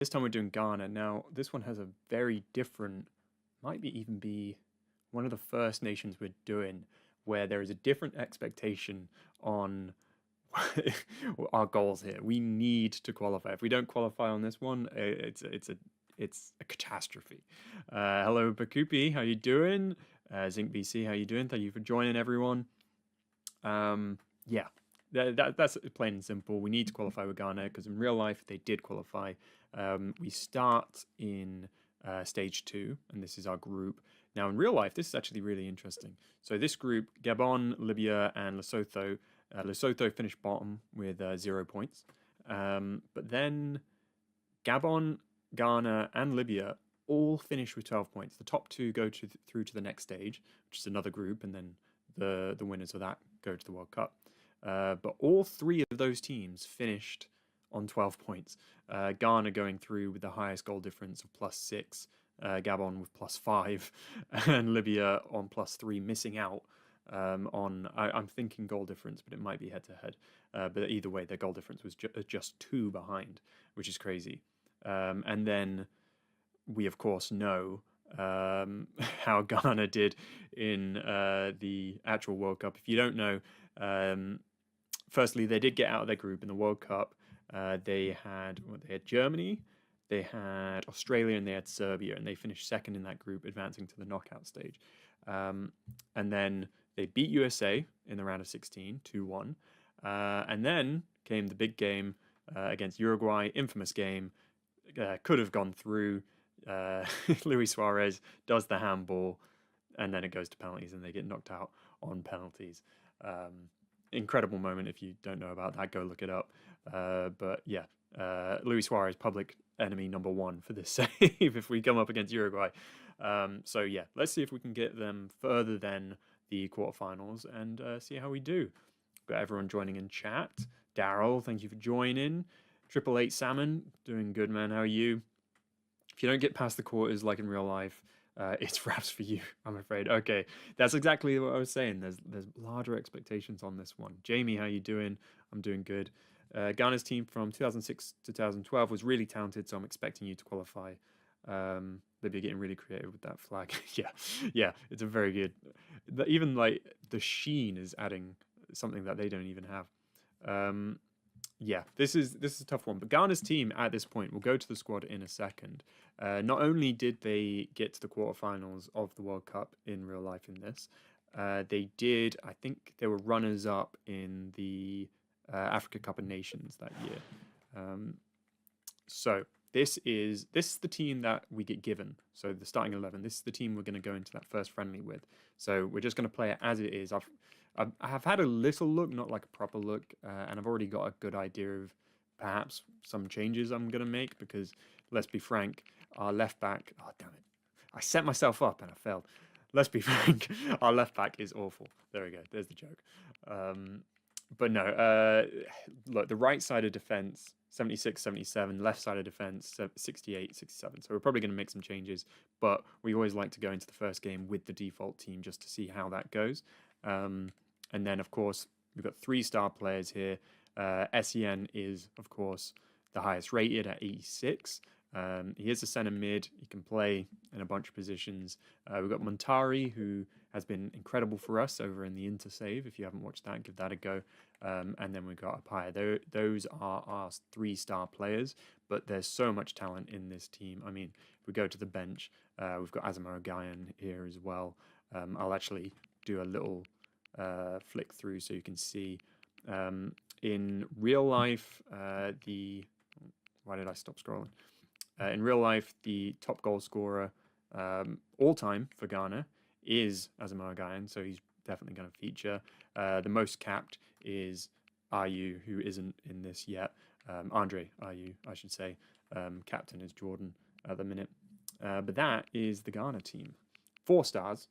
This time we're doing Ghana. Now, this one has a very different, might be even be one of the first nations we're doing where there is a different expectation on our goals here. We need to qualify. If we don't qualify on this one, it's a catastrophe. Hello, Bakupi, how you doing? Zinc BC, how you doing? Thank you for joining, everyone. Yeah, that's plain and simple. We need to qualify with Ghana because in real life they did qualify. We start in stage 2, and this is our group. Now, in real life, this is actually really interesting. So this group, Gabon, Libya, and Lesotho. Lesotho finished bottom with 0 points. But then Gabon, Ghana, and Libya all finish with 12 points. The top 2 go through to the next stage, which is another group, and then the winners of that go to the World Cup. But all 3 of those teams finished on 12 points. Ghana going through with the highest goal difference of +6, Gabon with +5, and Libya on +3, missing out on, I'm thinking goal difference, but it might be head-to-head. But either way, their goal difference was just 2 behind, which is crazy. And then we, of course, know how Ghana did in the actual World Cup. If you don't know, firstly, they did get out of their group in the World Cup. They had Germany, they had Australia, and they had Serbia, and they finished second in that group, advancing to the knockout stage. And then they beat USA in the round of 16, 2-1. And then came the big game against Uruguay, infamous game. Could have gone through. Luis Suarez does the handball, and then it goes to penalties, and they get knocked out on penalties. Incredible moment. If you don't know about that, go look it up. But yeah, Luis Suarez, public enemy number 1 for this save if we come up against Uruguay. So yeah, let's see if we can get them further than the quarterfinals and see how we do. Got everyone joining in chat. Daryl, thank you for joining. 888 Salmon, doing good, man. How are you? If you don't get past the quarters like in real life, it's wraps for you, I'm afraid. Okay, that's exactly what I was saying. There's larger expectations on this one. Jamie, how you doing? I'm doing good. Ghana's team from 2006 to 2012 was really talented, so I'm expecting you to qualify. Libya getting really creative with that flag. yeah, it's a very good. Even like the sheen is adding something that they don't even have. Yeah, this is a tough one. But Ghana's team at this point, we'll go to the squad in a second. Not only did they get to the quarterfinals of the World Cup in real life in this, they did, I think they were runners-up in the Africa Cup of Nations that year. So this is the team that we get given. So the starting 11, this is the team we're going to go into that first friendly with. So we're just going to play it as it is. I've had a little look, not like a proper look, and I've already got a good idea of perhaps some changes I'm going to make because, let's be frank, our left back, oh damn it, I set myself up and I failed. Let's be frank, our left back is awful. There we go, there's the joke. But no, look, the right side of defense, 76, 77, left side of defense, 68, 67. So we're probably going to make some changes, but we always like to go into the first game with the default team just to see how that goes. And then, of course, we've got 3-star players here. Essien is, of course, the highest rated at 86. He is a centre mid. He can play in a bunch of positions. We've got Muntari, who has been incredible for us over in the Intersave. If you haven't watched that, give that a go. And then we've got Appiah. Those are our 3-star players, but there's so much talent in this team. I mean, if we go to the bench, we've got Asamoah Gyan here as well. I'll actually do a little flick through so you can see. In real life, why did I stop scrolling? In real life, the top goal scorer all time for Ghana is Asamoah Gyan, so he's definitely going to feature. The most capped is Ayew, who isn't in this yet. Andre Ayew, I should say. Captain is Jordan at the minute. But that is the Ghana team. 4 stars,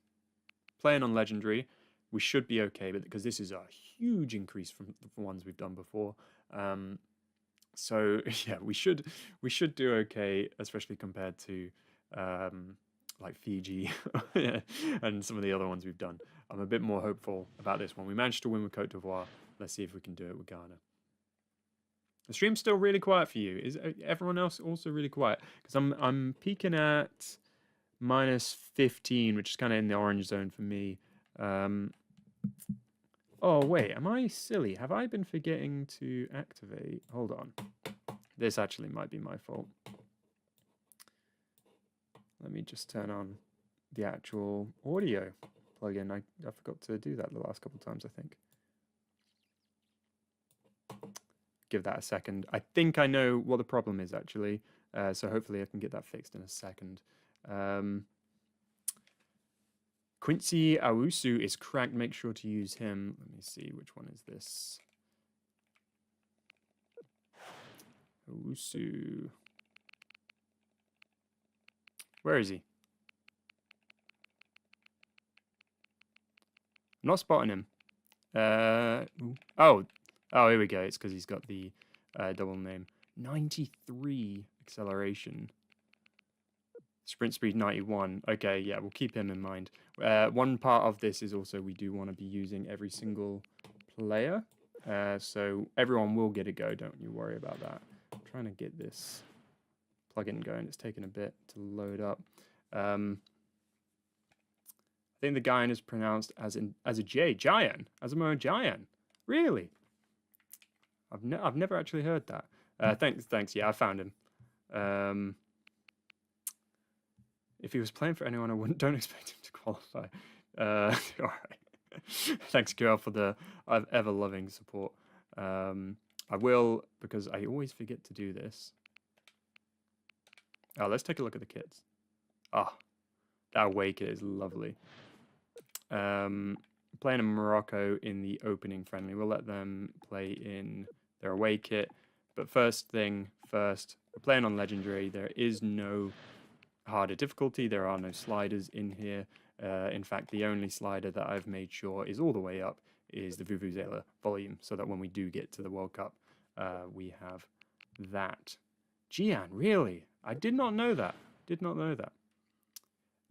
playing on Legendary. We should be okay, but because this is a huge increase from the ones we've done before. So yeah, we should do okay, especially compared to like Fiji and some of the other ones we've done. I'm a bit more hopeful about this one. We managed to win with Cote d'Ivoire. Let's see if we can do it with Ghana. The stream's still really quiet for you. Is everyone else also really quiet? Because I'm peaking at -15, which is kind of in the orange zone for me. Oh wait, am I silly? Have I been forgetting to activate? Hold on. This actually might be my fault. Let me just turn on the actual audio plugin. I forgot to do that the last couple of times, I think. Give that a second. I think I know what the problem is, actually. So hopefully I can get that fixed in a second. Quincy Awusu is cracked. Make sure to use him. Let me see. Which one is this? Awusu. Where is he? I'm not spotting him. Oh, here we go. It's because he's got the double name. 93 acceleration. Sprint speed 91. Okay, yeah, we'll keep him in mind. One part of this is also we do want to be using every single player. So everyone will get a go. Don't you worry about that. I'm trying to get this plugin going. It's taking a bit to load up. I think the Gyan is pronounced as a J. Gyan. Asamoah Gyan. Really? I've never actually heard that. Thanks. Yeah, I found him. If he was playing for anyone, don't expect him to qualify. All right. Thanks, girl, for the ever-loving support. I will, because I always forget to do this. Oh, let's take a look at the kits. Ah, that away kit is lovely. Playing in Morocco in the opening friendly. We'll let them play in their away kit. But first thing first, we're playing on Legendary. There is no harder difficulty. There are no sliders in here. In fact, the only slider that I've made sure is all the way up is the Vuvuzela volume, so that when we do get to the World Cup, we have that. Gyan, really? I did not know that.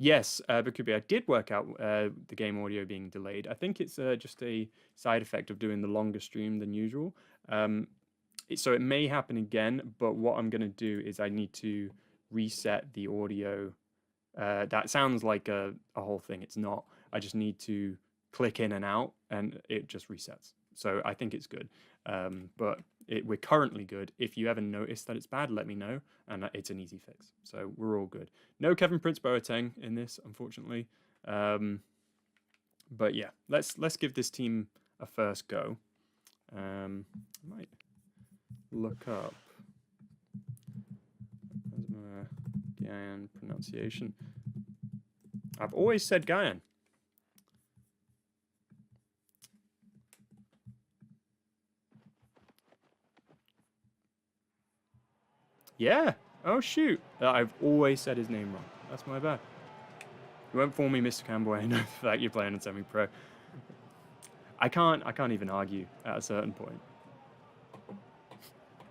Yes, Bakubi, I did work out the game audio being delayed. I think it's just a side effect of doing the longer stream than usual. So it may happen again, but what I'm going to do is I need to reset the audio. That sounds like a whole thing. It's not. I just need to click in and out, and it just resets. So I think it's good. But we're currently good. If you ever notice that it's bad, let me know, and it's an easy fix. So we're all good. No Kevin Prince Boateng in this, unfortunately. But yeah, let's give this team a first go. I might look up Gyan pronunciation. I've always said Gyan. Yeah. Oh shoot. I've always said his name wrong. That's my bad. You won't fool me, Mr. Campbell. I know that you're playing on semi-pro. I can't even argue at a certain point.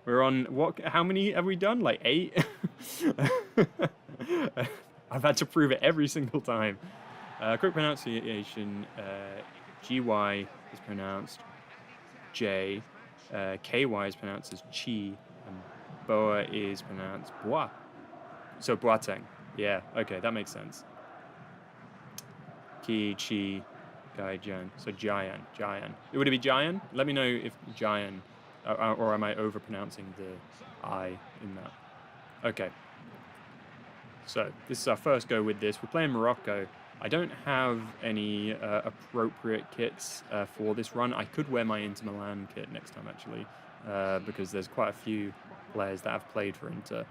We're on what? How many have we done? Like 8? I've had to prove it every single time. Quick pronunciation. GY is pronounced J. KY is pronounced as Chi. And Boa is pronounced Bois. So Boateng. Yeah, okay, that makes sense. Ki, Chi, Gyan. So Gyan. Would it be Gyan? Let me know if Gyan, or am I overpronouncing the I in that? Okay. So this is our first go with this. We're playing Morocco. I don't have any appropriate kits for this run. I could wear my Inter Milan kit next time, actually, because there's quite a few players that have played for Inter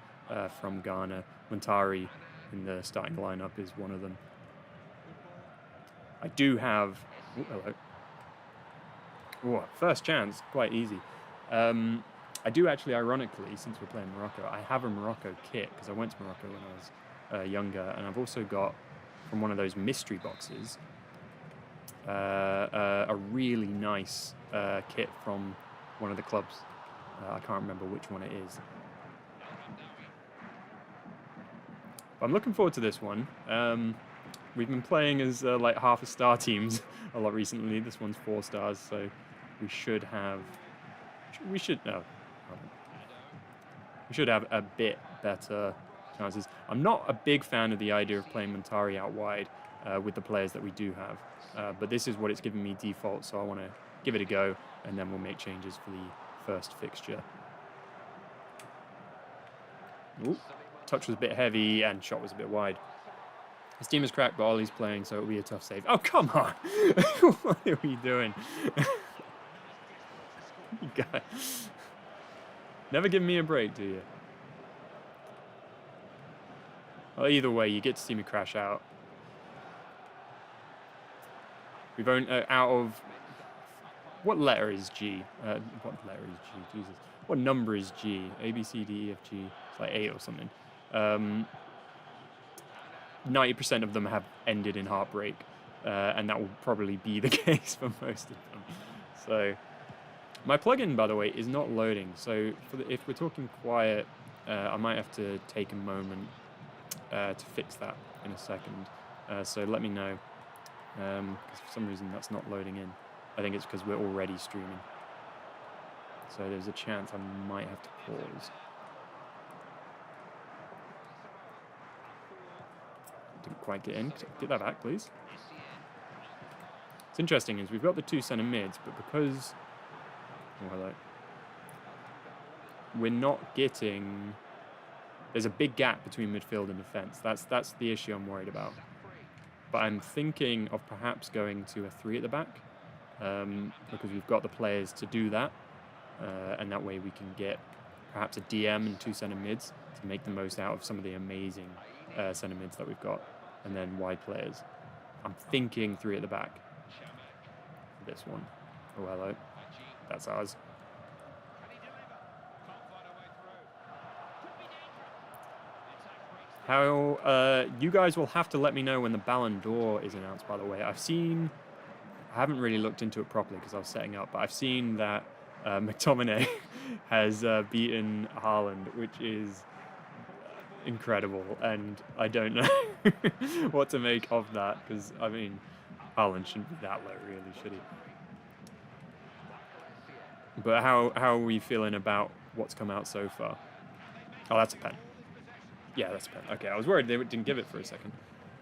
from Ghana. Muntari in the starting lineup is one of them. I do have... Ooh, hello. Ooh, first chance, quite easy. I do actually, ironically, since we're playing Morocco, I have a Morocco kit, because I went to Morocco when I was younger, and I've also got, from one of those mystery boxes, a really nice kit from one of the clubs. I can't remember which one it is. I'm looking forward to this one. We've been playing as like half a star teams a lot recently. This one's 4 stars, so we should have... We should have a bit better chances. I'm not a big fan of the idea of playing Muntari out wide with the players that we do have. But this is what it's given me default, so I want to give it a go, and then we'll make changes for the first fixture. Ooh, touch was a bit heavy, and shot was a bit wide. His team is cracked, but Ollie's playing, so it'll be a tough save. Oh, come on! What are we doing? You guys. Never give me a break, do you? Well, either way, you get to see me crash out. We've owned out of... What letter is G? What letter is G? Jesus. What number is G? A, B, C, D, E, F, G. It's like 8 or something. 90% of them have ended in heartbreak. And that will probably be the case for most of them. So... My plugin, by the way, is not loading. So if we're talking quiet, I might have to take a moment to fix that in a second. So let me know. Because for some reason that's not loading in. I think it's because we're already streaming. So there's a chance I might have to pause. Didn't quite get in. Get that back, please. What's interesting is we've got the 2 centre mids, but because... Oh, hello. We're not getting... There's a big gap between midfield and defence. That's the issue I'm worried about. But I'm thinking of perhaps going to a 3 at the back. Because we've got the players to do that. And that way we can get perhaps a DM and 2 centre mids to make the most out of some of the amazing centre mids that we've got. And then wide players. I'm thinking 3 at the back. For this one. Oh, hello. That's ours. How you guys will have to let me know when the Ballon d'Or is announced, by the way. I haven't really looked into it properly because I was setting up, but I've seen that McTominay has beaten Haaland, which is incredible, and I don't know what to make of that, because, I mean, Haaland shouldn't be that low, really, should he? But how are we feeling about what's come out so far? Oh, that's a pen. Yeah, that's a pen. Okay, I was worried they didn't give it for a second.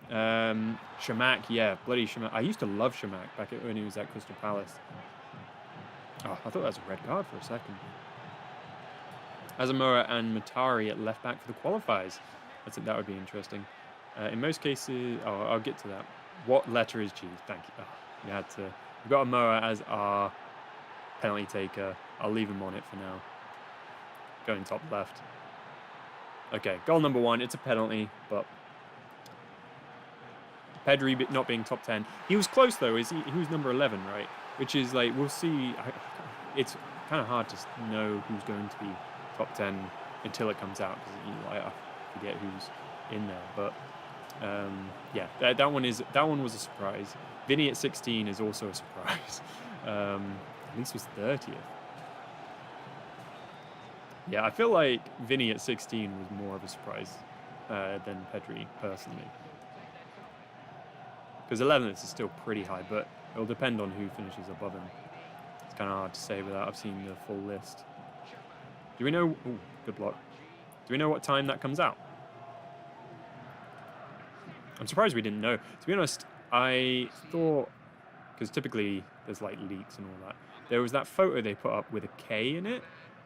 Shamak, yeah, bloody Shamak. I used to love Shamak back when he was at Crystal Palace. Oh, I thought that was a red card for a second. Asamoah and Muntari at left back for the qualifiers. I think that would be interesting. In most cases, I'll get to that. What letter is G? Thank you. Oh, you had to. We've got Asamoah as our penalty taker. I'll leave him on it for now. Going top left. Okay, goal number 1. It's a penalty, but Pedri not being top 10. He was close though. He was number 11, right? Which is like, we'll see. It's kind of hard to know who's going to be top 10 until it comes out, because I forget who's in there. But yeah, that one was a surprise. Vinny at 16 is also a surprise. At least was 30th. Yeah, I feel like Vinny at 16 was more of a surprise than Pedri, personally. Because 11th is still pretty high, but it'll depend on who finishes above him. It's kind of hard to say without I've seen the full list. Do we know... Ooh, good block. Do we know what time that comes out? I'm surprised we didn't know. To be honest, I thought... Because typically there's like leaks and all that. There was that photo they put up with a K in it.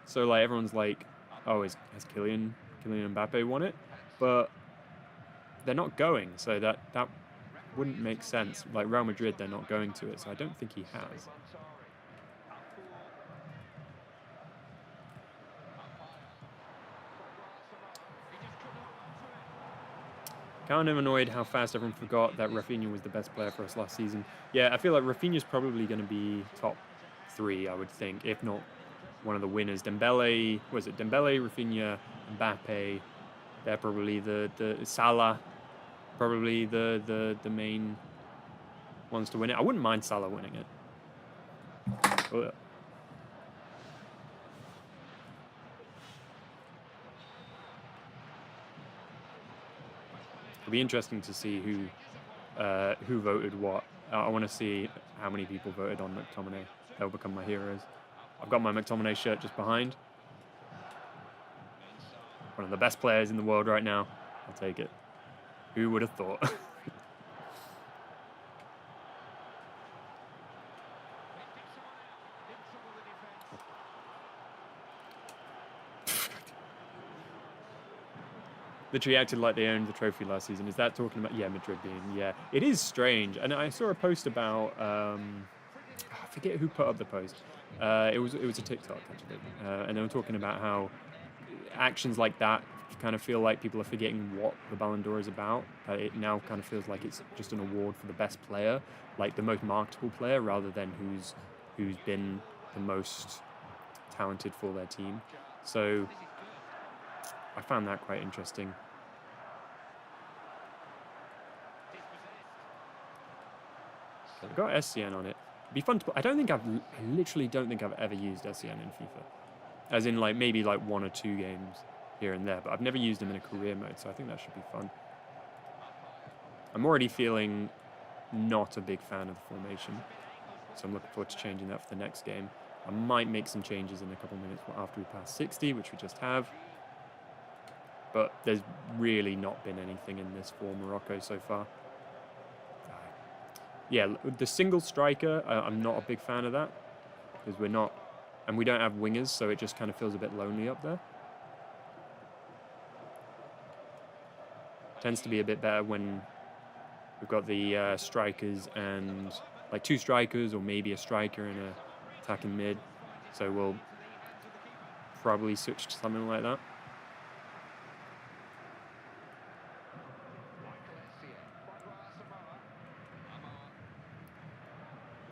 So like everyone's like, oh, has Kylian Mbappe won it? But they're not going, so that wouldn't make sense. Like Real Madrid, they're not going to it, so I don't think he has. Kind of annoyed how fast everyone forgot that Rafinha was the best player for us last season. Yeah, I feel like Rafinha's probably going to be top 3, I would think, if not one of the winners. Dembele, Rafinha, Mbappe, they're probably the Salah, probably the main ones to win it. I wouldn't mind Salah winning it. Oh. It'll be interesting to see who voted what. I want to see how many people voted on McTominay. They'll become my heroes. I've got my McTominay shirt just behind. One of the best players in the world right now. I'll take it. Who would have thought? Literally acted like they owned the trophy last season. Is that talking about... Yeah, Madrid being... Yeah, it is strange. And I saw a post about... I forget who put up the post. It was a TikTok, actually. And they were talking about how actions like that kind of feel like people are forgetting what the Ballon d'Or is about. It now kind of feels like it's just an award for the best player, like the most marketable player, rather than who's been the most talented for their team. So I found that quite interesting. I've got Essien on it. It'd be fun to play. I literally don't think I've ever used Essien in FIFA. As in, like, maybe like 1 or 2 games here and there. But I've never used him in a career mode, so I think that should be fun. I'm already feeling not a big fan of the formation. So I'm looking forward to changing that for the next game. I might make some changes in a couple of minutes after we pass 60, which we just have. But there's really not been anything in this for Morocco so far. Yeah, the single striker, I'm not a big fan of that. Because we're not... And we don't have wingers, so it just kind of feels a bit lonely up there. Tends to be a bit better when we've got the strikers and... Like 2 strikers, or maybe a striker and a attacking mid. So we'll probably switch to something like that.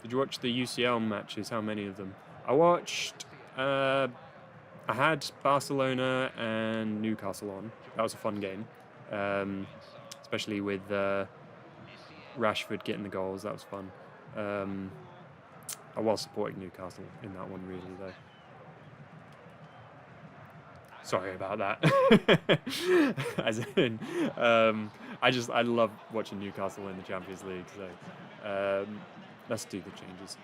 Did you watch the UCL matches? How many of them? I watched... I had Barcelona and Newcastle on. That was a fun game. Especially with Rashford getting the goals. That was fun. I was supporting Newcastle in that one, really, though. Sorry about that. As in, I love watching Newcastle in the Champions League, so let's do the changes.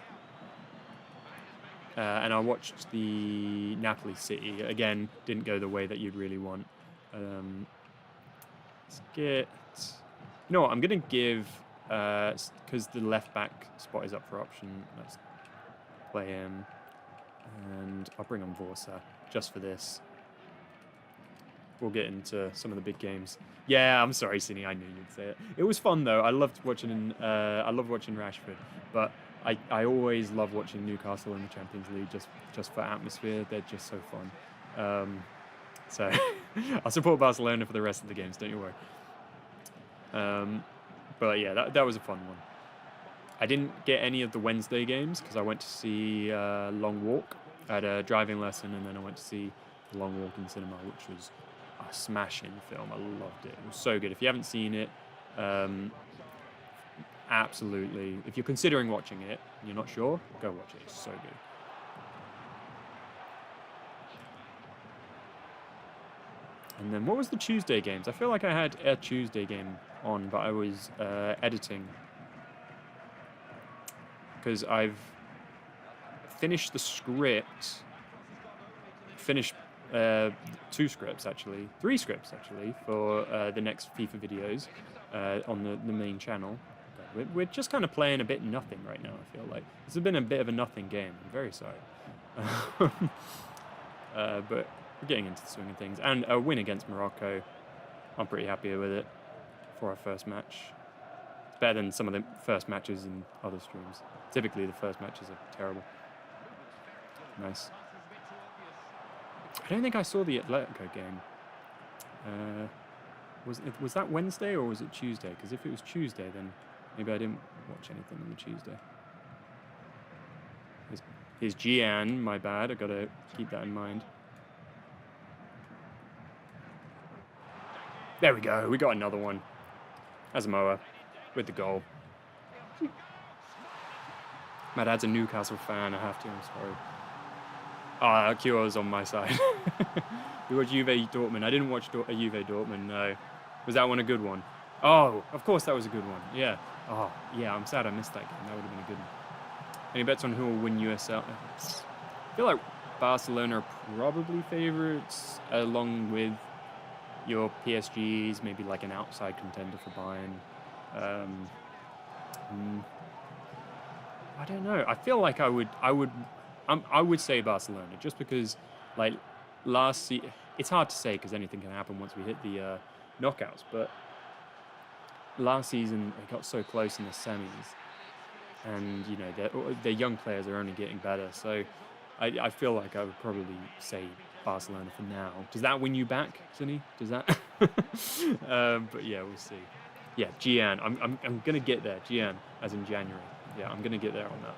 And I watched the Napoli City. Again, didn't go the way that you'd really want. Let's get... You know what, I'm going to give... Because the left-back spot is up for option, let's play him. And I'll bring on Vorsa just for this. We'll get into some of the big games. Yeah, I'm sorry, Cine. I knew you'd say it. It was fun though. I loved watching. I love watching Rashford, but I always love watching Newcastle in the Champions League just for atmosphere. They're just so fun. So I'll support Barcelona for the rest of the games. Don't you worry. But yeah, that was a fun one. I didn't get any of the Wednesday games because I went to see Long Walk. I had a driving lesson, and then I went to see The Long Walk in cinema, which was a smashing film. I loved it. It was so good. If you haven't seen it, absolutely. If you're considering watching it and you're not sure, go watch it. It's so good. And then what was the Tuesday games? I feel like I had a Tuesday game on, but I was editing. Because I've finished the script, finished 2 scripts actually, 3 scripts actually, for the next FIFA videos on the main channel. We're just kind of playing a bit nothing right now, I feel like. This has been a bit of a nothing game, I'm very sorry. But we're getting into the swing of things. And a win against Morocco, I'm pretty happy with it for our first match. It's better than some of the first matches in other streams. Typically the first matches are terrible. Nice. I don't think I saw the Atletico game. Was that Wednesday or was it Tuesday? Because if it was Tuesday, then maybe I didn't watch anything on the Tuesday. Here's Gyan, my bad. I've got to keep that in mind. There we go. We got another one. Asamoah with the goal. My dad's a Newcastle fan. I have to. I'm sorry. Ah, Kyo's on my side. We watched Juve Dortmund. I didn't watch Juve Dortmund, no. Was that one a good one? Oh, of course that was a good one. Yeah. Oh, yeah, I'm sad I missed that game. That would have been a good one. Any bets on who will win USL? I feel like Barcelona are probably favourites, along with your PSGs, maybe like an outside contender for Bayern. I don't know. I feel like I would say Barcelona just because, like, last season, it's hard to say because anything can happen once we hit the knockouts. But last season they got so close in the semis, and you know their young players are only getting better. So I feel like I would probably say Barcelona for now. Does that win you back, Sunny? Does that? But yeah, we'll see. Yeah, Gyan. I'm gonna get there. Gyan, as in January. Yeah, I'm gonna get there on that.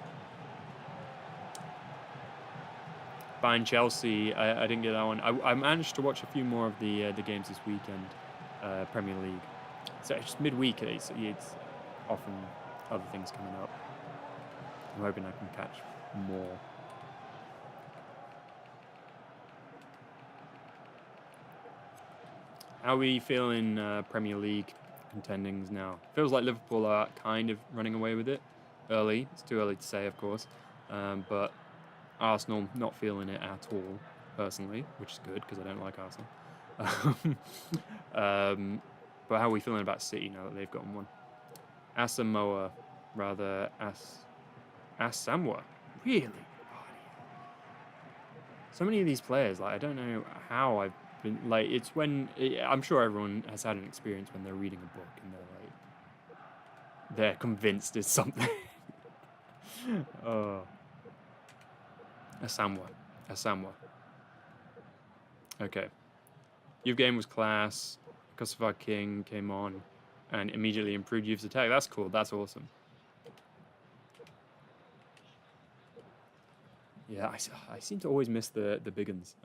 Bayern Chelsea. I didn't get that one. I managed to watch a few more of the games this weekend, Premier League. So it's just midweek. It's often other things coming up. I'm hoping I can catch more. How are we feeling Premier League contendings now? Feels like Liverpool are kind of running away with it early. It's too early to say, of course. But Arsenal not feeling it at all, personally, which is good because I don't like Arsenal. But how are we feeling about City now that they've gotten one? Asamoah, rather, Asamoah. Really? So many of these players, like, I don't know how I've been, like, it's when, I'm sure everyone has had an experience when they're reading a book and they're convinced it's something. Oh. Asamoah. Okay. Your game was class. Asamoah King came on and immediately improved Youth's attack. That's cool. That's awesome. Yeah, I seem to always miss the big uns.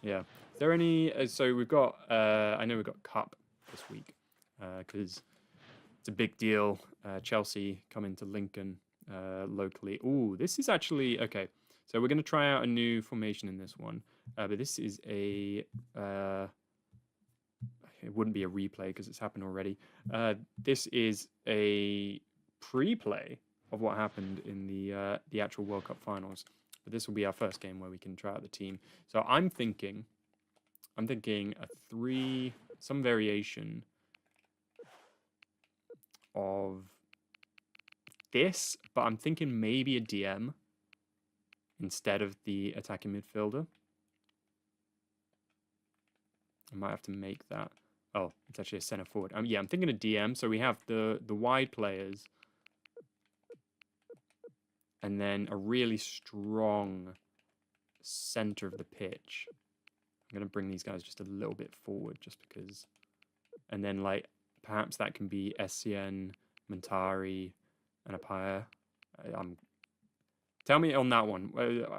Yeah. Is there any... so we've got... I know we've got Cup this week because it's a big deal. Chelsea coming to Lincoln locally. Ooh, this is actually... Okay. So we're going to try out a new formation in this one. But this is a... it wouldn't be a replay because it's happened already. This is a pre-play of what happened in the actual World Cup finals. But this will be our first game where we can try out the team. So I'm thinking a some variation of this, but I'm thinking maybe a DM instead of the attacking midfielder. I might have to make that. Oh, it's actually a center forward. Yeah, I'm thinking a DM. So we have the wide players, and then a really strong center of the pitch. I'm gonna bring these guys just a little bit forward, just because. And then like perhaps that can be Essien, Muntari, and Appiah. Tell me on that one.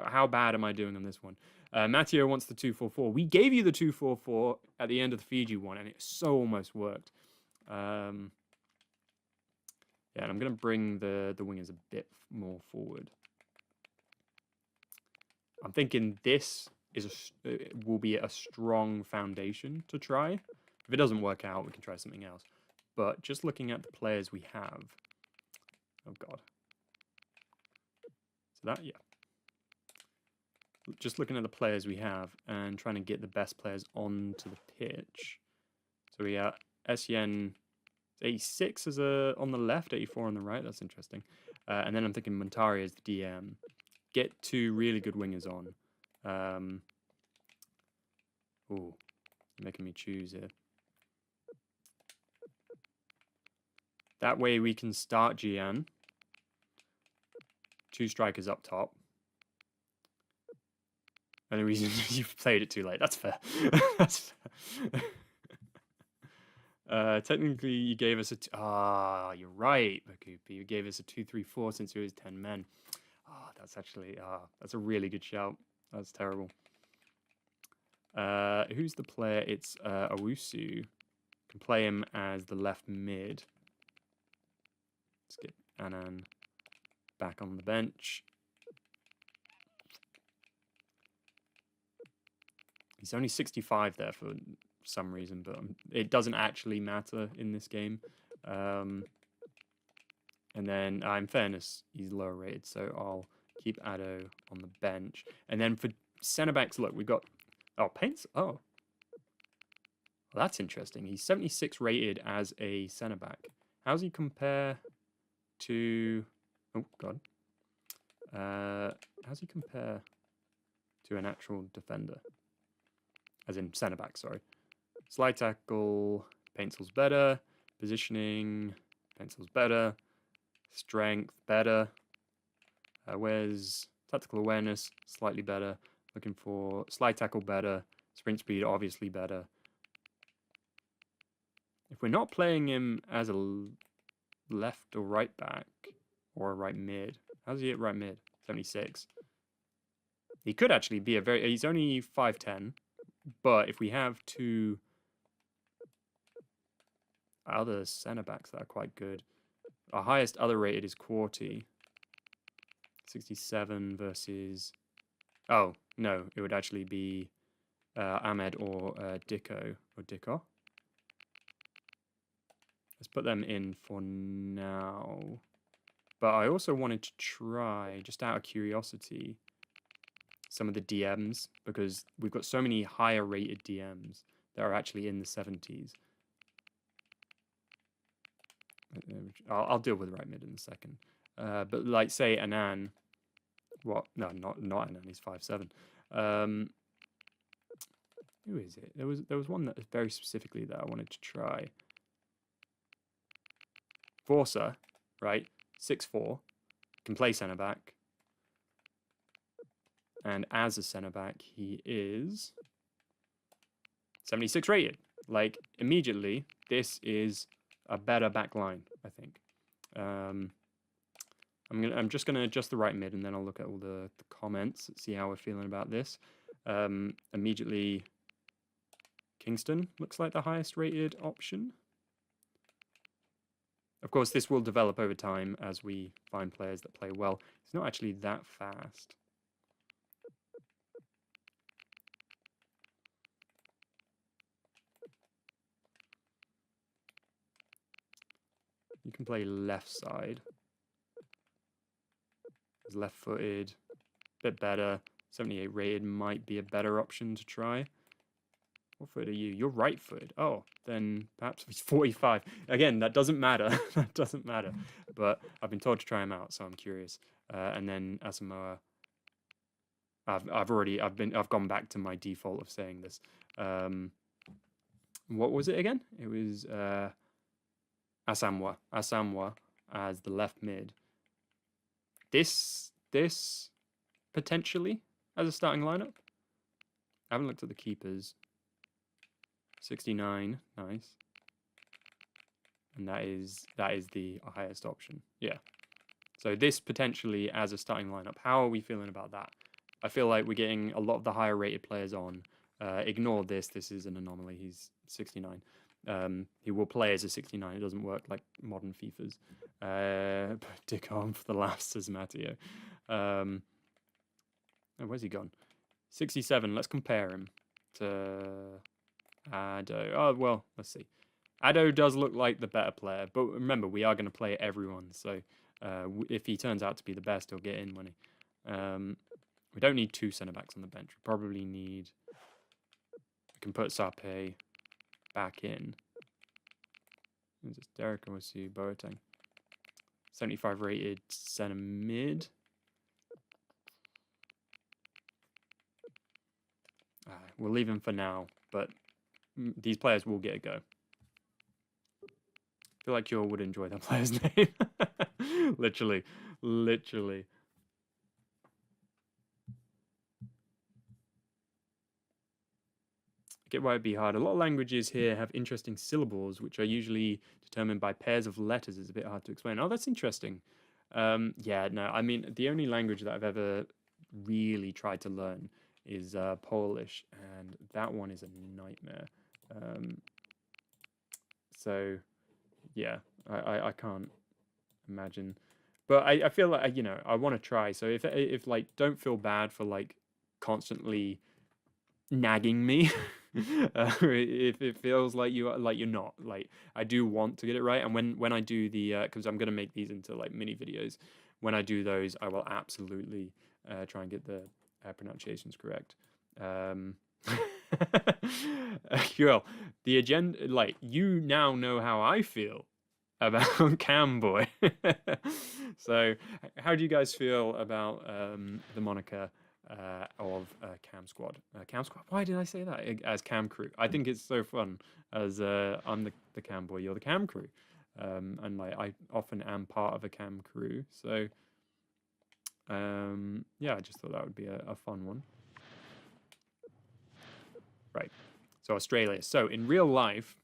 How bad am I doing on this one? Matteo wants the 2-4-4. We gave you the 2-4-4 at the end of the Fiji one, and it so almost worked. Yeah, and I'm going to bring the wingers a bit more forward. I'm thinking this will be a strong foundation to try. If it doesn't work out, we can try something else. But just looking at the players we have... Oh, God. So that, yeah. Just looking at the players we have and trying to get the best players onto the pitch. So we got Essien 86 as on the left, 84 on the right. That's interesting. And then I'm thinking Muntari as the DM. Get two really good wingers on. Ooh, making me choose here. That way we can start Gyan. Two strikers up top. Only reason you've played it too late. That's fair. That's fair. Technically, you gave us a... you're right, Bakupi. You gave us a 2-3-4 since it was 10 men. That's actually... that's a really good shout. That's terrible. Who's the player? It's Owusu. Can play him as the left mid. Let's get Anan back on the bench. He's only 65 there for some reason, but it doesn't actually matter in this game. And then, in fairness, he's lower rated, so I'll keep Addo on the bench. And then for centre backs, look, we've got... Oh, Paints? Oh. Well, that's interesting. He's 76 rated as a centre back. How does he compare to? Oh God. How does he compare to an actual defender? As in centre back, sorry. Slide tackle, pencils better. Positioning, pencils better. Strength, better. Where's tactical awareness? Slightly better. Looking for slide tackle, better. Sprint speed, obviously better. If we're not playing him as a left or right back, or a right mid, how's he at right mid? 76. He could actually be a very... He's only 5'10", but if we have two other centre-backs that are quite good, our highest other rated is Quarty. 67 versus... Oh, no, it would actually be Ahmed or Dicko. Or Dicko. Let's put them in for now. But I also wanted to try, just out of curiosity, some of the DMs, because we've got so many higher rated DMs that are actually in the 70s. I'll deal with right mid in a second. But like, say, Anan. What? No, not Anan. He's 5'7". Who is it? There was one that very specifically that I wanted to try. Forza, right? 6'4", can play centre back. And as a centre back, he is 76 rated. Like, immediately, this is a better back line, I think. I'm just gonna adjust the right mid, and then I'll look at all the comments, see how we're feeling about this. Immediately, Kingston looks like the highest rated option. Of course, this will develop over time as we find players that play well. It's not actually that fast. You can play left side. He's left-footed, bit better. 78 rated might be a better option to try. What foot are you? You're right-footed. Oh, then perhaps he's 45. Again, that doesn't matter. That doesn't matter. But I've been told to try him out, so I'm curious. And then Asamoah. I've gone back to my default of saying this. What was it again? It was Asamoah as the left mid. This potentially as a starting lineup. I haven't looked at the keepers. 69, nice. And that is the highest option. Yeah. So this potentially as a starting lineup. How are we feeling about that? I feel like we're getting a lot of the higher rated players on. Ignore this. This is an anomaly. He's 69. He will play as a 69. It doesn't work like modern FIFAs. Dick on for the laughs, says Matteo. Oh, where's he gone? 67. Let's compare him to Addo. Oh, well, let's see. Addo does look like the better player, but remember, we are going to play everyone. So if he turns out to be the best, he'll get in money. We don't need two centre-backs on the bench. We probably need... We can put Sape back in. Is this Derek or Wasu Boateng? 75 rated centre mid. We'll leave him for now, but these players will get a go. I feel like you all would enjoy that player's name. Literally. I get why it'd be hard. A lot of languages here have interesting syllables, which are usually determined by pairs of letters. It's a bit hard to explain. Oh, that's interesting. Yeah, no, I mean, the only language that I've ever really tried to learn is Polish, and that one is a nightmare. So, yeah, I can't imagine. But I feel like, you know, I want to try. So if like, don't feel bad for like constantly nagging me. If it feels like you're not, like, I do want to get it right. And when I do the because I'm gonna make these into like mini videos, when I do those, I will absolutely try and get the pronunciations correct. Well, the agenda, like, you now know how I feel about Cam Boy. So, how do you guys feel about the moniker of Cam Squad? Cam Squad. Why did I say that as Cam Crew? I think it's so fun as I'm the Cam Boy, you're the Cam Crew, and like I often am part of a Cam Crew. So, yeah, I just thought that would be a fun one. Right. So Australia. So in real life,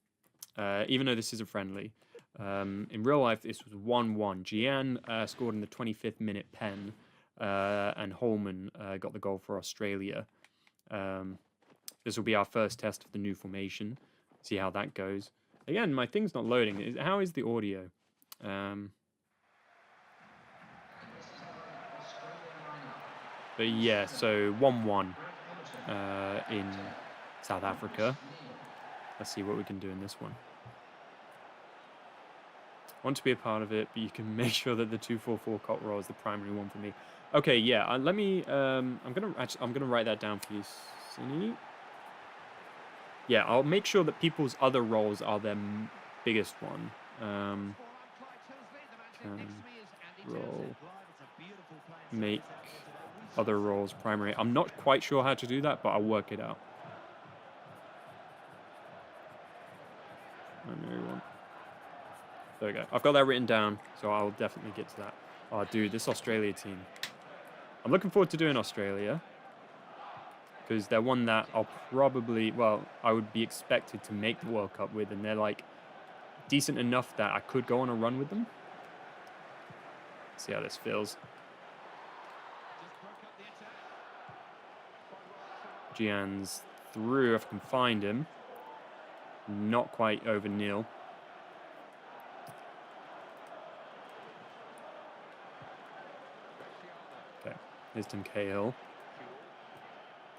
even though this is a friendly, in real life this was 1-1. Gyan scored in the 25th minute pen, and Holman got the goal for Australia. This will be our first test of the new formation. See how that goes. Again, my thing's not loading. How is the audio? But yeah, so 1-1 in South Africa. Let's see what we can do in this one. Want to be a part of it, but you can make sure that the 2-4-4 cot roll is the primary one for me. Okay, yeah. Let me. I'm gonna write that down for you, Cindy. Yeah, I'll make sure that people's other roles are their biggest one. Roll. Make other roles primary. I'm not quite sure how to do that, but I'll work it out. Primary one. There we go. I've got that written down, so I'll definitely get to that. Oh, dude, this Australia team. I'm looking forward to doing Australia, because they're one that I'll probably, well, I would be expected to make the World Cup with, and they're like decent enough that I could go on a run with them. See how this feels. Gyan's through if I can find him. Not quite over Neil. Okay, here's Tim Cahill.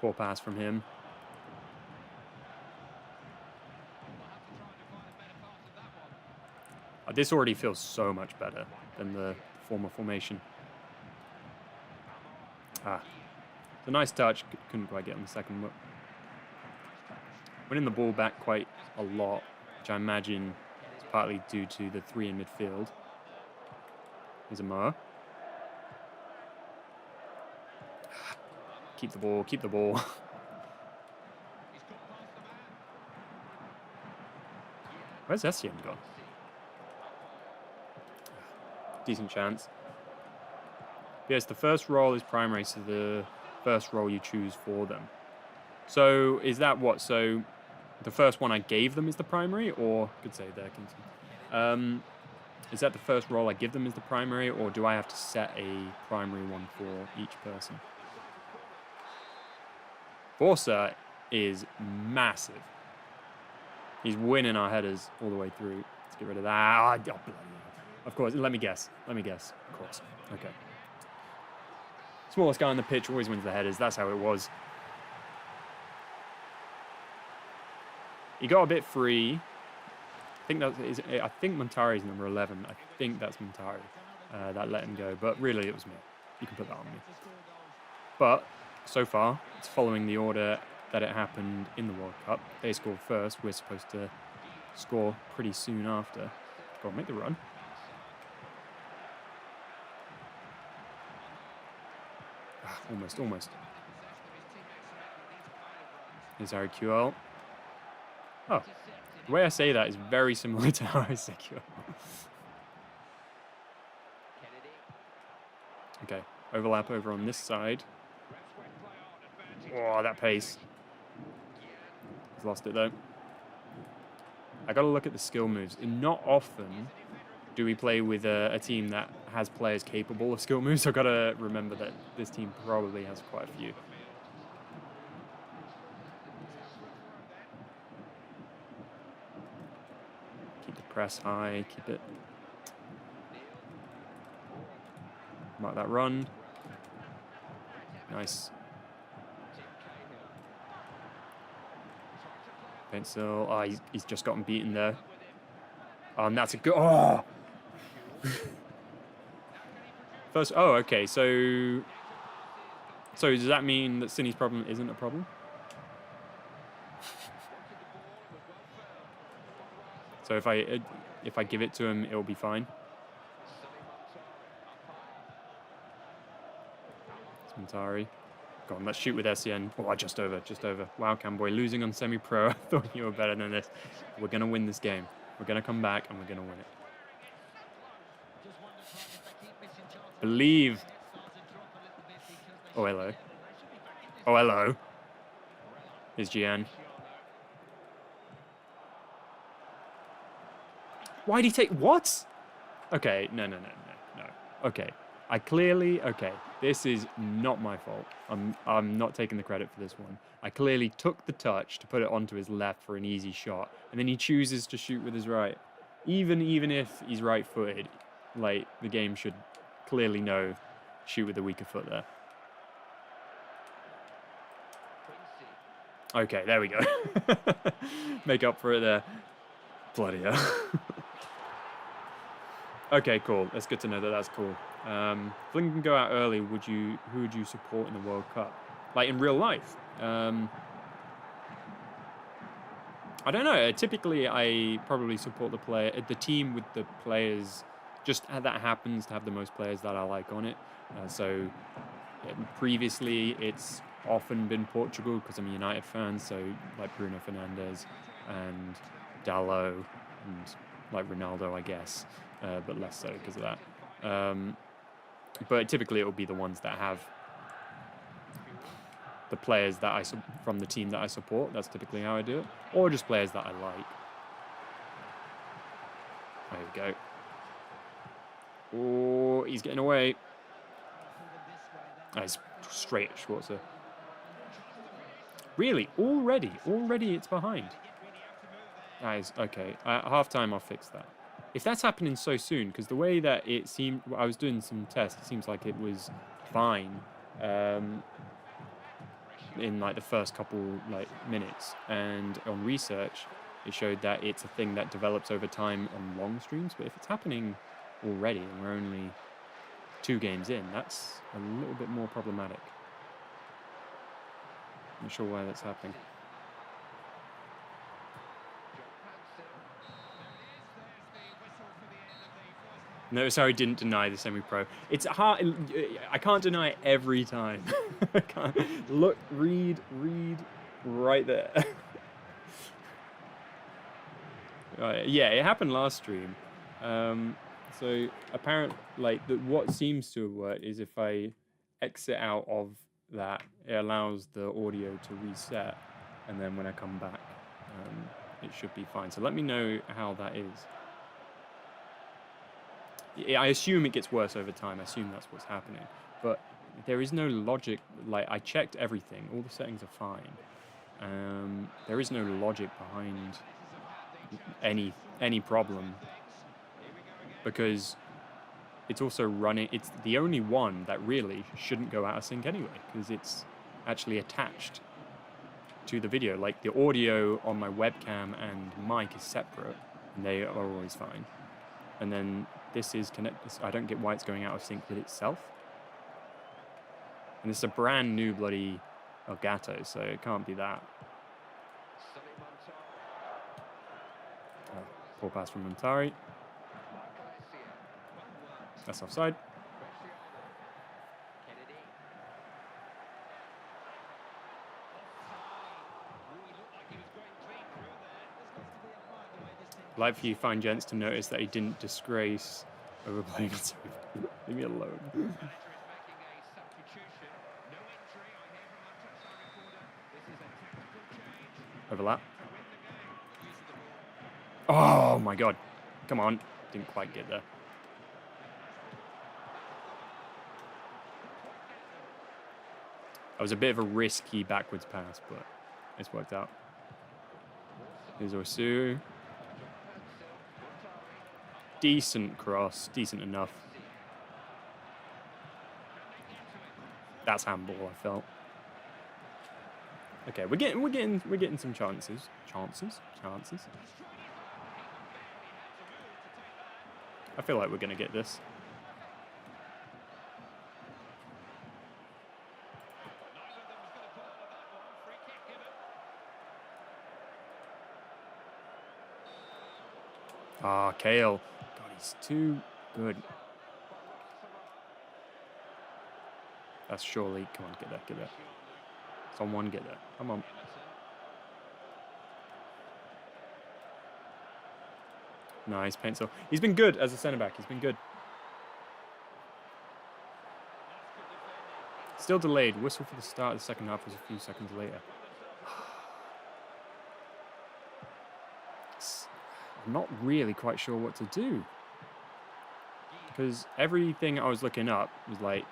Poor pass from him. This already feels so much better than the former formation. It's a nice touch. Couldn't quite get on the second look. Winning the ball back quite a lot, which I imagine is partly due to the three in midfield. Here's Asamoah. Keep the ball, keep the ball. Where's Essien gone? Decent chance. Yes, the first role is primary, so the first role you choose for them. So is that what? So the first one I gave them is the primary, or could say there. Is that the first role I give them is the primary, or do I have to set a primary one for each person? Forza is massive. He's winning our headers all the way through. Let's get rid of that. Oh, of course, let me guess. Of course. Okay. Smallest guy on the pitch always wins the headers. That's how it was. He got a bit free. I think Muntari is number 11. I think that's Muntari that let him go. But really, it was me. You can put that on me. But so far, it's following the order that it happened in the World Cup. They scored first. We're supposed to score pretty soon after. Go on, make the run. Almost. Here's Harry QL. Oh, the way I say that is very similar to how I say QL. Okay, overlap over on this side. Oh, that pace. He's lost it though. I gotta look at the skill moves. Not often do we play with a team that has players capable of skill moves. I've got to remember that this team probably has quite a few. Keep the press high, keep it. Mark that run. Nice. Pencil. Oh, he's just gotten beaten there. And that's a good. Oh! First. Oh, okay. So does that mean that Cindy's problem isn't a problem? So if I give it to him, it'll be fine. It's Muntari. Go on, let's shoot with Essien. Oh, just over, just over. Wow, Camboy, losing on semi-pro. I thought you were better than this. We're going to win this game. We're going to come back and we're going to win it. Believe. Oh, hello. Oh, hello. Here's Gyan. Why'd he take... What? Okay, no. Okay. Okay, this is not my fault. I'm not taking the credit for this one. I clearly took the touch to put it onto his left for an easy shot, and then he chooses to shoot with his right. Even if he's right-footed, like, the game should clearly know shoot with the weaker foot there. Okay, there we go. Make up for it there. Bloody hell. Okay, cool. That's good to know that that's cool. If Lincoln can go out early, who would you support in the World Cup? Like in real life? I don't know. Typically, I probably support the team with the players, just that happens to have the most players that I like on it. Previously, it's often been Portugal because I'm a United fan, so like Bruno Fernandes and Dalot and like Ronaldo, I guess, but less so because of that. But typically it will be the ones that have the players that from the team that I support. That's typically how I do it, or just players that I like. There we go. Oh, he's getting away. Nice, straight at Schwarzer. Really? Already it's behind. Nice, okay. At half-time, I'll fix that. If that's happening so soon, because the way that it seemed... I was doing some tests, it seems like it was fine in, like, the first couple, like, minutes. And on research, it showed that it's a thing that develops over time on long streams. But if it's happening already, and we're only 2 games in, that's a little bit more problematic. Not sure why that's happening. No, sorry, didn't deny the semi-pro. It's hard. I can't deny it every time. I can't. Look, read right there. Right, yeah, it happened last stream. So apparently, like, what seems to have worked is if I exit out of that, it allows the audio to reset, and then when I come back, it should be fine. So let me know how that is. I assume it gets worse over time. I assume that's what's happening. But there is no logic. Like, I checked everything. All the settings are fine. There is no logic behind any problem. Because it's also running... It's the only one that really shouldn't go out of sync anyway. Because it's actually attached to the video. Like, the audio on my webcam and mic is separate. And they are always fine. And then... this is connected. I don't get why it's going out of sync with itself. And it's a brand new bloody Elgato, so it can't be that. Poor pass from Muntari. That's offside. Like for you fine gents to notice that he didn't disgrace overplaying it. Leave me alone. Overlap. Oh my god. Come on. Didn't quite get there. That was a bit of a risky backwards pass, but it's worked out. Here's Osu. Decent cross, decent enough. That's handball, I felt. Okay, we're getting some chances. Chances. I feel like we're gonna get this. Ah, Kale. God, he's too good. That's surely. Come on, get there, get there. Someone get there. Come on. Nice pencil. He's been good as a centre-back. He's been good. Still delayed. Whistle for the start of the second half was a few seconds later. I'm not really quite sure what to do. Because everything I was looking up was like,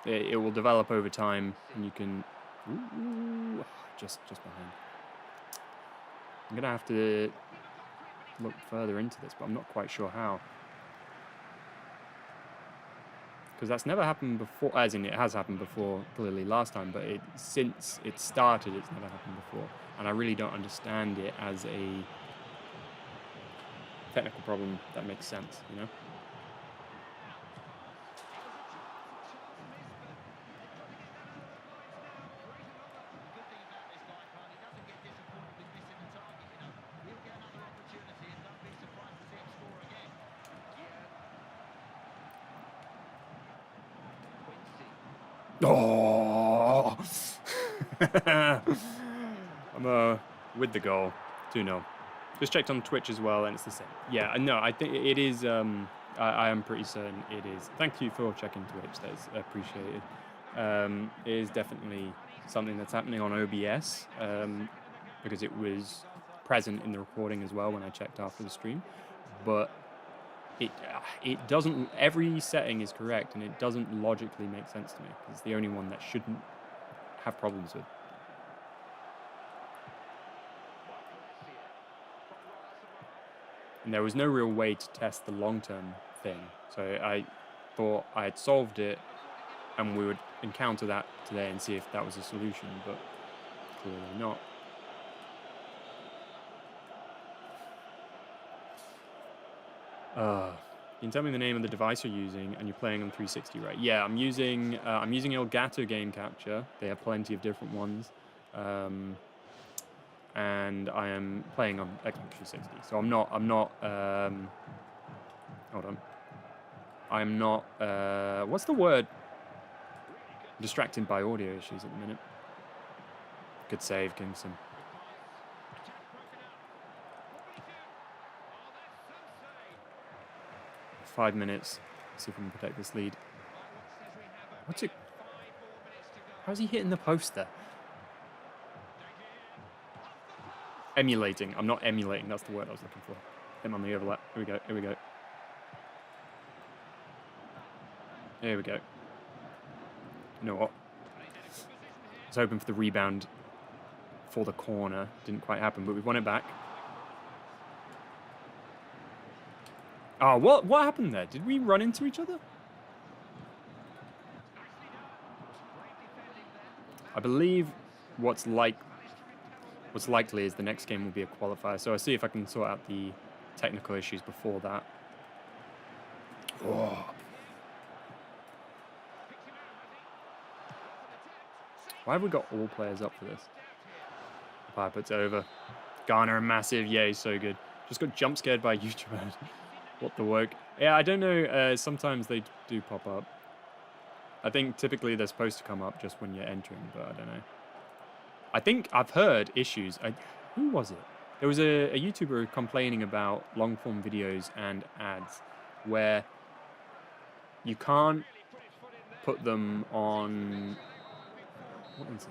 it will develop over time, and you can... Ooh, just behind. I'm going to have to look further into this, but I'm not quite sure how. Because that's never happened before, as in it has happened before, clearly last time, but since it started, it's never happened before. And I really don't understand it as a technical problem that makes sense, you know? Oh! I'm with the goal. 2-0. Just checked on Twitch as well, and it's the same. Yeah, no, I think it is. I am pretty certain it is. Thank you for checking Twitch. That's appreciated. It is definitely something that's happening on OBS because it was present in the recording as well when I checked after the stream. But it doesn't. Every setting is correct, and it doesn't logically make sense to me. It's the only one that shouldn't have problems with. And there was no real way to test the long-term thing. So I thought I had solved it, and we would encounter that today and see if that was a solution, but clearly not. You can tell me the name of the device you're using, and you're playing on 360, right? Yeah, I'm using Elgato Game Capture. They have plenty of different ones. And I am playing on Xbox 360. So I'm not, hold on. I'm not, what's the word? I'm distracted by audio issues at the minute. Good save, Kingston. Five minutes. See if we can protect this lead. What's it? How's he hitting the post there? Emulating. I'm not emulating. That's the word I was looking for. Him on the overlap. Here we go. Here we go. Here we go. You know what? I was hoping for the rebound for the corner. Didn't quite happen, but we've won it back. Oh, what happened there? Did we run into each other? I believe what's likely is the next game will be a qualifier. So I'll see if I can sort out the technical issues before that. Oh. Why have we got all players up for this? Appiah puts it over. Garner, massive. Yeah, he's so good. Just got jump scared by YouTubers. What the work? Yeah, I don't know. Sometimes they do pop up. I think typically they're supposed to come up just when you're entering, but I don't know. I think I've heard issues. Who was it? There was a YouTuber complaining about long-form videos and ads where you can't put them on... What is it?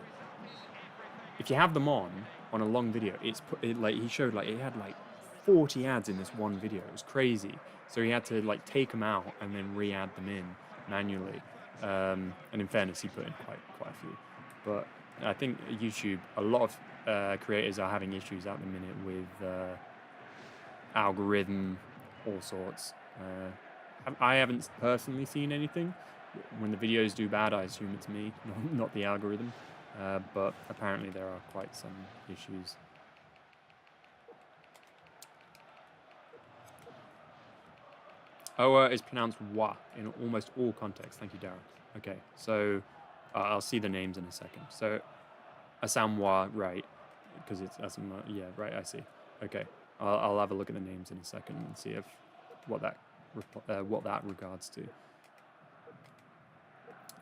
If you have them on a long video, like he showed, like it had like 40 ads in this one video. It was crazy. So he had to like take them out and then re-add them in manually. And in fairness, he put in quite a few. But I think YouTube, a lot of creators are having issues at the minute with algorithm, all sorts. I haven't personally seen anything. When the videos do bad, I assume it's me, not the algorithm. But apparently there are quite some issues. Oa is pronounced wa in almost all contexts. Thank you, Darren. Okay, so I'll see the names in a second. So Asamoah, right, because it's Asamoah. Yeah, right, I see. Okay. I'll have a look at the names in a second and see if what that regards to.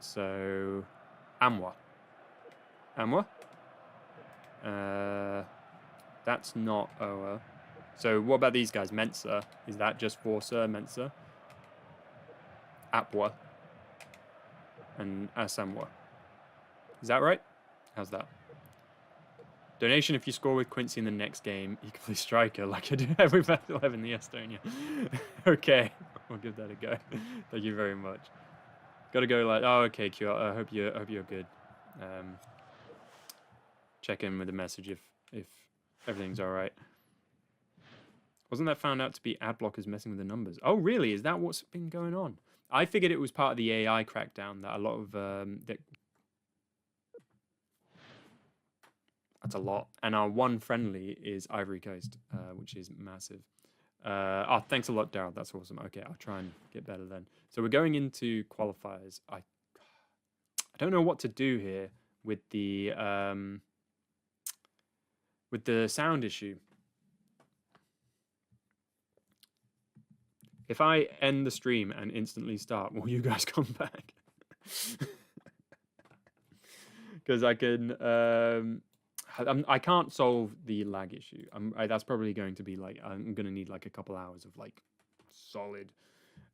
So, Asamoah. That's not Oa. So what about these guys? Mensa. Is that just Forza, Mensa? Appiah. And Asamoah. Is that right? How's that? Donation if you score with Quincy in the next game. You can play striker like I do every Battle 11 in the Estonia. Okay, I'll give that a go. Thank you very much. Gotta go like, oh, okay, Q. I hope you're good. Check in with a message if everything's all right. Wasn't that found out to be ad blockers messing with the numbers? Oh, really? Is that what's been going on? I figured it was part of the AI crackdown that a lot of that's a lot. And our one friendly is Ivory Coast, which is massive. Oh, thanks a lot, Daryl. That's awesome. Okay, I'll try and get better then. So we're going into qualifiers. I don't know what to do here with the sound issue. If I end the stream and instantly start, will you guys come back? Because I can. I can't solve the lag issue. That's probably going to be like I'm going to need like a couple hours of like solid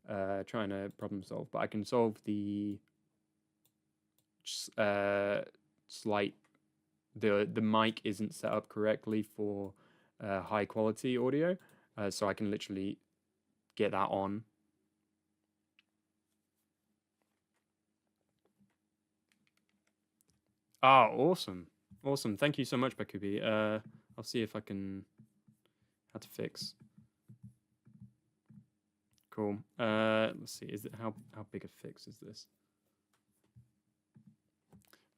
trying to problem solve. But I can solve the slight the mic isn't set up correctly for high quality audio, so I can literally get that on. Ah, awesome. Awesome. Thank you so much, Bakubi. I'll see if I can how to fix. Cool. Let's see. Is it how big a fix is this?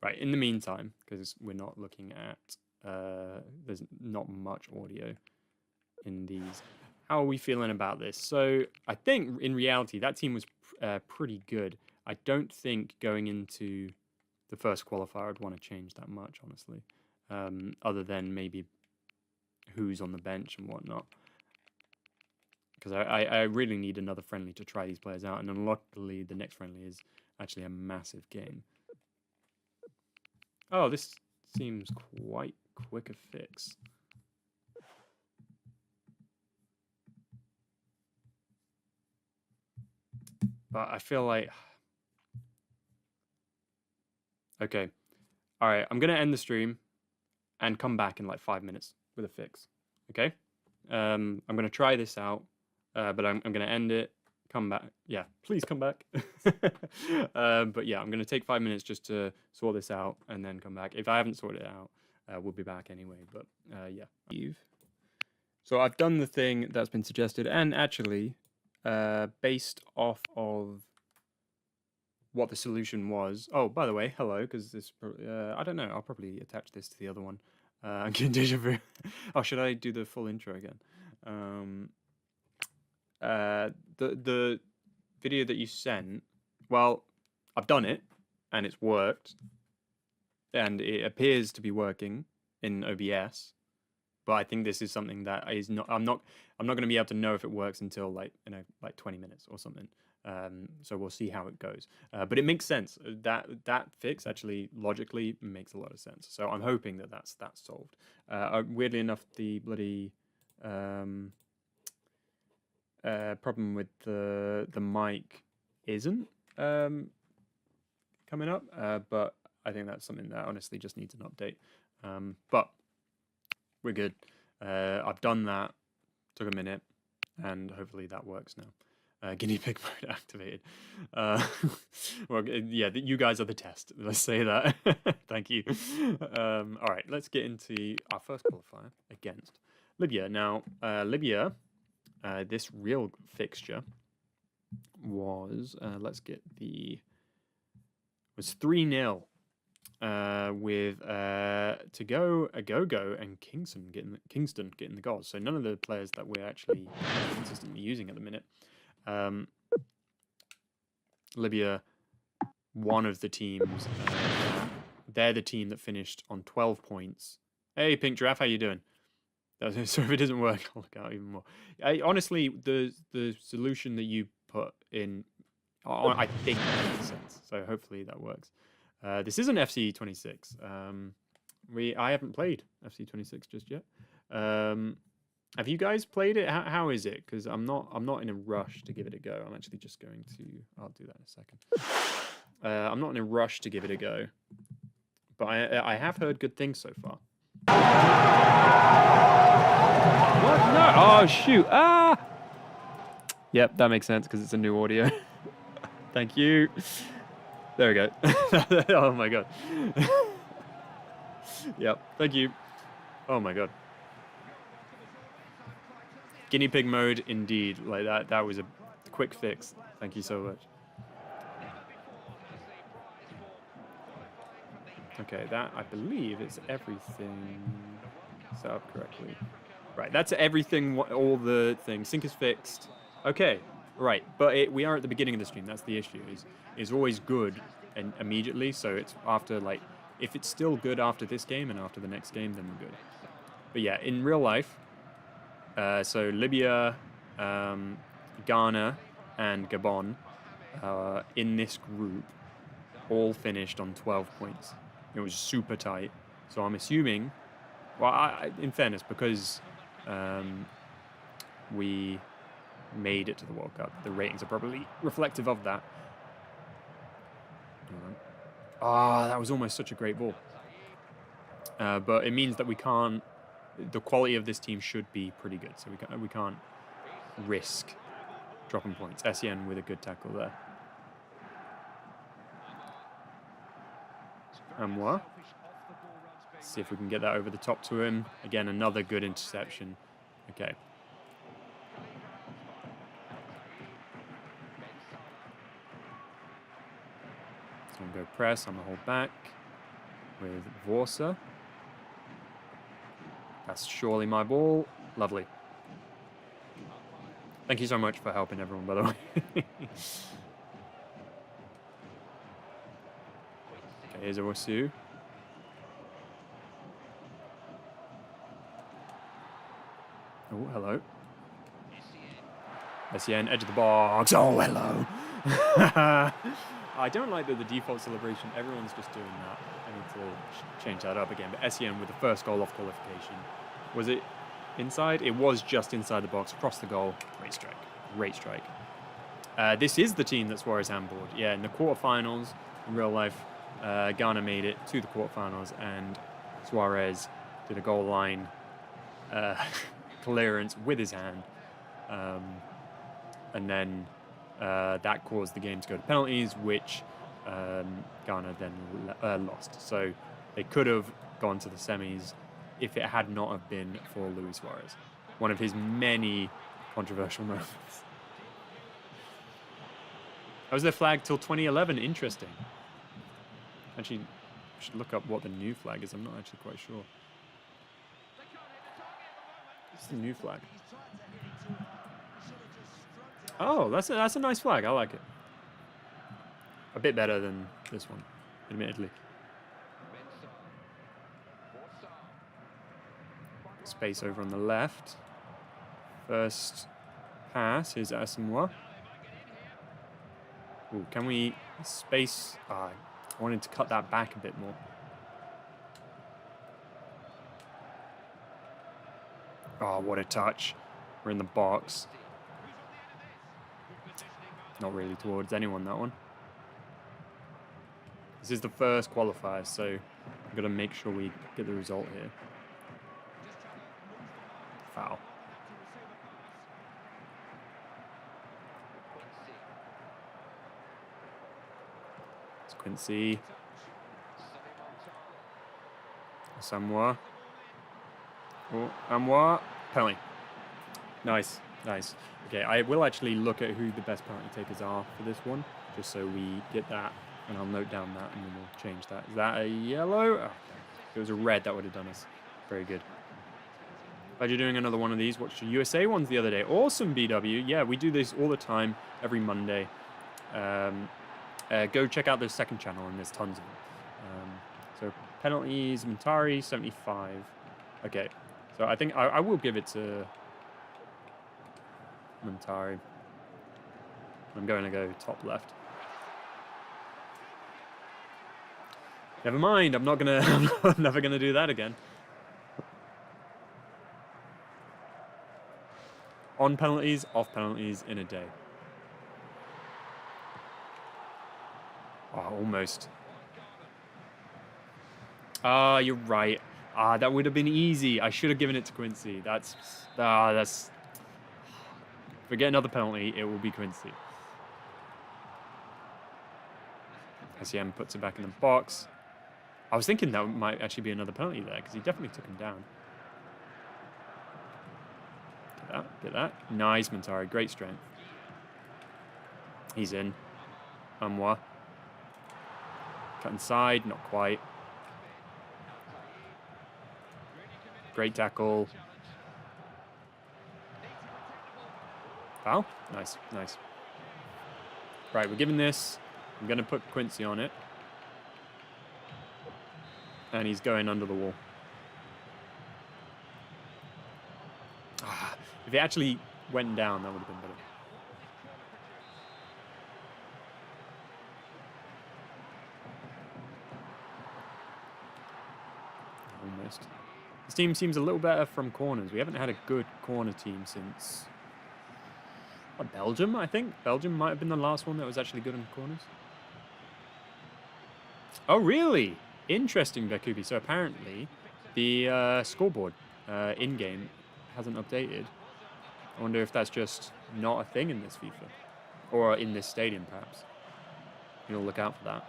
Right. In the meantime, because we're not looking at there's not much audio in these. How are we feeling about this? So I think in reality that team was pretty good. I don't think going into the first qualifier I'd want to change that much, honestly, other than maybe who's on the bench and whatnot. Because I really need another friendly to try these players out, and unluckily the next friendly is actually a massive game. Oh, this seems quite quick a fix. But I feel like... Okay. All right, I'm going to end the stream and come back in like 5 minutes with a fix. Okay? I'm going to try this out, but I'm going to end it, come back. Yeah, please come back. But yeah, I'm going to take 5 minutes just to sort this out and then come back. If I haven't sorted it out, we'll be back anyway. But yeah. So I've done the thing that's been suggested, and actually, based off of what the solution was. Oh, by the way, hello, because this, I don't know, I'll probably attach this to the other one. I'm getting deja vu. Oh, should I do the full intro again? The video that you sent, well, I've done it, and it's worked, and it appears to be working in OBS, but I think this is something that is not, I'm not going to be able to know if it works until like 20 minutes or something. So we'll see how it goes. But it makes sense. That fix actually logically makes a lot of sense. So I'm hoping that that's solved. Weirdly enough, the bloody problem with the mic isn't coming up. But I think that's something that honestly just needs an update. But we're good. I've done that. Took a minute, and hopefully that works now. Guinea pig mode activated. Well, yeah, you guys are the test. Let's say that. Thank you. All right, let's get into our first qualifier against Libya. Now, Libya, this real fixture was, let's get was 3-0 with Agogo and Kingston getting the goals. So none of the players that we're actually consistently using at the minute. Libya, one of the teams, they're the team that finished on 12 points. Hey, Pink Giraffe, how you doing? So if it doesn't work, I'll look out even more. Honestly, the solution that you put in, I think makes sense. So hopefully that works. This is an FC26. I haven't played FC26 just yet. Have you guys played it? How is it? Because I'm not in a rush to give it a go. I'm actually just going to. I'll do that in a second. I'm not in a rush to give it a go, but I have heard good things so far. What? No! Oh shoot! Ah! Yep, that makes sense because it's a new audio. Thank you. There we go. Oh my god. Yep. Thank you. Oh my god. Guinea pig mode, indeed. Like that. That was a quick fix. Thank you so much. Okay, that I believe is everything set up correctly. Right, that's everything. All the things. Sync is fixed. Okay, right. But we are at the beginning of the stream. That's the issue. Is always good and immediately. So it's after like if it's still good after this game and after the next game, then we're good. But yeah, in real life. So Libya, Ghana, and Gabon in this group all finished on 12 points. It was super tight. So I'm assuming, well, in fairness, because we made it to the World Cup, the ratings are probably reflective of that. Ah, that was almost such a great ball. But it means that we can't. The quality of this team should be pretty good, so we can't risk dropping points. Essien with a good tackle there. Asamoah. See if we can get that over the top to him. Again, another good interception. Okay. So I'm going to go press. I'm going to hold back with Vorsa. That's surely my ball. Lovely. Thank you so much for helping everyone, by the way. Okay, here's Owusu. Oh, hello. Essien, edge of the box. Oh, hello. I don't like that the default celebration, everyone's just doing that. I need to change that up again. But Essien with the first goal off qualification. Was it inside? It was just inside the box, across the goal. Great strike. Great strike. This is the team that Suarez handballed. Yeah, in the quarterfinals, in real life, Ghana made it to the quarterfinals, and Suarez did a goal line clearance with his hand. And then that caused the game to go to penalties, which Ghana then lost. So they could have gone to the semis if it had not have been for Luis Suarez. One of his many controversial moments. That was their flag till 2011. Interesting. Actually, I should look up what the new flag is. I'm not actually quite sure. What's the new flag? Oh, that's a nice flag. I like it. A bit better than this one, admittedly. Space over on the left. First pass is Asamoah. Ooh, can we space? I wanted to cut that back a bit more. Oh, what a touch. We're in the box. Not really towards anyone, that one. This is the first qualifier, so we've got to make sure we get the result here. Foul. It's Quincy. Asamoah. Oh, Asamoah. Penalty. Nice, nice. Okay, I will actually look at who the best penalty takers are for this one, just so we get that, and I'll note down that, and then we'll change that. Is that a yellow? Oh, if it was a red, that would have done us. Very good. Glad you're doing another one of these. Watched the USA ones the other day. Awesome, BW. Yeah, we do this all the time, every Monday. Go check out the second channel, and there's tons of them. So penalties, Muntari, 75. Okay, So I think I will give it to Muntari. I'm going to go top left. Never mind, I'm never gonna do that again. On penalties, off penalties in a day. Oh, almost. Ah, you're right. Ah, that would have been easy. I should have given it to Quincy. That's... If we get another penalty, it will be Quincy. Essien puts it back in the box. I was thinking that might actually be another penalty there, because he definitely took him down. Get that. Nice, Muntari. Great strength. He's in. Asamoah. Cut inside. Not quite. Great tackle. Foul? Nice, nice. Right, we're giving this. I'm going to put Quincy on it. And he's going under the wall. If it actually went down, that would have been better. Almost. This team seems a little better from corners. We haven't had a good corner team since... What, Belgium, I think? Belgium might have been the last one that was actually good on corners. Oh, really? Interesting, Bakubi. So apparently, the scoreboard in-game hasn't updated. I wonder if that's just not a thing in this FIFA. Or in this stadium, perhaps. You'll look out for that.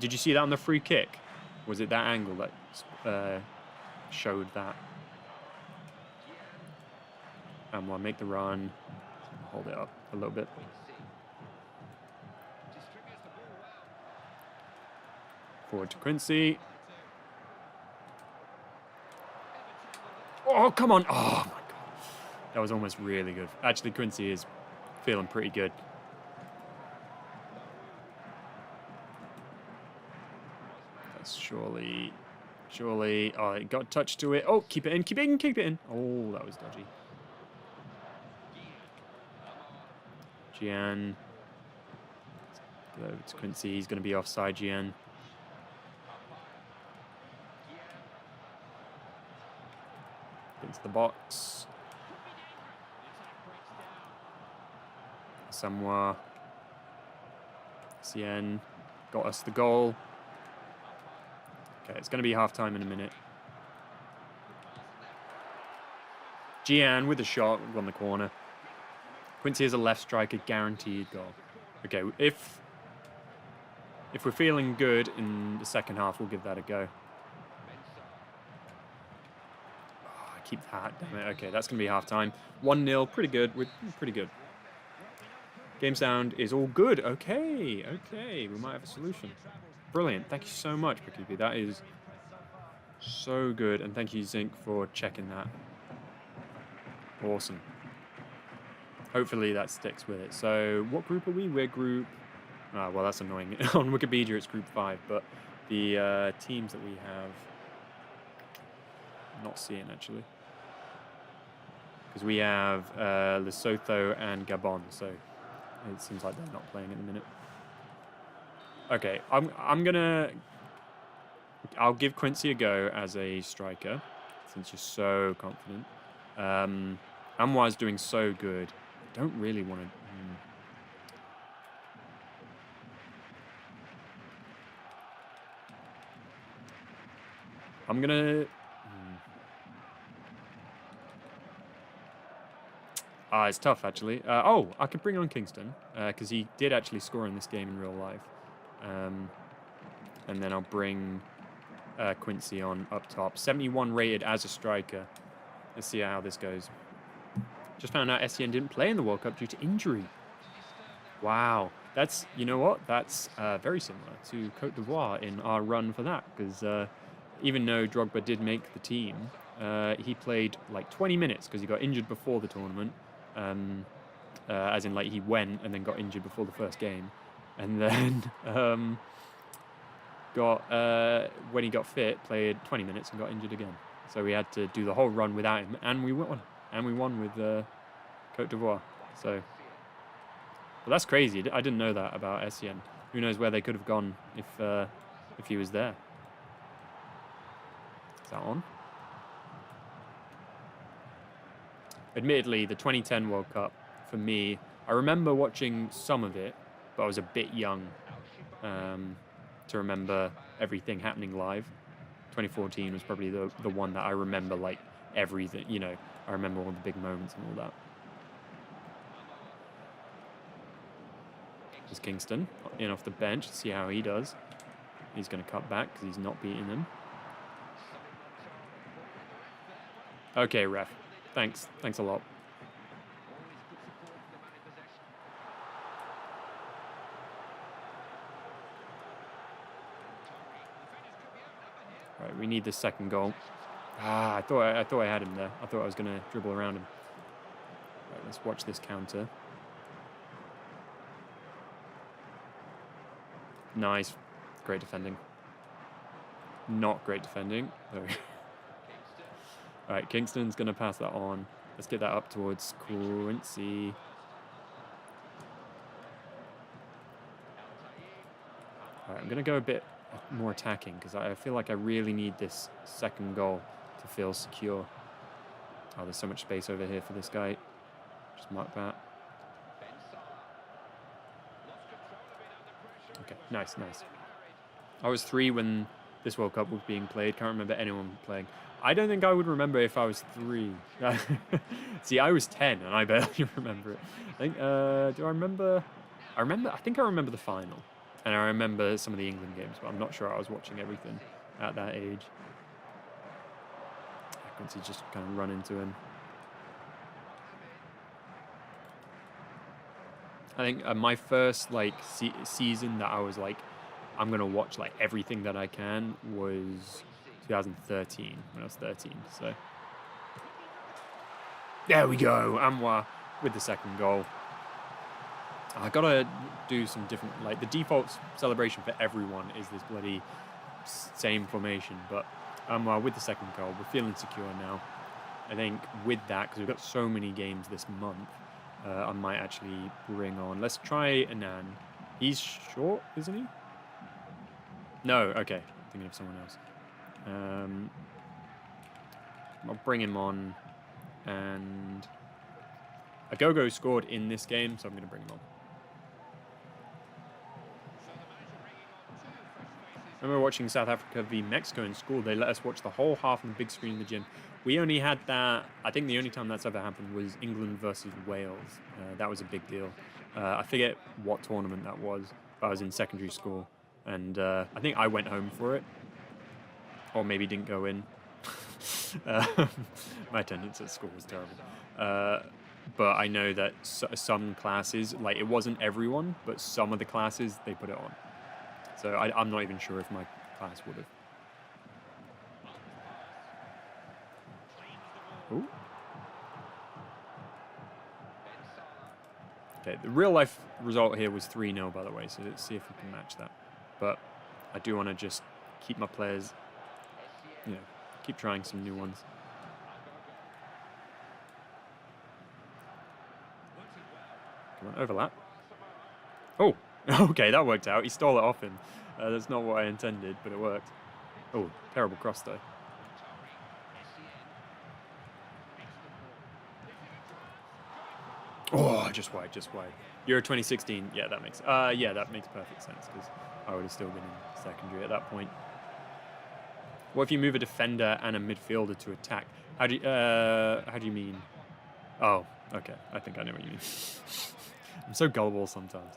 Did you see that on the free kick? Was it that angle that showed that? And we'll make the run. Hold it up a little bit. Forward to Quincy. Oh, come on. Oh, my God. That was almost really good. Actually, Quincy is feeling pretty good. That's surely. Oh, it got touched to it. Oh, keep it in, keep it in, keep it in. Oh, that was dodgy. Gyan. Go over to Quincy. He's going to be offside, Gyan. Into the box. Asamoah. Essien got us the goal. Okay, it's going to be half-time in a minute. Gyan with a shot on the corner. Quincy is a left striker, guaranteed goal. Okay, if we're feeling good in the second half, we'll give that a go. Oh, keep that, damn it. Okay, that's going to be half-time. 1-0, pretty good. We're pretty good. Game sound is all good. Okay, we might have a solution. Brilliant. Thank you so much, Bakubi. That is so good. And thank you, Zinc, for checking that. Awesome. Hopefully that sticks with it. So what group are we? We're group... Ah, well, that's annoying. On Wikipedia, it's group 5. But the teams that we have... I'm not seeing, actually. Because we have Lesotho and Gabon. So it seems like they're not playing at the minute. Okay, I'll give Quincy a go as a striker, since you're so confident. Asamoah's doing so good. I don't really want to... I'm gonna... it's tough, actually. Oh, I could bring on Kingston, because he did actually score in this game in real life. And then I'll bring Quincy on up top. 71 rated as a striker. Let's see how this goes. Just found out Essien didn't play in the World Cup due to injury. Wow. That's, you know what? That's very similar to Côte d'Ivoire in our run for that. Because even though Drogba did make the team, he played like 20 minutes because he got injured before the tournament. As in, like, he went and then got injured before the first game. And then when he got fit, played 20 minutes and got injured again. So we had to do the whole run without him, and we won. And we won with Côte d'Ivoire. So, well, that's crazy. I didn't know that about Essien. Who knows where they could have gone if he was there. Is that on? Admittedly, the 2010 World Cup, for me, I remember watching some of it, but I was a bit young to remember everything happening live. 2014 was probably the one that I remember, like, everything, you know, I remember all the big moments and all that. There's Kingston in off the bench to see how he does. He's going to cut back because he's not beating him. Okay, ref. Thanks. Thanks a lot. Right, we need the second goal. Ah, I thought I had him there. I thought I was going to dribble around him. Right, let's watch this counter. Nice. Great defending. Not great defending. There we go. Alright, Kingston's going to pass that on. Let's get that up towards Quincy. Alright, I'm going to go a bit more attacking because I feel like I really need this second goal to feel secure. Oh, there's so much space over here for this guy. Just mark that. Okay, nice, nice. I was 3 when this World Cup was being played. Can't remember anyone playing. I don't think I would remember if I was 3. See, I was 10 and I barely remember it. I think, do I remember? I think I remember the final. And I remember some of the England games, but I'm not sure I was watching everything at that age. Quincy just kind of run into him. I think my first like season that I was like, I'm gonna watch like everything that I can was 2013 when I was 13. So there we go, Asamoah with the second goal. I gotta do some different, like the default celebration for everyone is this bloody same formation, but with the second goal, we're feeling secure now. I think with that, because we've got so many games this month, I might actually bring on. Let's try Anan. He's short, isn't he? No, okay. Thinking of someone else. I'll bring him on. And Agogo scored in this game, so I'm going to bring him on. I remember watching South Africa v Mexico in school. They let us watch the whole half on the big screen in the gym. We only had that, I think the only time that's ever happened was England versus Wales. That was a big deal. I forget what tournament that was, but I was in secondary school. And I think I went home for it. Or maybe didn't go in. My attendance at school was terrible. But I know that some classes, like it wasn't everyone, but some of the classes, they put it on. So I'm not even sure if my class would have. Ooh. Okay, the real life result here was 3-0, by the way, so let's see if we can match that. But I do want to just keep my players, you know, keep trying some new ones. Come on, overlap. Oh, okay, that worked out. He stole it off him. That's not what I intended, but it worked. Oh, terrible cross though. Oh, just wide, just wide. Euro 2016. Yeah, that makes perfect sense because I would have still been in secondary at that point. What if you move a defender and a midfielder to attack? How do you mean? Oh, okay. I think I know what you mean. I'm so gullible sometimes.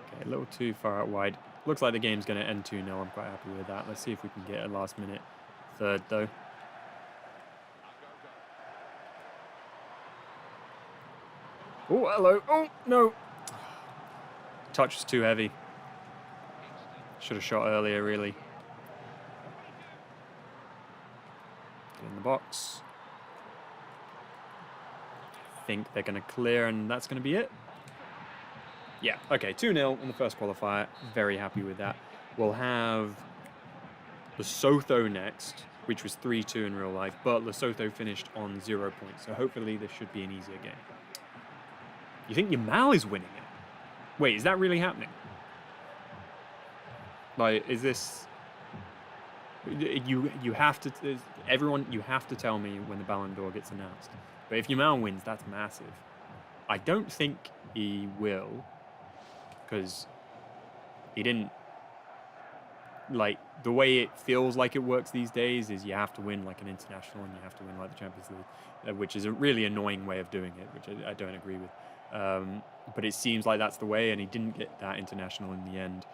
Okay, a little too far out wide. Looks like the game's going to end 2-0. I'm quite happy with that. Let's see if we can get a last minute third though. Oh, hello. Oh, no. Touch was too heavy. Should have shot earlier, really. Get in the box. I think they're going to clear, and that's going to be it. Yeah, okay, 2-0 in the first qualifier. Very happy with that. We'll have Lesotho next, which was 3-2 in real life, but Lesotho finished on 0 points, so hopefully this should be an easier game. You think Yamal is winning it? Wait, is that really happening? Like, is this... You have to... Everyone, you have to tell me when the Ballon d'Or gets announced. But if Yamal wins, that's massive. I don't think he will, because he didn't... Like, the way it feels like it works these days is you have to win like an international and you have to win like the Champions League, which is a really annoying way of doing it, which I don't agree with. But it seems like that's the way, and he didn't get that international in the end.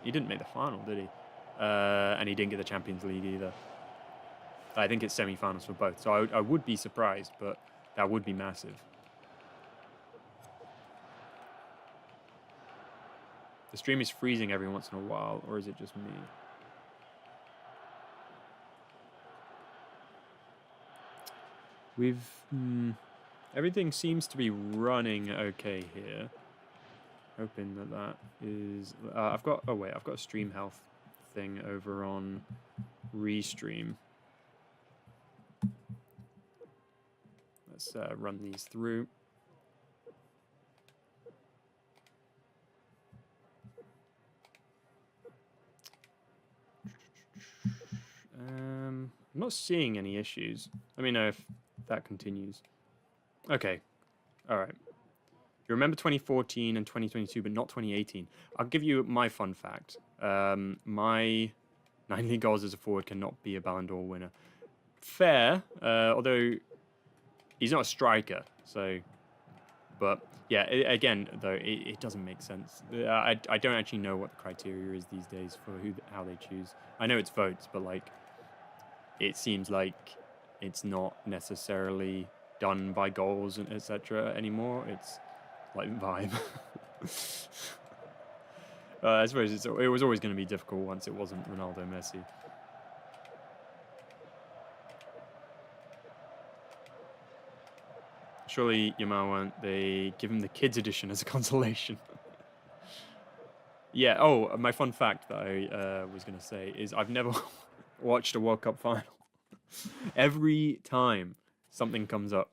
He didn't make the final, did he? And he didn't get the Champions League either. I think it's semi-finals for both, so I would be surprised, but that would be massive. The stream is freezing every once in a while, or is it just me? Everything seems to be running okay here. Hoping that is... I've got a stream health thing over on Restream. Let's run these through. I'm not seeing any issues. Let me know if that continues. Okay. All right. You remember 2014 and 2022, but not 2018. I'll give you my fun fact. My 9 league goals as a forward cannot be a Ballon d'Or winner. Fair, although he's not a striker, so... But, yeah, again, though, it doesn't make sense. I don't actually know what the criteria is these days for how they choose. I know it's votes, but, like, it seems like it's not necessarily done by goals and etc. anymore. It's like vibe. I suppose it was always going to be difficult once it wasn't Ronaldo, Messi. Surely Yamal won't. They give him the kids edition as a consolation. Yeah. Oh, my fun fact that I was going to say is I've never watched a World Cup final. Every time something comes up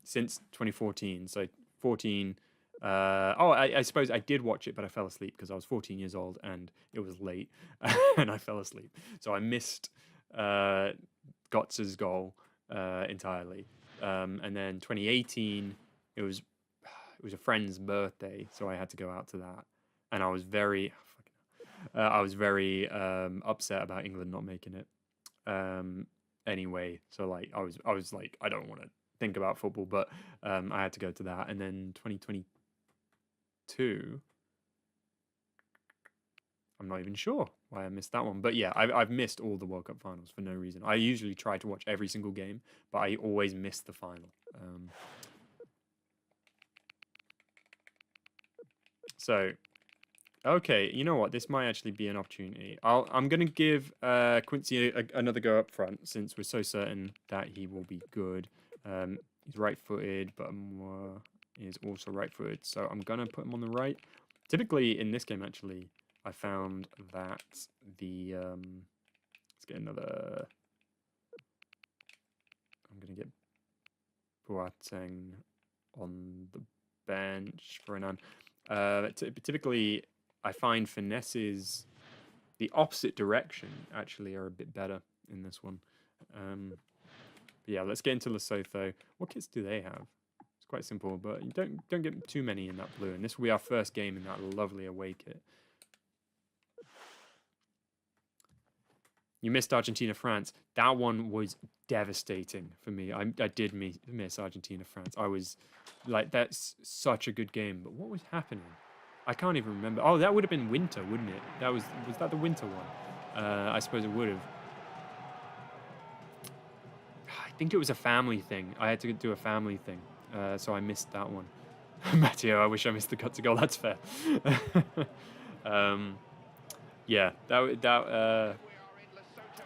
since 2014, so 14. I suppose I did watch it, but I fell asleep because I was 14 years old and it was late, and I fell asleep. So I missed Götze's goal entirely. And then 2018, it was a friend's birthday, so I had to go out to that, and I was very upset about England not making it. Anyway, so like I was like, I don't want to think about football, but I had to go to that. And then 2022, I'm not even sure why I missed that one, but yeah, I've missed all the World Cup finals for no reason. I usually try to watch every single game, but I always miss the final. So okay, you know what? This might actually be an opportunity. I'm going to give Quincy another go up front, since we're so certain that he will be good. He's right-footed, but is also right-footed, so I'm going to put him on the right. Typically, in this game, actually, I found that the... let's get another... I'm going to get Boateng on the bench for an... typically... I find finesses the opposite direction actually are a bit better in this one. But yeah, let's get into Lesotho. What kits do they have? It's quite simple, but you don't get too many in that blue. And this will be our first game in that lovely away kit. You missed Argentina-France. That one was devastating for me. I did miss Argentina-France. I was like, that's such a good game. But what was happening? I can't even remember. Oh, that would have been winter, wouldn't it? Was that the winter one? I suppose it would have. I think it was a family thing. I had to do a family thing, so I missed that one. Matteo, I wish I missed the cut to goal. That's fair. Yeah,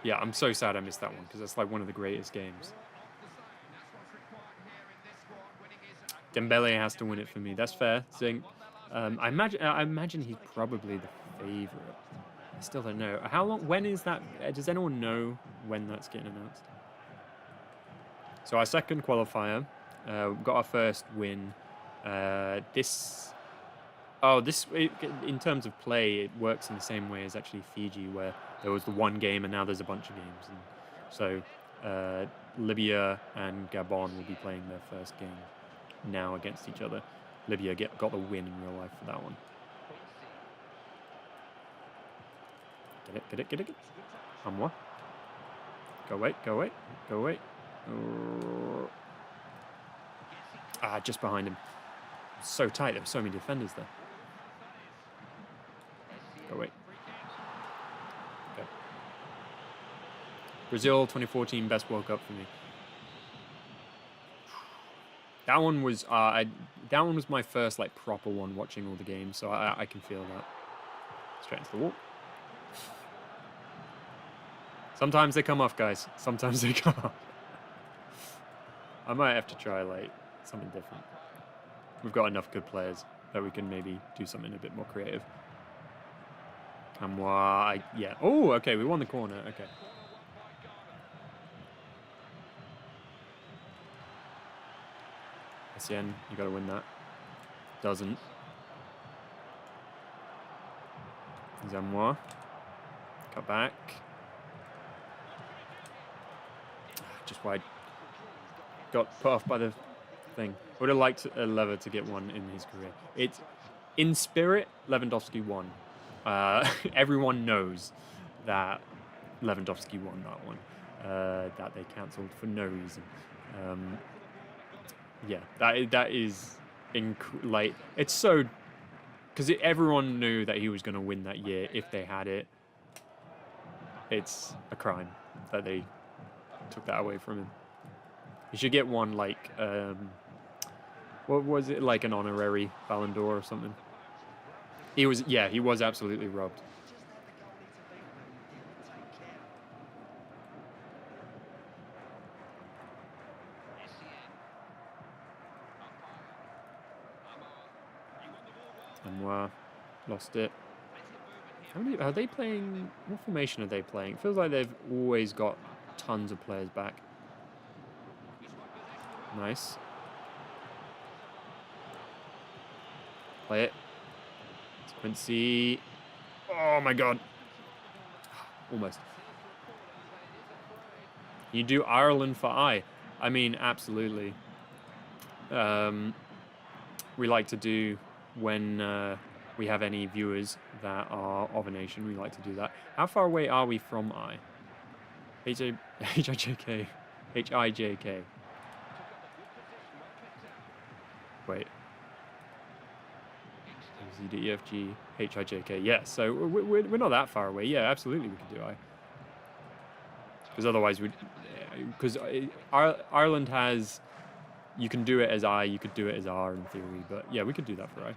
yeah, I'm so sad I missed that one because that's like one of the greatest games. Dembele has to win it for me. That's fair. Zing. I imagine he's probably the favorite. I still don't know. How long? When is that? Does anyone know when that's getting announced? So our second qualifier, got our first win. This in terms of play, it works in the same way as actually Fiji, where there was the one game and now there's a bunch of games. And so Libya and Gabon will be playing their first game now against each other. Libya got the win in real life for that one. Get it. Asamoah. Go away. Just behind him. So tight. There were so many defenders there. Go away. Okay. Brazil 2014 best World Cup for me. That one was my first like proper one watching all the games, so I can feel that. Straight into the wall. Sometimes they come off, guys. Sometimes they come off. I might have to try like something different. We've got enough good players that we can maybe do something a bit more creative. Yeah. Oh, okay. We won the corner. Okay. Essien, you got to win that. Doesn't. Asamoah. Cut back. Just wide. Got put off by the thing. Would have liked Lever to get one in his career. It's in spirit. Lewandowski won. Everyone knows that Lewandowski won that one. That they cancelled for no reason. Yeah, that is like it's so because everyone knew that he was going to win that year if they had it. It's a crime that they took that away from him. He should get one like what was it, like an honorary Ballon d'Or or something. He was absolutely robbed. And lost it. Are they playing? What formation are they playing? It feels like they've always got tons of players back. Nice. Play it. It's Quincy. Oh my god. Almost. You do Ireland for I mean, absolutely. We like to do when we have any viewers that are of a nation, we like to do that. How far away are we from I? H-I-J-K. H-I-J-K. Wait. Z-D-E-F-G, H-I-J-K. Yeah, so we're not that far away. Yeah, absolutely we can do I. Because otherwise because Ireland has, you can do it as I, you could do it as R in theory, but yeah, we could do that for I.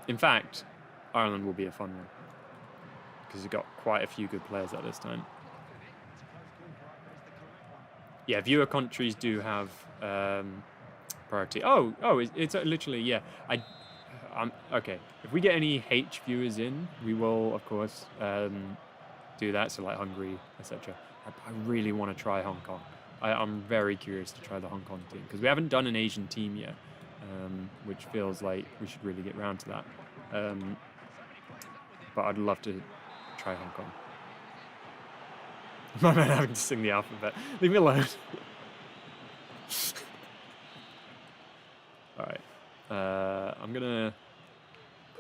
In fact, Ireland will be a fun one because you've got quite a few good players at this time. Yeah, viewer countries do have priority. Oh, it's literally, yeah. Okay. If we get any H viewers in, we will, of course, do that. So like Hungary, etc. I really want to try Hong Kong. I'm very curious to try the Hong Kong team because we haven't done an Asian team yet, which feels like we should really get round to that. But I'd love to try Hong Kong. My man having to sing the alphabet. Leave me alone. Alright. I'm gonna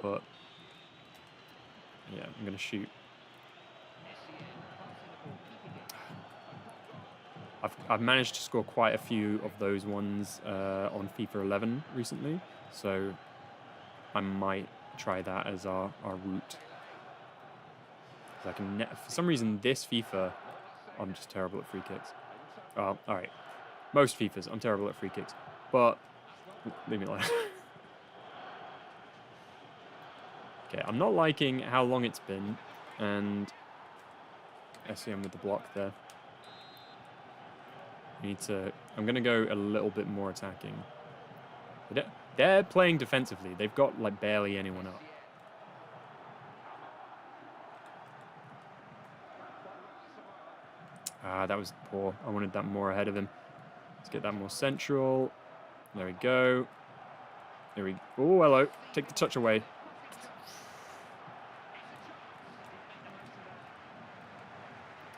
put... Yeah, I'm gonna shoot. I've managed to score quite a few of those ones on FIFA 11 recently, so I might try that as our route. I can for some reason this FIFA, I'm just terrible at free kicks. Oh, all right. Most FIFAs, I'm terrible at free kicks, but leave me alone. Okay, I'm not liking how long it's been, and Essien with the block there. We need to... I'm going to go a little bit more attacking. They're playing defensively. They've got, like, barely anyone up. Ah, that was poor. I wanted that more ahead of him. Let's get that more central. There we go. There we... Oh, hello. Take the touch away.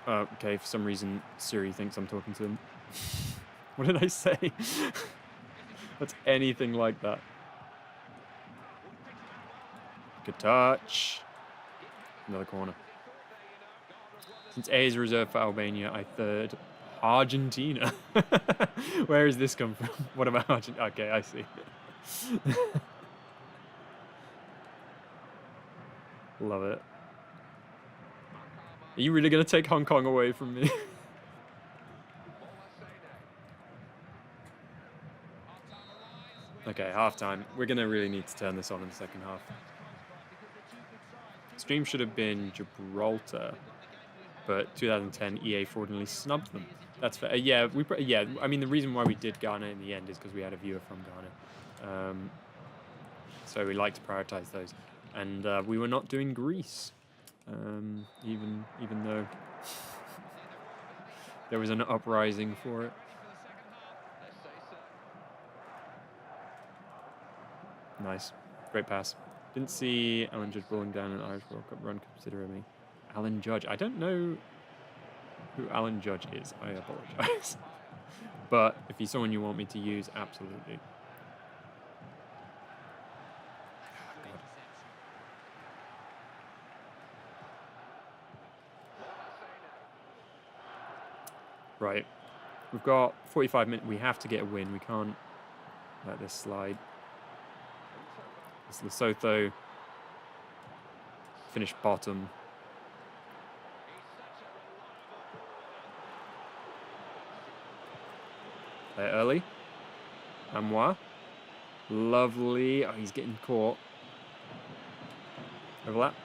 Oh, okay, for some reason, Siri thinks I'm talking to him. What did I say? That's anything like that. Good touch. Another corner. Since A is reserved for Albania, I third Argentina. Where has this come from? What about Argentina? Okay, I see. Love it. Are you really going to take Hong Kong away from me? Okay, halftime. We're going to really need to turn this on in the second half. Stream should have been Gibraltar, but 2010 EA fraudulently snubbed them. That's fair. Yeah, I mean, the reason why we did Ghana in the end is because we had a viewer from Ghana. So we like to prioritize those. And we were not doing Greece, even though there was an uprising for it. Nice. Great pass. Didn't see Alan Judge bowling down an Irish World Cup run considerably. Alan Judge. I don't know who Alan Judge is. I apologize. But if he's someone you want me to use, absolutely. Right. We've got 45 minutes. We have to get a win. We can't let this slide. Lesotho finished bottom. Play early. Asamoah. Lovely. Oh, he's getting caught. Overlap.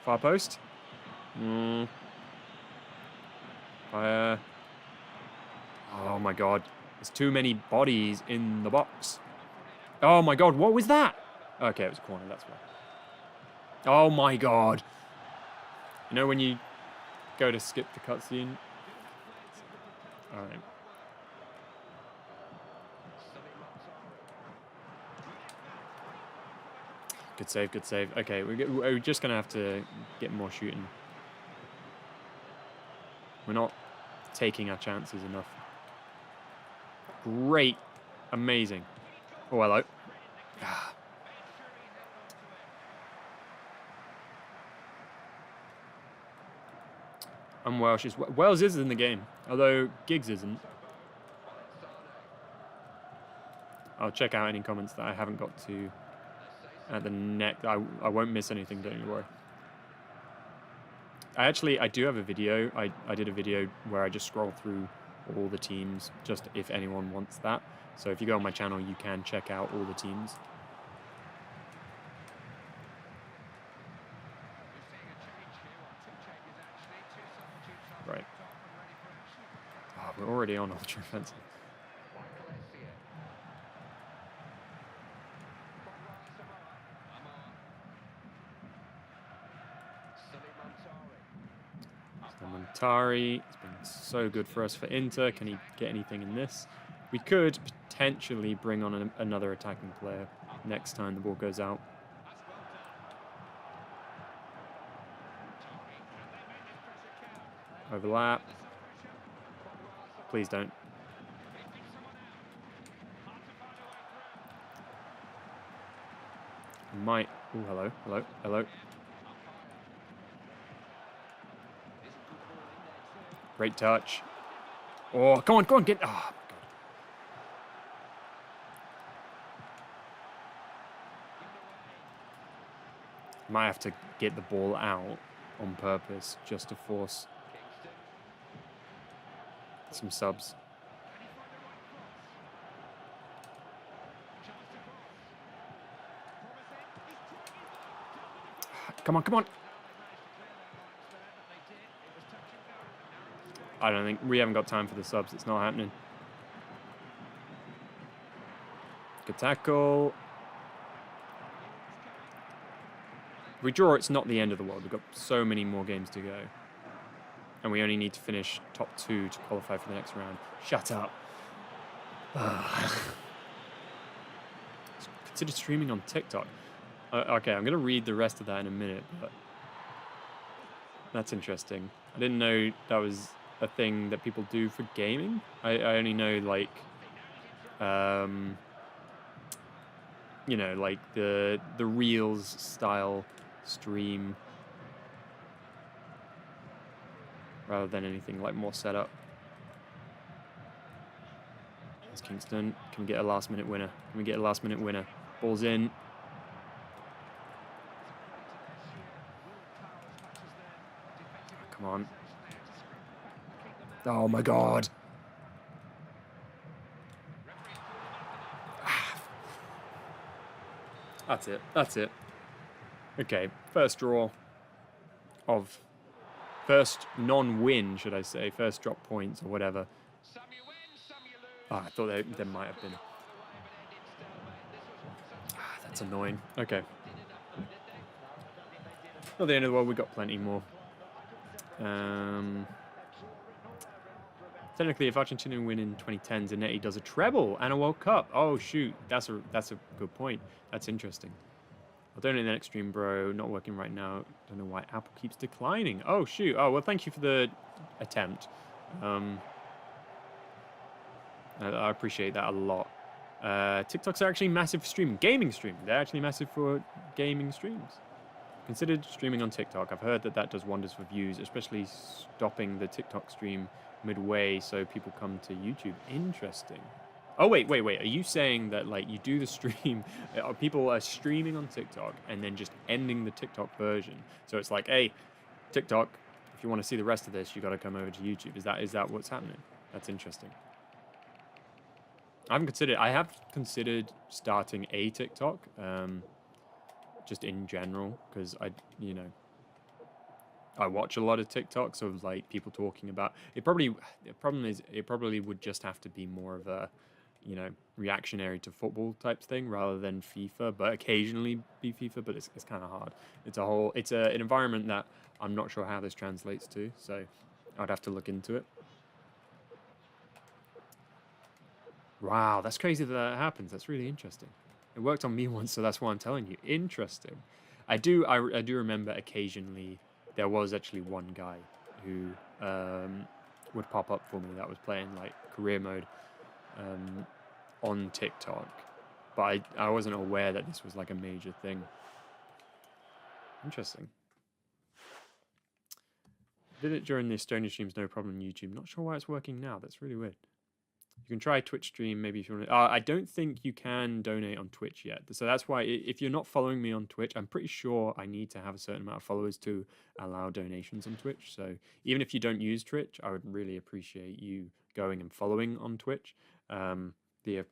Far post. Appiah. Oh my god. There's too many bodies in the box. Oh my god, what was that? Okay, it was a corner, that's why. Oh my god. You know when you go to skip the cutscene? Alright. Good save, good save. Okay, we're just going to have to get more shooting. We're not taking our chances enough. Great. Amazing. Oh, hello. I'm Welsh. Wales is in the game, although Giggs isn't. I'll check out any comments that I haven't got to at the neck. I won't miss anything, don't you worry. I do have a video. I did a video where I just scroll through all the teams, just if anyone wants that. So if you go on my channel, you can check out all the teams. Right. Oh, we're already on ultra offensive. Muntari, it's been so good for us for Inter. Can he get anything in this? We could potentially bring on another attacking player next time the ball goes out. Overlap. Please don't. Might. Oh, hello, hello, hello. Great touch. Oh, come on, get. Oh, might have to get the ball out on purpose just to force some subs. Come on, come on. I don't think we haven't got time for the subs. It's not happening. Good tackle. If we draw, it's not the end of the world. We've got so many more games to go. And we only need to finish top 2 to qualify for the next round. Shut up. Consider streaming on TikTok. Okay, I'm going to read the rest of that in a minute, but that's interesting. I didn't know that was a thing that people do for gaming. I only know, like, you know, like the Reels style stream rather than anything like more set up. It's Kingston. Can we get a last minute winner? Can we get a last minute winner? Ball's in. Come on. Oh my God. That's it. That's it. Okay. First draw of... First non-win, should I say. First drop points or whatever. I thought there might have been. That's annoying. Okay. Not the end of the world. We've got plenty more. Technically, if Argentina win in 2010, Zanetti does a treble and a World Cup. Oh, shoot. That's a good point. That's interesting. I'll donate the next stream, bro. Not working right now. Don't know why Apple keeps declining. Oh, shoot. Oh, well, thank you for the attempt. I appreciate that a lot. TikToks are actually massive for streaming. Gaming streaming. They're actually massive for gaming streams. Considered streaming on TikTok. I've heard that does wonders for views, especially stopping the TikTok stream midway so people come to YouTube. Interesting. Oh, wait. Are you saying that, like, you do the stream, people are streaming on TikTok and then just ending the TikTok version? So it's like, hey, TikTok, if you want to see the rest of this, you got to come over to YouTube. Is that what's happening? That's interesting. I have considered starting a TikTok, just in general, because I watch a lot of TikToks of like people talking about it. The problem is it probably would just have to be more of a, reactionary to football type thing rather than FIFA, but occasionally be FIFA, but it's kind of hard. It's an environment that I'm not sure how this translates to, so I'd have to look into it. Wow, that's crazy that happens. That's really interesting. It worked on me once, so that's why I'm telling you. Interesting. I do remember occasionally there was actually one guy who would pop up for me that was playing like career mode on TikTok, but I wasn't aware that this was like a major thing. Interesting. Did it during the Estonia streams, no problem on YouTube. Not sure why it's working now. That's really weird. You can try Twitch stream, maybe if you want to. I don't think you can donate on Twitch yet. So that's why if you're not following me on Twitch, I'm pretty sure I need to have a certain amount of followers to allow donations on Twitch. So even if you don't use Twitch, I would really appreciate you going and following on Twitch. The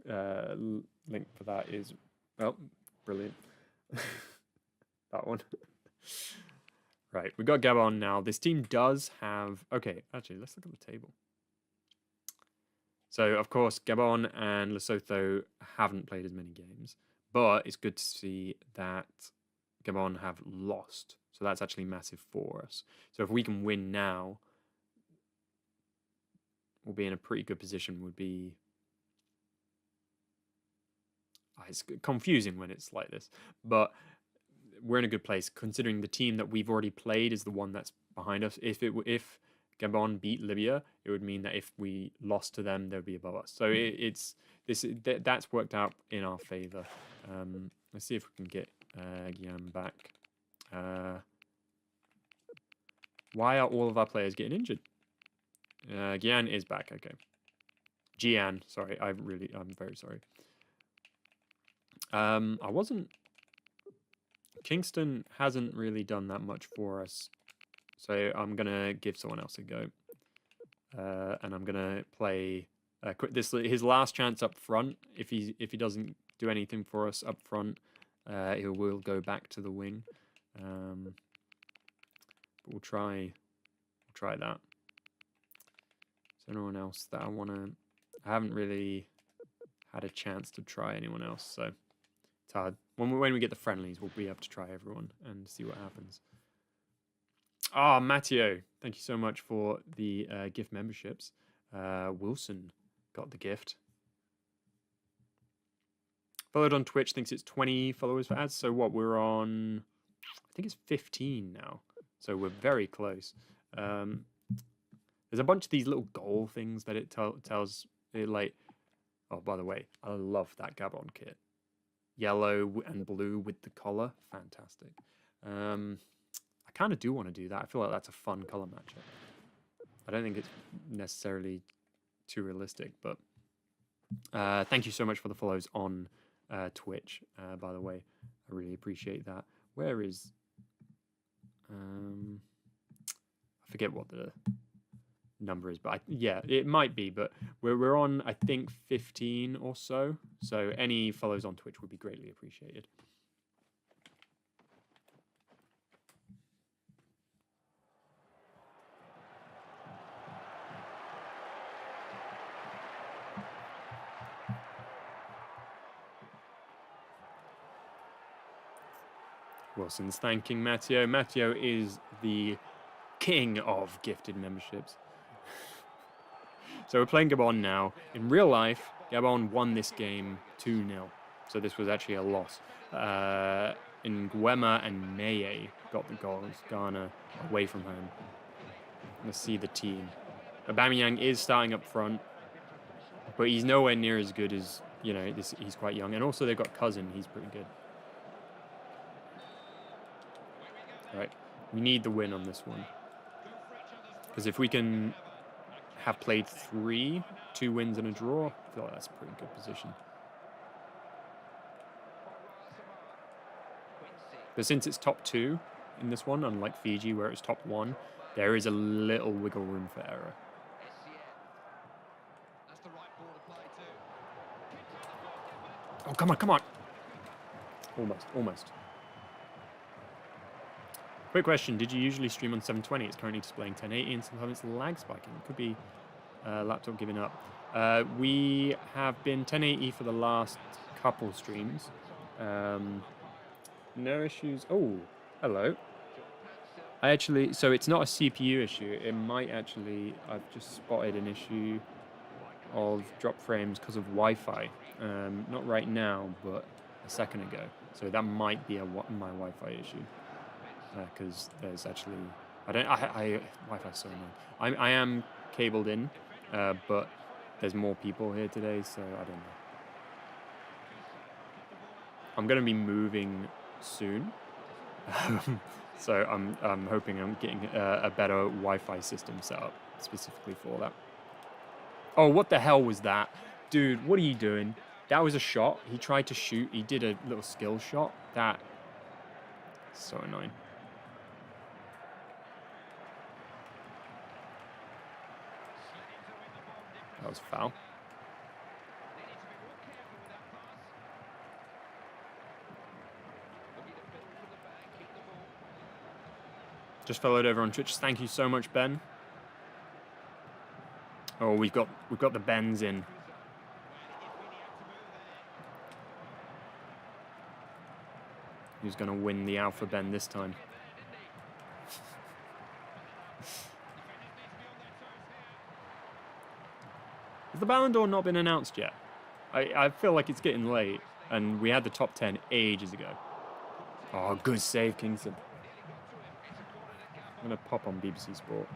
link for that is, oh, brilliant. That one. Right, we got Gabon now. This team does have... Okay, actually, let's look at the table. So, of course, Gabon and Lesotho haven't played as many games, but it's good to see that Gabon have lost. So that's actually massive for us. So if we can win now, we'll be in a pretty good position. Would be... it's confusing when it's like this, but we're in a good place considering the team that we've already played is the one that's behind us. If Gabon beat Libya, it would mean that if we lost to them, they'd be above us. So that's worked out in our favor. Let's see if we can get Gyan back. Why are all of our players getting injured? Gyan is back. Okay, Gian. Sorry, I'm very sorry. Kingston hasn't really done that much for us. So I'm going to give someone else a go. And I'm going to play his last chance up front. If he doesn't do anything for us up front, he will go back to the wing. But we'll try that. Is there anyone else that I haven't really had a chance to try anyone else, so it's hard. When we get the friendlies, we'll be able to try everyone and see what happens. Ah, Matteo, thank you so much for the gift memberships. Wilson got the gift. Followed on Twitch, thinks it's 20 followers for ads. So what, we're on, I think it's 15 now. So we're very close. There's a bunch of these little goal things that it tells it, like, oh, by the way, I love that Gabon kit. Yellow and blue with the collar, fantastic. I kind of do want to do that. I feel like that's a fun color matchup. I don't think it's necessarily too realistic, but thank you so much for the follows on Twitch, by the way. I really appreciate that. Where is... I forget what the number is, but yeah, it might be, but we're on, I think, 15 or so. So any follows on Twitch would be greatly appreciated. Wilson's thanking Matteo. Matteo is the king of gifted memberships. So we're playing Gabon now. In real life, Gabon won this game 2-0. So this was actually a loss. Nguema and Meye got the goals. Ghana away from home. Let's see the team. Aubameyang is starting up front, but he's nowhere near as good as, you know, he's quite young. And also they've got Cousin. He's pretty good. Right, we need the win on this one. Because if we can have played 2 wins and a draw, I feel like that's a pretty good position. But since it's top 2 in this one, unlike Fiji where it's top 1, there is a little wiggle room for error. Oh, come on, come on. Almost. Quick question, did you usually stream on 720? It's currently displaying 1080 and sometimes it's lag spiking. It could be laptop giving up. We have been 1080 for the last couple streams. No issues. Oh, hello. So it's not a CPU issue. It might actually, I've just spotted an issue of drop frames because of Wi-Fi. Not right now, but a second ago. So that might be my Wi-Fi issue. Because there's actually, Wi-Fi's so annoying. I am cabled in, but there's more people here today, so I don't know. I'm going to be moving soon, so I'm hoping I'm getting a better Wi-Fi system set up specifically for that. Oh, what the hell was that? Dude, what are you doing? That was a shot. He tried to shoot. He did a little skill shot. That's so annoying. That was foul. Just followed over on Twitch. Thank you so much, Ben. Oh, we've got the Bens in. Who's going to win the Alpha Ben this time? Has the Ballon d'Or not been announced yet? I feel like it's getting late, and we had the top 10 ages ago. Oh, good save, Kingston. I'm going to pop on BBC Sport.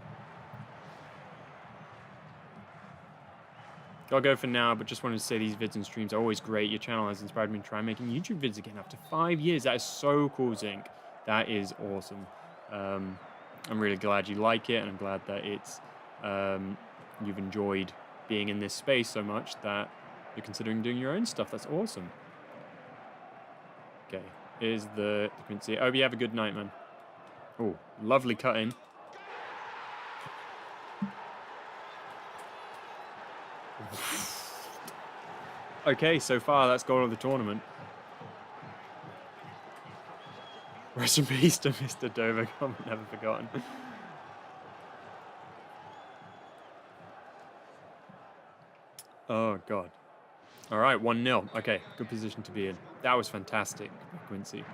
I'll go for now, but just wanted to say these vids and streams are always great. Your channel has inspired me to try making YouTube vids again after 5 years. That is so cool, Zinc. That is awesome. I'm really glad you like it, and I'm glad that it's you've enjoyed being in this space so much that you're considering doing your own stuff. That's awesome. Okay, here's the Quincy. Oh, you have a good night, man. Oh, lovely cut in. Okay, so far that's goal of the tournament. Rest in peace to Mr. Dover, never forgotten. Oh, God. All right, 1-0. Okay, good position to be in. That was fantastic, Quincy.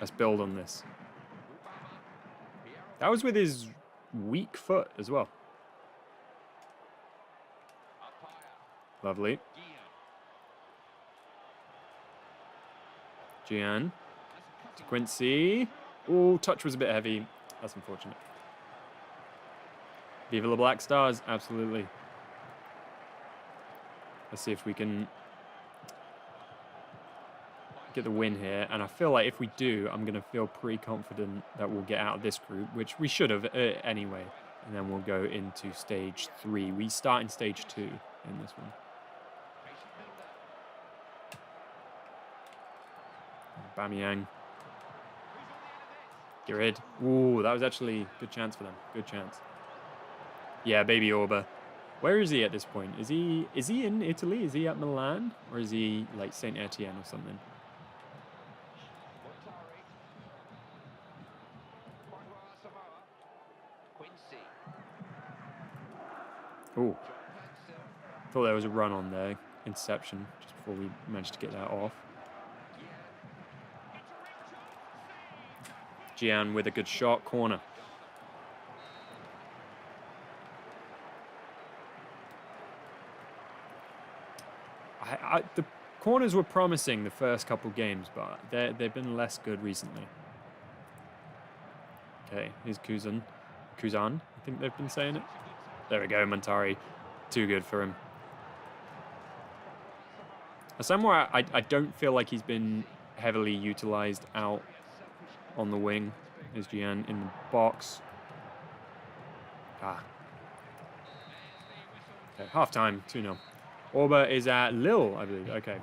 Let's build on this. That was with his weak foot as well. Lovely. Gyan. To Quincy. Ooh, touch was a bit heavy. That's unfortunate. Viva the Black Stars. Absolutely. Let's see if we can get the win here. And I feel like if we do, I'm going to feel pretty confident that we'll get out of this group, which we should have anyway. And then we'll go into stage 3. We start in stage 2 in this one. Bamiyang. Get rid. Ooh, that was actually a good chance for them. Good chance. Yeah, baby Orba. Where is he at this point? Is he in Italy? Is he at Milan? Or is he like Saint Etienne or something? Ooh. Thought there was a run on there. Interception just before we managed to get that off. Gyan with a good shot. Corner. The corners were promising the first couple games, but they've been less good recently. Okay, here's Kuzan. I think they've been saying it. There we go, Muntari. Too good for him. Asamoah, I don't feel like he's been heavily utilized out on the wing. Here's Gyan in the box. Okay, half time, 2-0. Orba is at Lille, I believe. Okay.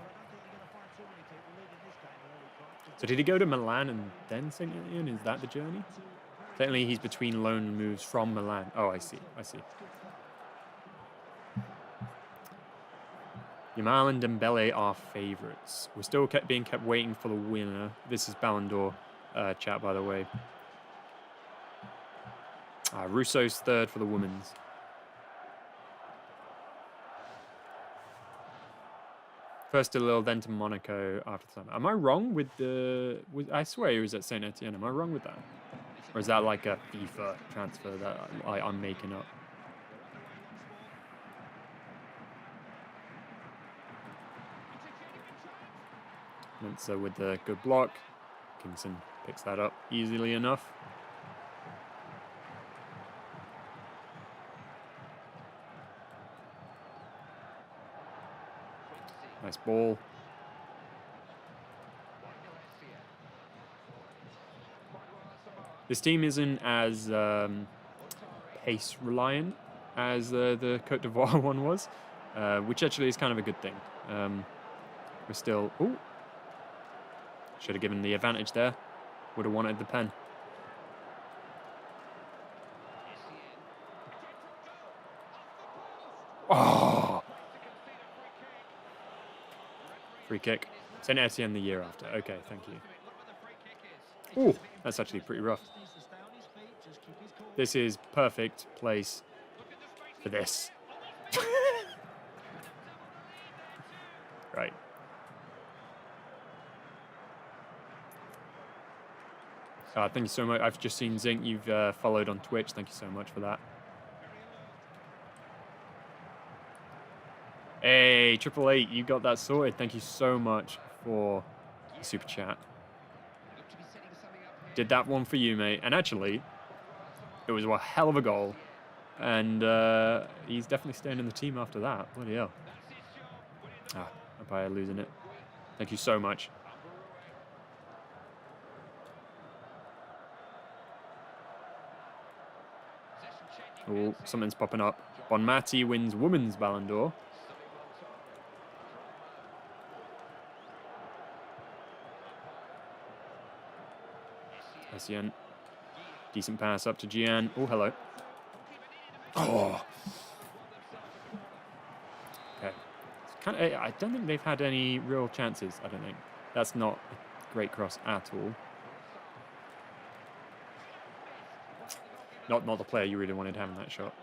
So did he go to Milan and then Saint Etienne? Is that the journey? Technically, he's between loan moves from Milan. Oh, I see. Yamal and Dembele are favourites. We're still being kept waiting for the winner. This is Ballon d'Or chat, by the way. Russo's third for the women's. First to Lille, then to Monaco after the summer. Am I wrong with the... I swear he was at Saint Etienne. Am I wrong with that? Or is that like a FIFA transfer that I'm making up? Mensa with the good block. Kingston picks that up easily enough. Nice ball. This team isn't as pace reliant as the Côte d'Ivoire one was, which actually is kind of a good thing. We're still... Ooh. Should have given the advantage there. Would have wanted the pen. Oh! Free kick. Saint Etienne the year after. Okay, thank you. Ooh, that's actually pretty rough. This is perfect place for this. Right. Thank you so much. I've just seen Zinc. You've followed on Twitch. Thank you so much for that. Hey, 888, you got that sorted. Thank you so much for the super chat. Did that one for you, mate. And actually, it was a hell of a goal. And he's definitely staying in the team after that. Bloody hell. Appiah losing it. Thank you so much. Oh, something's popping up. Bonmati wins Women's Ballon d'Or. Essien. Decent pass up to Gyan. Oh, hello. Oh. Okay. I don't think they've had any real chances, I don't think. That's not a great cross at all. Not the player you really wanted having that shot.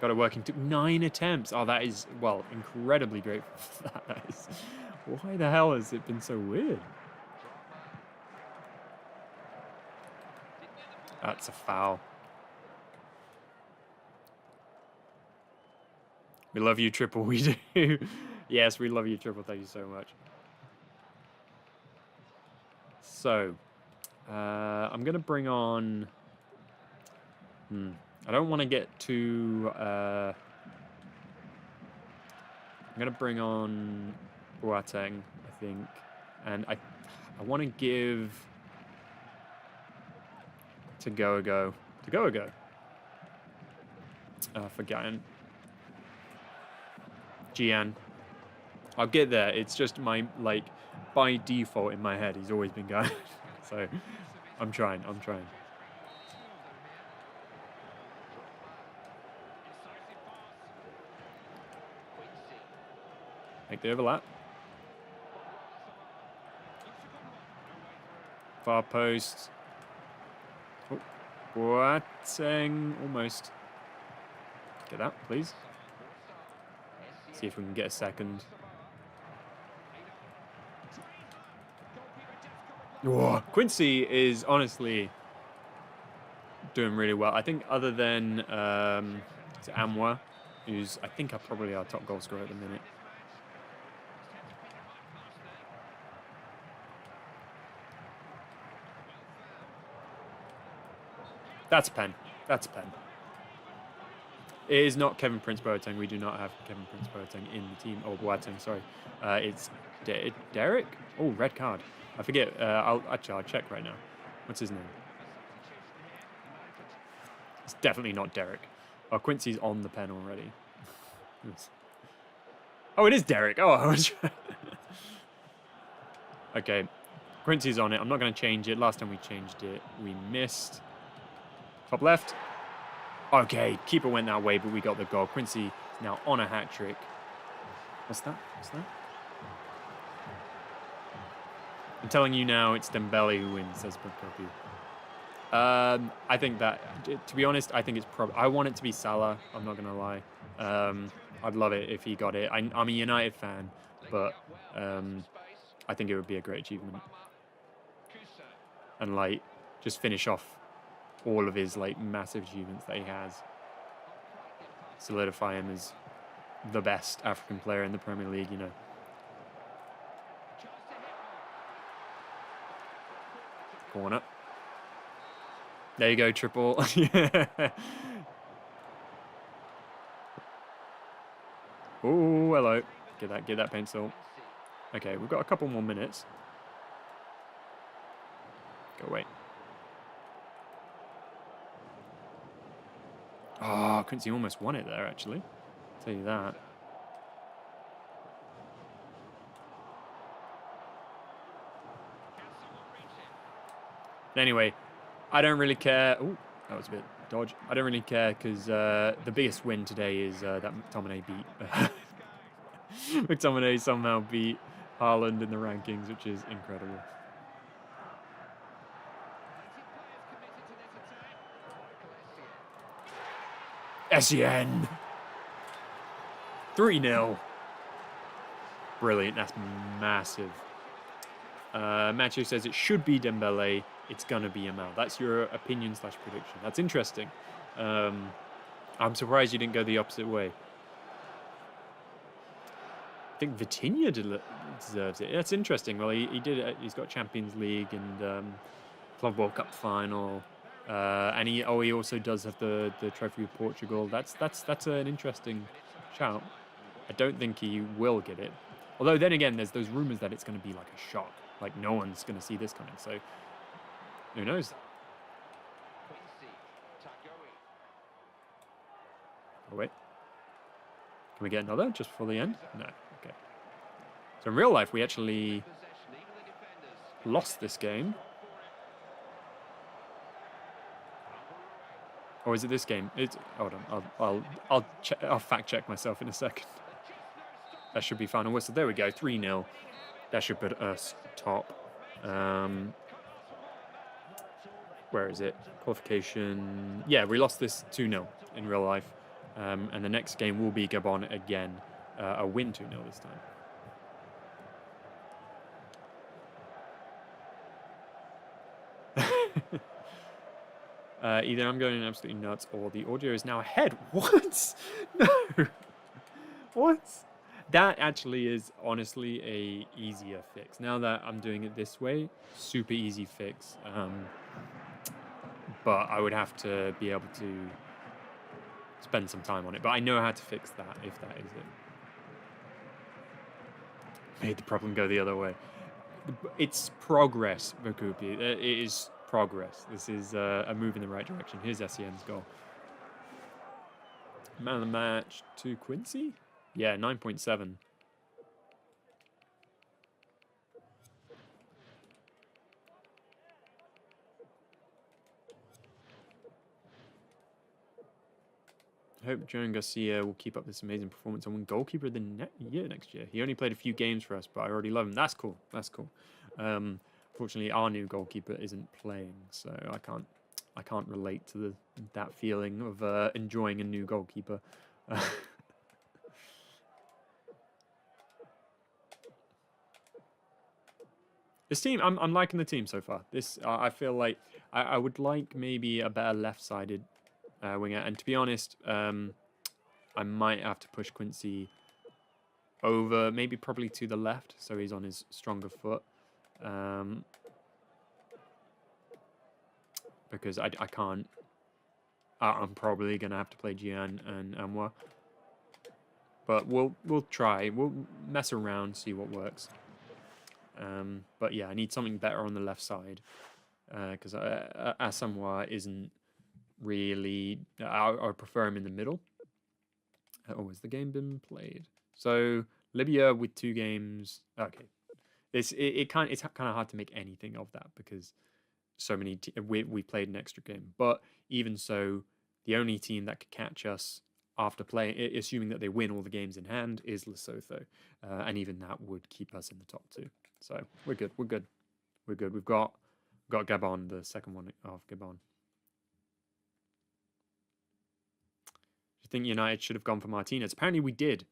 Got it working to 9 attempts. Oh, that is, well, incredibly grateful for that. That is, why the hell has it been so weird? That's a foul. We love you, Triple. We do. Yes, we love you, Triple. Thank you so much. So, I'm going to bring on... I don't want to get too... I'm going to bring on Boateng, I think. And I want to give... To go a go. For Gyan. Gyan. I'll get there. It's just my, like, by default in my head, he's always been Gyan. So, I'm trying. Make the overlap. Far post. Oh, Boateng, almost. Get that, please. See if we can get a second. Whoa. Quincy is honestly doing really well. I think other than Asamoah, who's I think probably our top goal scorer at the minute. That's a pen. That's a pen. It is not Kevin Prince Boateng. We do not have Kevin Prince Boateng in the team. Or Boateng, sorry. It's Derek? Oh, red card. I forget. I'll check right now. What's his name? It's definitely not Derek. Oh, Quincy's on the pen already. Oh, it is Derek. Oh, I was trying. Okay. Quincy's on it. I'm not going to change it. Last time we changed it, we missed. Top left. Okay, keeper went that way, but we got the goal. Quincy is now on a hat-trick. What's that? I'm telling you now, it's Dembele who wins, says Bukoku. I think that, to be honest, I think it's probably... I want it to be Salah, I'm not going to lie. I'd love it if he got it. I'm a United fan, but I think it would be a great achievement. And, like, just finish off all of his like massive achievements that he has. Solidify him as the best African player in the Premier League, you know. Corner. There you go, Triple. Yeah. Oh, hello. Get that pencil. Okay, we've got a couple more minutes. Go away. Oh, Quincy almost won it there, actually. I'll tell you that. Anyway, I don't really care. Oh, that was a bit dodge. I don't really care because the biggest win today is that McTominay beat. McTominay somehow beat Haaland in the rankings, which is incredible. Essien! 3-0. Brilliant, that's massive. Macho says it should be Dembele. It's going to be Amal. That's your opinion / prediction. That's interesting. I'm surprised you didn't go the opposite way. I think Vitinha deserves it. That's interesting. Well, he did it. He's got Champions League and Club World Cup final. And he also does have the Trophy of Portugal. That's an interesting shout. I don't think he will get it. Although then again, there's those rumours that it's going to be like a shock. Like no one's going to see this coming. So who knows? Oh wait, can we get another just before the end? No. Okay. So in real life, we actually lost this game. Or is it this game? Hold on. I'll fact check myself in a second. That should be final whistle. There we go. 3-0. That should put us top. Where is it? Qualification. Yeah, we lost this 2-0 in real life. And the next game will be Gabon again, a win 2-0 this time. Either I'm going absolutely nuts or the audio is now ahead. What? No. What? That actually is honestly a easier fix. Now that I'm doing it this way, super easy fix. But I would have to be able to spend some time on it. But I know how to fix that if that is it. Made the problem go the other way. It's progress, Vakupi. It is progress. This is a move in the right direction. Here's Essien's goal. Man of the match to Quincy? Yeah, 9.7. I hope Joan Garcia will keep up this amazing performance and win goalkeeper of the year next year. He only played a few games for us, but I already love him. That's cool. That's cool. Fortunately, our new goalkeeper isn't playing, so I can't relate to that feeling of enjoying a new goalkeeper. This team, I'm liking the team so far. This I feel like I would like maybe a better left-sided winger. And to be honest, I might have to push Quincy over, maybe probably to the left, so he's on his stronger foot. Because I can't. I'm probably gonna have to play Gyan and Asamoah. But we'll try. We'll mess around, see what works. But yeah, I need something better on the left side because Asamoah isn't really. I prefer him in the middle. Oh, has the game been played? So Libya with 2 games. Okay, it's kind of hard to make anything of that because so many we played an extra game. But even so, the only team that could catch us after playing, assuming that they win all the games in hand, is Lesotho, and even that would keep us in the top 2. So we're good. We're good. We're good. We've got Gabon, the second one of Gabon. Do you think United should have gone for Martinez? Apparently we did.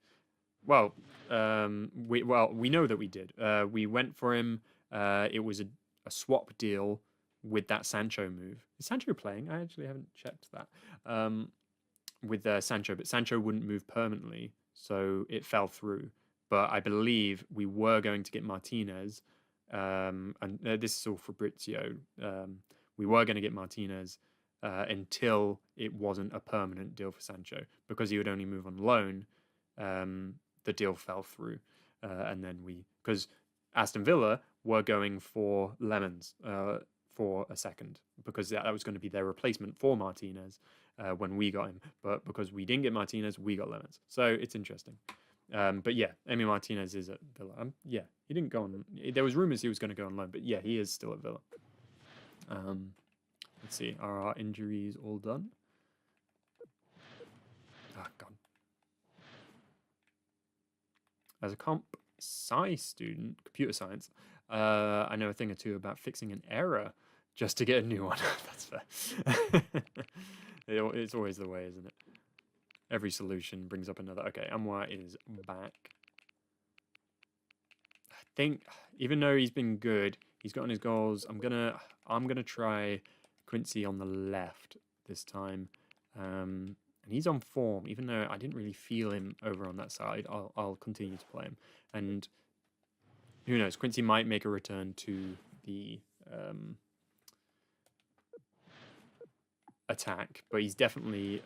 Well, we know that we did. We went for him. It was a swap deal with that Sancho move. Is Sancho playing? I actually haven't checked that. With Sancho, but Sancho wouldn't move permanently, so it fell through. But I believe we were going to get Martinez, and this is all Fabrizio. We were going to get Martinez until it wasn't a permanent deal for Sancho, because he would only move on loan. The deal fell through, and then because Aston Villa were going for Lemons for a second, because that was going to be their replacement for Martinez when we got him. But because we didn't get Martinez, we got Lemons. So it's interesting. But yeah, Emi Martinez is at Villa. Yeah, he didn't go on. There was rumors he was going to go on loan, but yeah, he is still at Villa. Let's see. Are our injuries all done? Oh, God. As a comp sci student, computer science, I know a thing or two about fixing an error just to get a new one. That's fair. It's always the way, isn't it? Every solution brings up another. Okay, Asamoah is back. I think, even though he's been good, he's gotten his goals. I'm gonna try Quincy on the left this time, and he's on form. Even though I didn't really feel him over on that side, I'll continue to play him. And who knows? Quincy might make a return to the attack, but he's definitely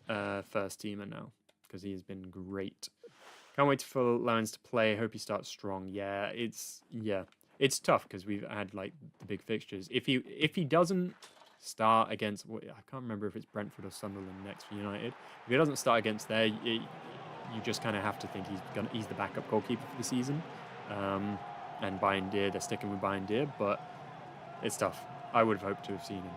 first teamer now because he has been great. Can't wait for Lions to play. Hope he starts strong. Yeah, it's tough because we've had like the big fixtures. If he doesn't start against, I can't remember if it's Brentford or Sunderland next for United. If he doesn't start against there, you just kind of have to think he's the backup goalkeeper for the season. And Bayern Deer, they're sticking with Bayern Deer, but it's tough. I would have hoped to have seen him.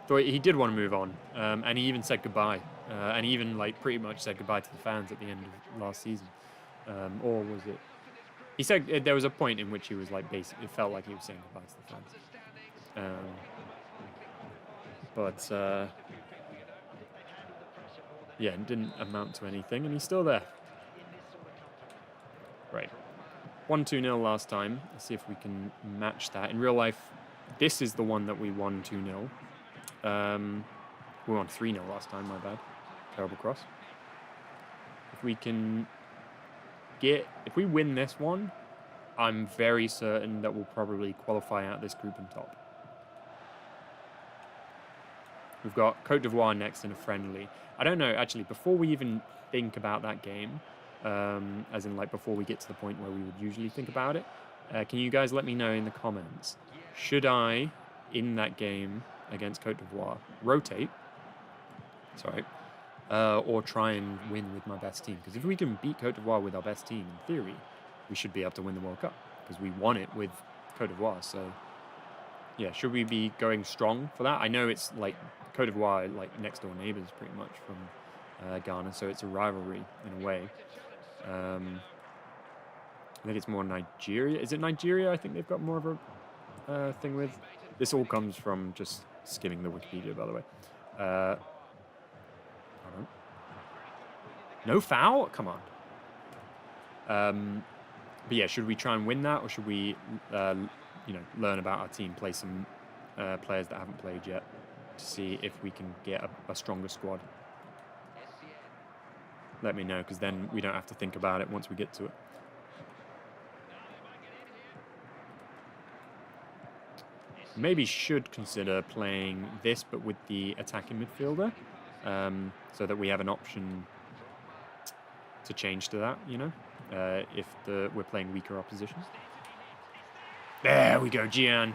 So he did want to move on, and he even said goodbye, and he even like pretty much said goodbye to the fans at the end of last season, or was it? He said there was a point in which he was like basically, it felt like he was saying goodbye to the fans. But yeah, it didn't amount to anything, and he's still there. Right. 1-2-0 last time. Let's see if we can match that. In real life, this is the one that we won 2-0. We won 3-0 last time, my bad. Terrible cross. If we can if we win this one, I'm very certain that we'll probably qualify out this group and top. We've got Côte d'Ivoire next in a friendly. I don't know, actually, before we even think about that game, as in like before we get to the point where we would usually think about it, can you guys let me know in the comments, should I, in that game against Côte d'Ivoire, rotate, or try and win with my best team? Because if we can beat Côte d'Ivoire with our best team, in theory, we should be able to win the World Cup, because we won it with Côte d'Ivoire. So yeah, should we be going strong for that? I know it's like Côte d'Ivoire, like next door neighbors pretty much from Ghana, so it's a rivalry in a way. I think it's more Nigeria. Is it Nigeria? I think they've got more of a thing with. This all comes from just skimming the Wikipedia, by the way. Hold on. No foul? Come on. But yeah, should we try and win that, or should we, learn about our team, play some players that haven't played yet, to see if we can get a stronger squad? Let me know, because then we don't have to think about it once we get to it. Maybe should consider playing this, but with the attacking midfielder, so that we have an option to change to that, if we're playing weaker opposition. There we go, Gyan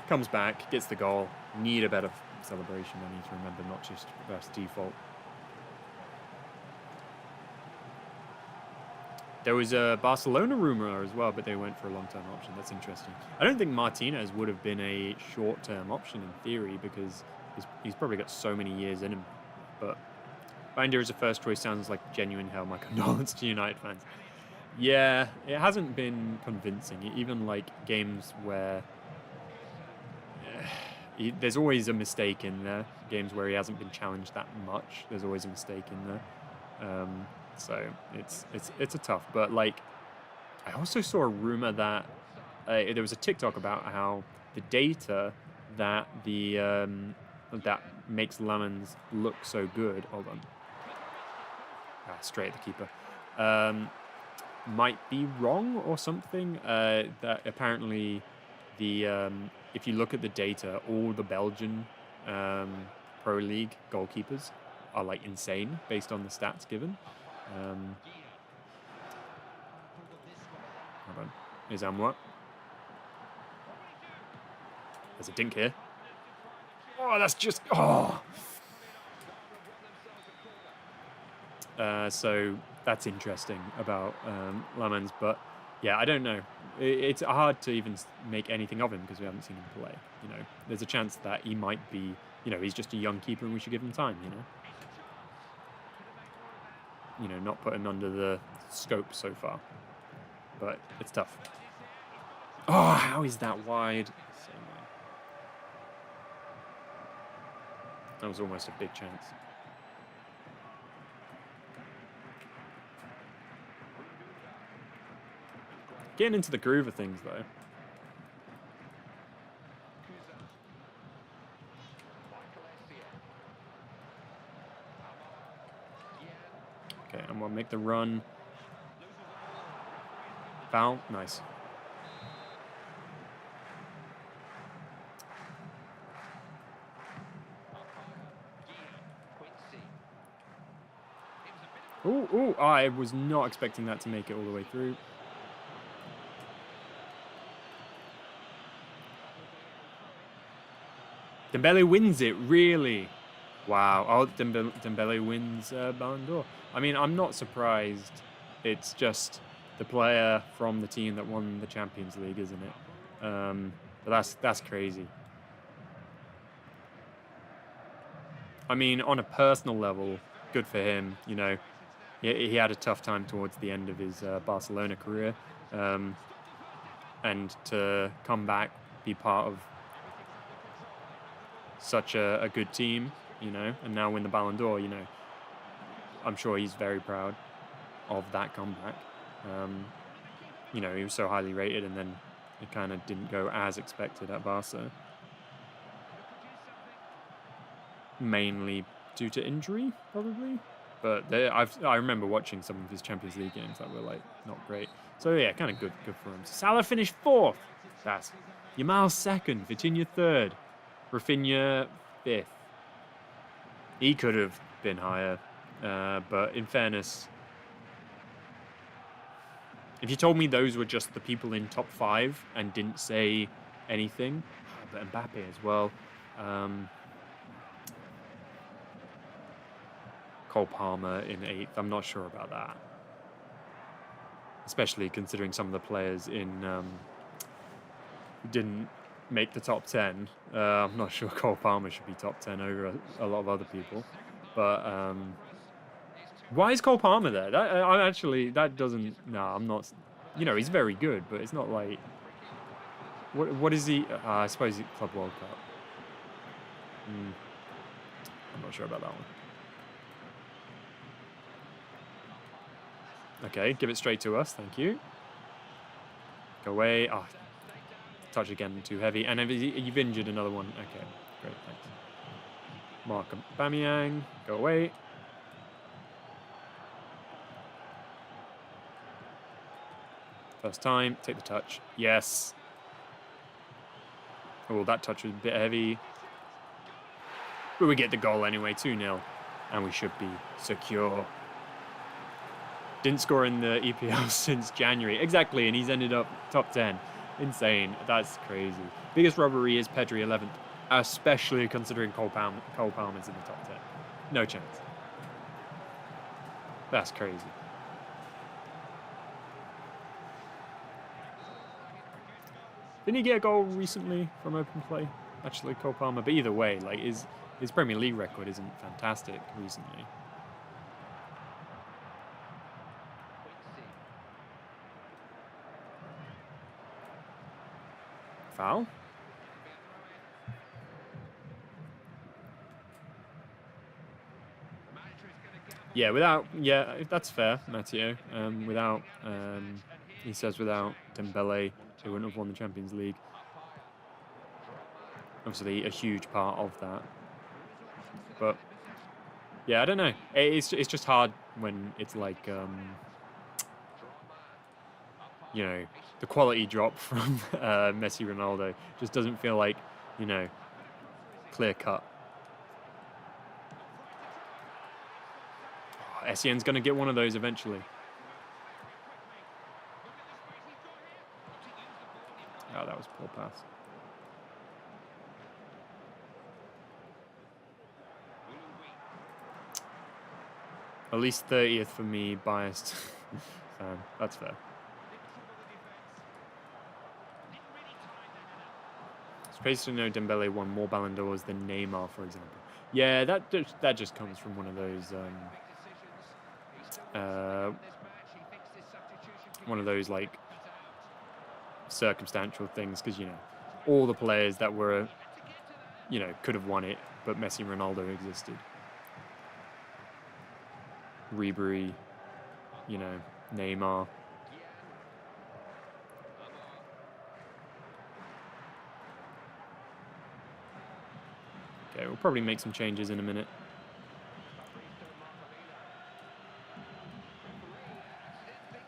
comes back, gets the goal. Need a better celebration. I need to remember not just versus default. There was a Barcelona rumor as well, but they went for a long-term option. That's interesting. I don't think Martinez would have been a short-term option in theory, because he's probably got so many years in him. But Binder as a first choice sounds like genuine hell. My condolence to United fans. Yeah, it hasn't been convincing. Even like games where there's always a mistake in there. Games where he hasn't been challenged that much, there's always a mistake in there. So it's a tough. But like, I also saw a rumor that there was a TikTok about how the data that that makes Lemons look so good. Hold on. Straight at the keeper. Might be wrong or something. That apparently if you look at the data, all the Belgian Pro League goalkeepers are like insane based on the stats given. Hold on. Here's Asamoah. There's a dink here. Oh, that's just... Oh! So that's interesting about Lamens, but yeah, I don't know. It's hard to even make anything of him because we haven't seen him play. There's a chance that he might be, he's just a young keeper and we should give him time. Not put him under the scope so far, but it's tough. Oh, how is that wide? So annoying. That was almost a big chance. Getting into the groove of things, though. Okay, I'm gonna make the run. Foul, nice. Ooh, I was not expecting that to make it all the way through. Dembele wins it, really? Wow. Oh, Dembele wins Ballon d'Or. I mean, I'm not surprised. It's just the player from the team that won the Champions League, isn't it? But that's crazy. I mean, on a personal level, good for him. He had a tough time towards the end of his Barcelona career. And to come back, be part of such a good team, you know, and now win the Ballon d'Or, you know. I'm sure he's very proud of that comeback. You know, he was so highly rated, and then it kind of didn't go as expected at Barca. Mainly due to injury, probably. But I remember watching some of his Champions League games that were like not great. So yeah, kind of good for him. Salah finished 4th. That's Yamal 2nd, Vitinha 3rd, Rafinha 5th. He could have been higher, but in fairness, if you told me those were just the people in top 5 and didn't say anything, but Appiah as well. Cole Palmer in 8th. I'm not sure about that. Especially considering some of the players in didn't make the top 10. I'm not sure Cole Palmer should be top 10 over a lot of other people. But why is Cole Palmer there? That doesn't... No, I'm not... You know, he's very good, but it's not like... What is he... I suppose it's Club World Cup. I'm not sure about that one. Okay, give it straight to us. Thank you. Go away. Oh, touch again, too heavy. And you've injured another one. Okay, great, thanks. Mark Aubameyang, go away. First time, take the touch. Yes. Oh, that touch was a bit heavy. But we get the goal anyway, 2-0. And we should be secure. Didn't score in the EPL since January. Exactly, and he's ended up top 10. Insane. That's crazy. Biggest robbery is Pedri 11th, especially considering Cole Palmer's in the top 10. No chance. That's crazy. Didn't he get a goal recently from open play? Actually, Cole Palmer. But either way, like his Premier League record isn't fantastic recently. Foul? Yeah, that's fair, Matteo. He says without Dembele, they wouldn't have won the Champions League. Obviously, a huge part of that. But yeah, I don't know. It's just hard when it's like you know, the quality drop from Messi, Ronaldo just doesn't feel like, you know, clear cut. Oh, Essien's going to get one of those eventually. Oh, that was a poor pass. At least 30th for me, biased. That's fair. It's crazy to know Dembele won more Ballon d'Ors than Neymar, for example. Yeah, that just comes from one of those like circumstantial things, because you know all the players that were, you know, could have won it, but Messi and Ronaldo existed. Ribery, you know, Neymar. Okay, we'll probably make some changes in a minute.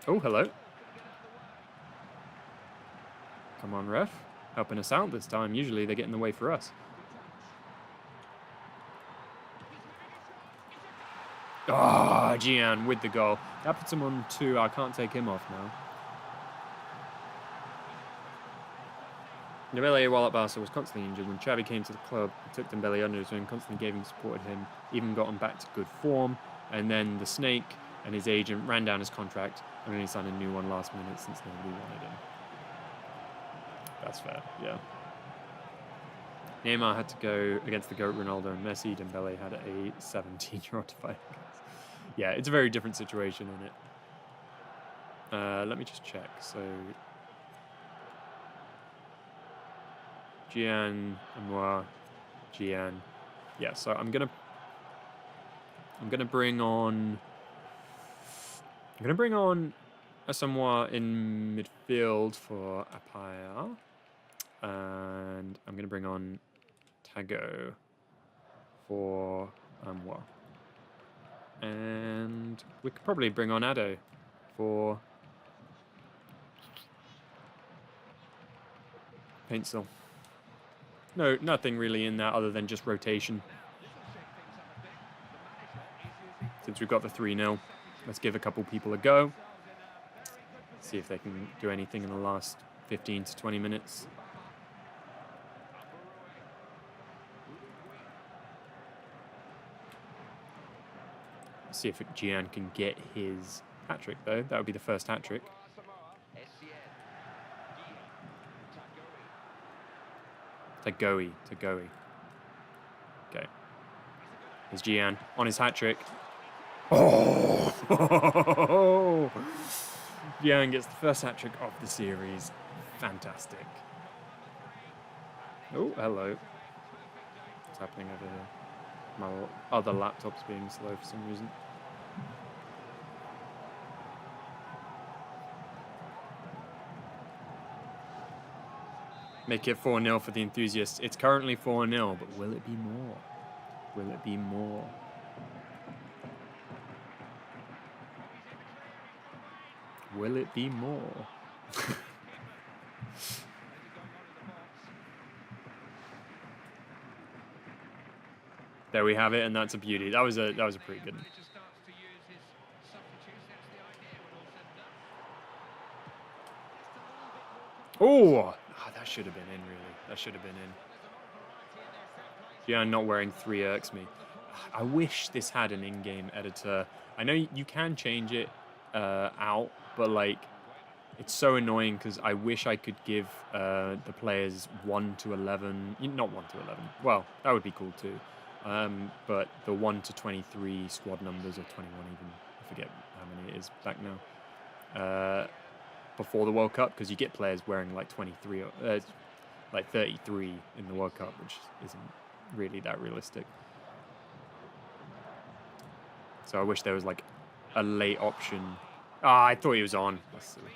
Oh, hello. Come on, ref. Helping us out this time. Usually they get in the way for us. Oh, Gyan with the goal. That puts him on 2. I can't take him off now. Dembele, while at Barca, was constantly injured. When Xavi came to the club, he took Dembele under his wing, constantly gave him, supported him, even got him back to good form. And then the Snake and his agent ran down his contract and only signed a new one last minute since nobody wanted him. That's fair, yeah. Neymar had to go against the GOAT Ronaldo and Messi. Dembele had a 17-year-old to fight against. Yeah, it's a very different situation, isn't it? Let me just check. So, Gyan, Asamoah Gyan. Yeah, so I'm gonna bring on Asamoah in midfield for Appiah, and I'm gonna bring on Tago for well, and we could probably bring on Ado for Pencil. No, nothing really in that other than just rotation. Since we've got the 3-0, let's give a couple people a go. See if they can do anything in the last 15 to 20 minutes. See if Gyan can get his hat-trick, though. That would be the first hat-trick. Tagoe. Okay. Here's Gyan on his hat-trick. Oh! Gyan gets the first hat-trick of the series. Fantastic. Oh, hello. What's happening over here? My other laptop's being slow for some reason. Make it 4-0 for the enthusiasts. It's currently 4-0, but will it be more? Will it be more? Will it be more? There we have it, and that's a beauty. That was a pretty good one. Oh, that should have been in, really. That should have been in. Gyan not wearing 3 irks me. I wish this had an in-game editor. I know you can change it out, but like, it's so annoying because I wish I could give the players 1 to 11. Not 1 to 11. Well, that would be cool too. But the 1 to 23 squad numbers, or 21 even, I forget how many it is back now, before the World Cup, because you get players wearing like 23 or like 33 in the World Cup, which isn't really that realistic. So I wish there was like a late option. I thought he was on. That's silly.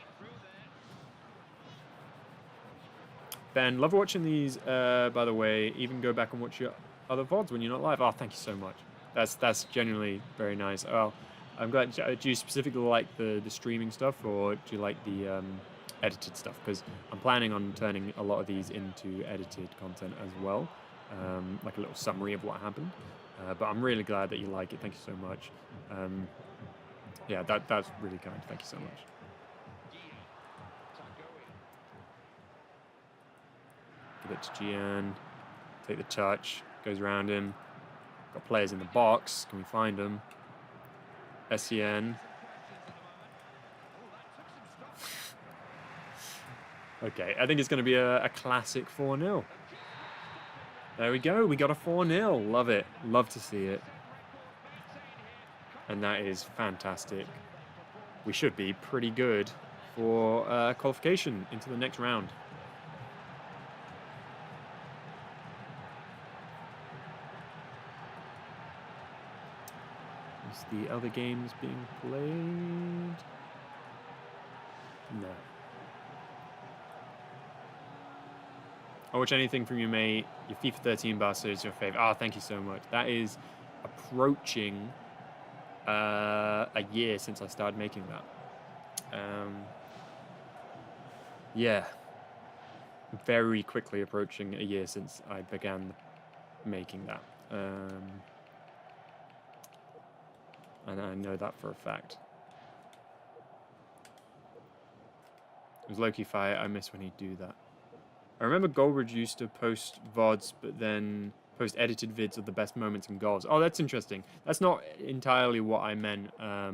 Ben, love watching these, by the way. Even go back and watch your other VODs when you're not live. Oh, thank you so much. That's genuinely very nice. Well, I'm glad. Do you specifically like the streaming stuff, or do you like the edited stuff? Because I'm planning on turning a lot of these into edited content as well, like a little summary of what happened. But I'm really glad that you like it. Thank you so much. Yeah, that's really kind. Thank you so much. Give it to Gyan. Take the touch. Goes around him. Got players in the box. Can we find them? Essien. Okay, I think it's going to be a classic 4-0. There we go. We got a 4-0. Love it. Love to see it. And that is fantastic. We should be pretty good for qualification into the next round. Is the other games being played? No. I'll watch anything from you, mate. Your FIFA 13 Barca is your favorite. Oh, thank you so much. That is approaching a year since I started making that. Yeah. Very quickly approaching a year since I began making that. And I know that for a fact. It was low-key fire. I miss when he'd do that. I remember Goldbridge used to post VODs, but then post edited vids of the best moments and goals. Oh, that's interesting. That's not entirely what I meant. I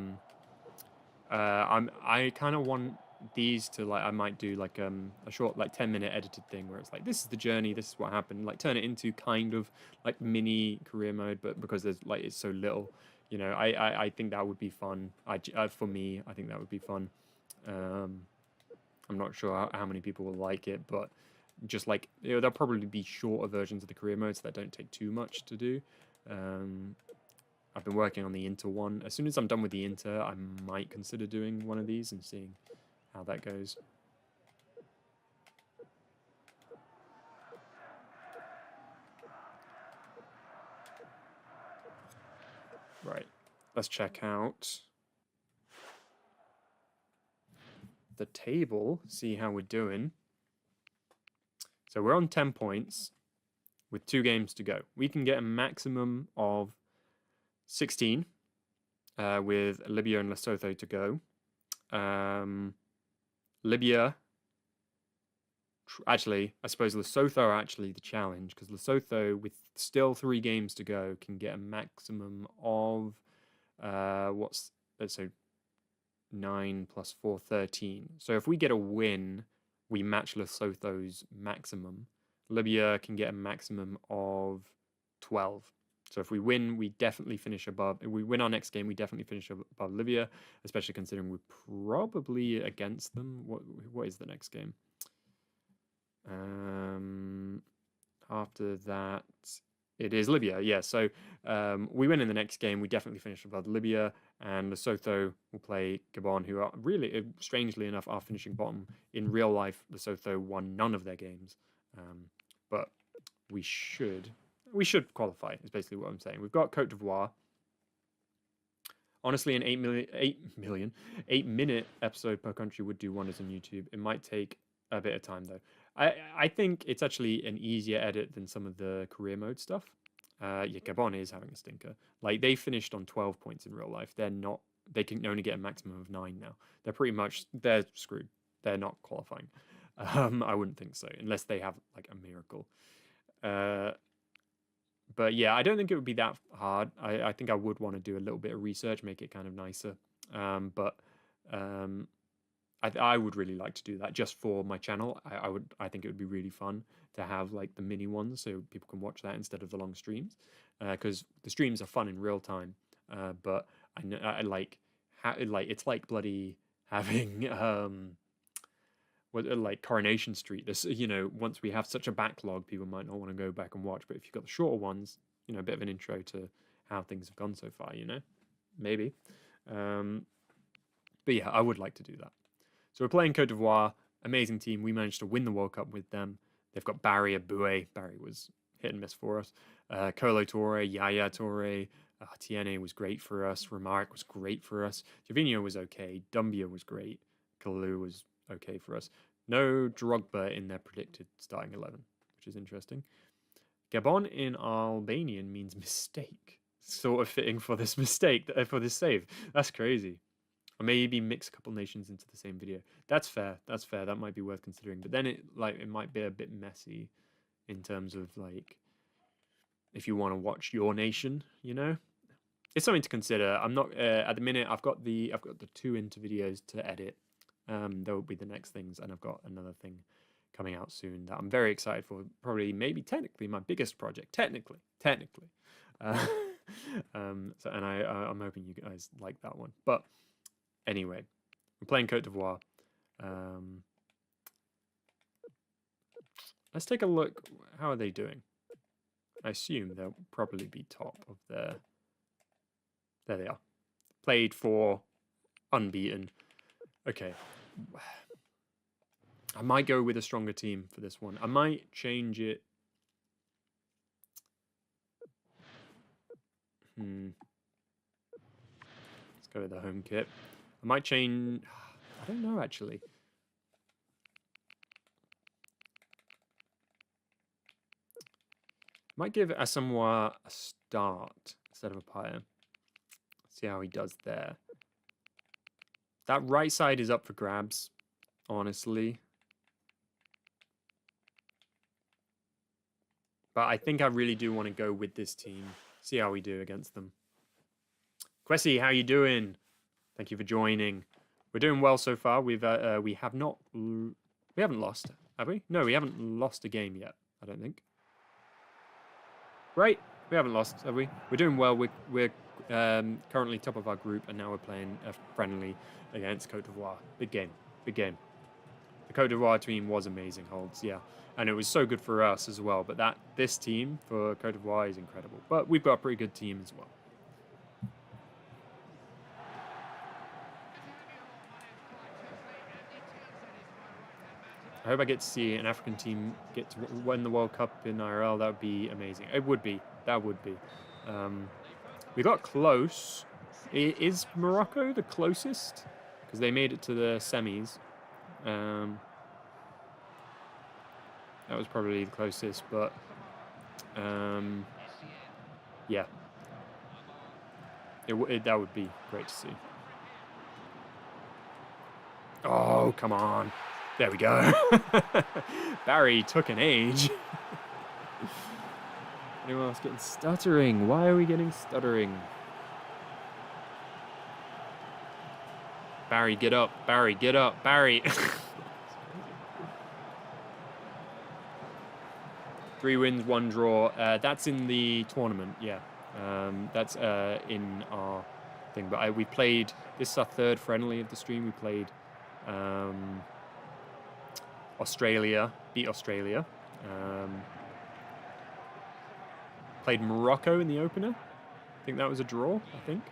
kind of want these to, like, I might do like a short, like 10-minute edited thing where it's like, this is the journey, this is what happened. Like, turn it into kind of like mini career mode, but because there's like, it's so little, you know, I think that would be fun. For me, I think that would be fun. I'm not sure how many people will like it, but just like, there'll probably be shorter versions of the career modes that don't take too much to do. I've been working on the Inter one. As soon as I'm done with the Inter, I might consider doing one of these and seeing how that goes. Right, let's check out the table, see how we're doing. So we're on 10 points with 2 games to go. We can get a maximum of 16 with Libya and Lesotho to go. Libya, actually, I suppose Lesotho are actually the challenge, because Lesotho, with still 3 games to go, can get a maximum of, so 9 plus 4, 13. So if we get a win, we match Lesotho's maximum. Libya can get a maximum of 12. So if we win, we definitely finish above. If we win our next game, we definitely finish above Libya, especially considering we're probably against them. What is the next game? After that, it is Libya. Yeah, so we win in the next game, we definitely finish above Libya, and Lesotho will play Gabon, who are really, strangely enough, are finishing bottom. In real life, Lesotho won none of their games, but we should qualify, is basically what I'm saying. We've got Cote d'Ivoire. Honestly, an 8-minute episode per country would do wonders on YouTube. It might take a bit of time, though. I think it's actually an easier edit than some of the career mode stuff. Yeah, Gabon is having a stinker. Like, they finished on 12 points in real life. They can only get a maximum of 9 now. They're screwed. They're not qualifying. I wouldn't think so, unless they have like a miracle. But yeah, I don't think it would be that hard. I think I would want to do a little bit of research, make it kind of nicer. I would really like to do that just for my channel. I think it would be really fun to have like the mini ones so people can watch that instead of the long streams, because the streams are fun in real time. But I like it's like bloody having like Coronation Street. This, once we have such a backlog, people might not want to go back and watch. But if you've got the shorter ones, a bit of an intro to how things have gone so far, maybe. But yeah, I would like to do that. So we're playing Cote d'Ivoire, amazing team. We managed to win the World Cup with them. They've got Barry Appiah. Barry was hit and miss for us. Kolo Toure, Yaya Toure, Tiene was great for us. Remarque was great for us. Javinho was okay. Dumbia was great. Kalou was okay for us. No Drogba in their predicted starting 11, which is interesting. Gabon in Albanian means mistake. Sort of fitting for this mistake, for this save. That's crazy. Or maybe mix a couple nations into the same video. That's fair. That's fair. That might be worth considering. But then it might be a bit messy in terms of like, if you want to watch your nation, it's something to consider. I'm not at the minute. I've got the 2 Inter videos to edit. There will be the next things, and I've got another thing coming out soon that I'm very excited for. Probably, maybe technically my biggest project. Technically. I'm hoping you guys like that one. But anyway, we're playing Cote d'Ivoire. Let's take a look. How are they doing? I assume they'll probably be top of their... There they are. Played for, unbeaten. Okay. I might go with a stronger team for this one. I might change it. Let's go with the home kit. I might change... I don't know, actually. Might give Asamoah a start instead of Appiah. See how he does there. That right side is up for grabs, honestly. But I think I really do want to go with this team. See how we do against them. Kwesi, how you doing? Thank you for joining. We're doing well so far. We haven't lost, have we? No, we haven't lost a game yet, I don't think. Right, we haven't lost, have we? We're doing well. We're currently top of our group, and now we're playing a friendly against Cote d'Ivoire. Big game, big game. The Cote d'Ivoire team was amazing holds, yeah. And it was so good for us as well. But this team for Cote d'Ivoire is incredible. But we've got a pretty good team as well. I hope I get to see an African team get to win the World Cup in IRL. That would be amazing. It would be. That would be. We got close. Is Morocco the closest? Because they made it to the semis. That was probably the closest, but yeah. That would be great to see. Oh, come on. There we go. Barry took an age. Anyone else getting stuttering? Why are we getting stuttering? Barry, get up. Barry, get up. Barry. 3 wins, 1 draw. That's in the tournament, yeah. That's in our thing. But we played, this is our 3rd friendly of the stream. We played Australia, beat Australia. Played Morocco in the opener. I think that was a draw, I think.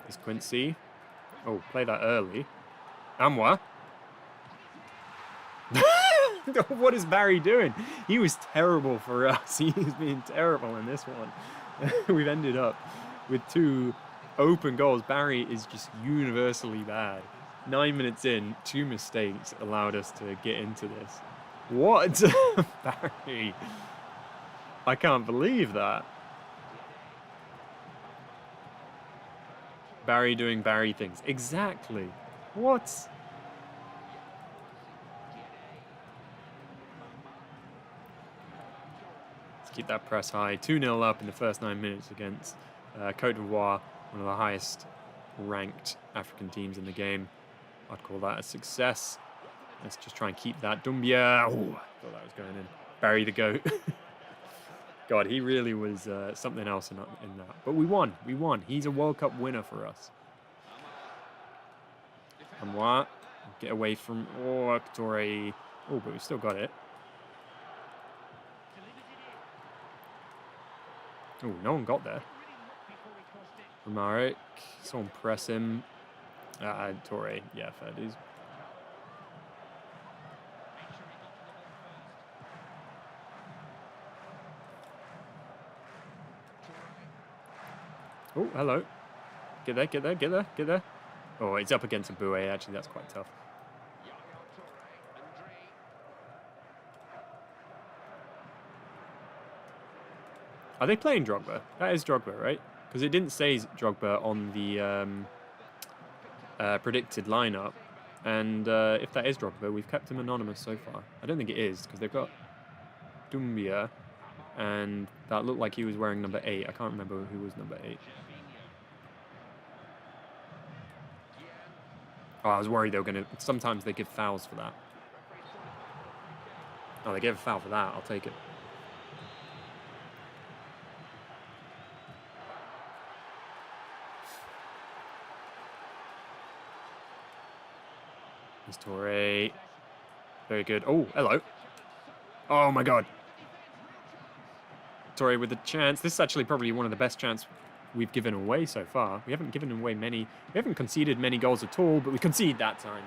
Is Quincy. Oh, play that early. Asamoah. What is Barry doing? He was terrible for us. He was being terrible in this one. We've ended up with 2 open goals. Barry is just universally bad. 9 minutes in, 2 mistakes allowed us to get into this. What? Barry. I can't believe that. Barry doing Barry things. Exactly. What? Let's keep that press high. 2-0 up in the first 9 minutes against Cote d'Ivoire, one of the highest ranked African teams in the game. I'd call that a success. Let's just try and keep that. Doumbia. Oh, I thought that was going in. Barry the GOAT. God, he really was something else in that. But we won. We won. He's a World Cup winner for us. And what? Get away from... Oh, Torre. Oh, but we still got it. Oh, no one got there. Romaric. Someone press him. Torre. Yeah, fair dues. Oh, hello. Get there, get there, get there, get there. Oh, it's up against a Appiah, actually. That's quite tough. Are they playing Drogba? That is Drogba, right? Because it didn't say Drogba on the predicted lineup. And if that is Drogba, we've kept him anonymous so far. I don't think it is, because they've got Doumbia. And that looked like he was wearing number 8. I can't remember who was number 8. Oh, I was worried they were going to... Sometimes they give fouls for that. Oh, they gave a foul for that. I'll take it. Here's Torre. Very good. Oh, hello. Oh, my God. Torre with the chance. This is actually probably one of the best chances we've given away so far. We haven't given away many. We haven't conceded many goals at all, but we conceded that time.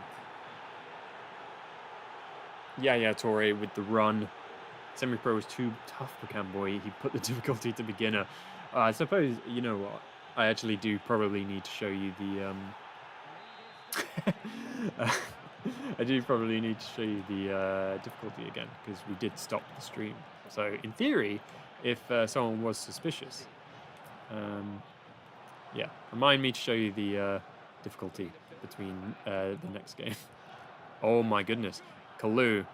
Yeah, Torre with the run. Semi-pro was too tough for Camboy. He put the difficulty to beginner. I suppose, you know what? I actually do probably need to show you the... I do probably need to show you the difficulty again, because we did stop the stream. So, in theory, if someone was suspicious... yeah, remind me to show you the difficulty between the next game. Oh my goodness. Kalu.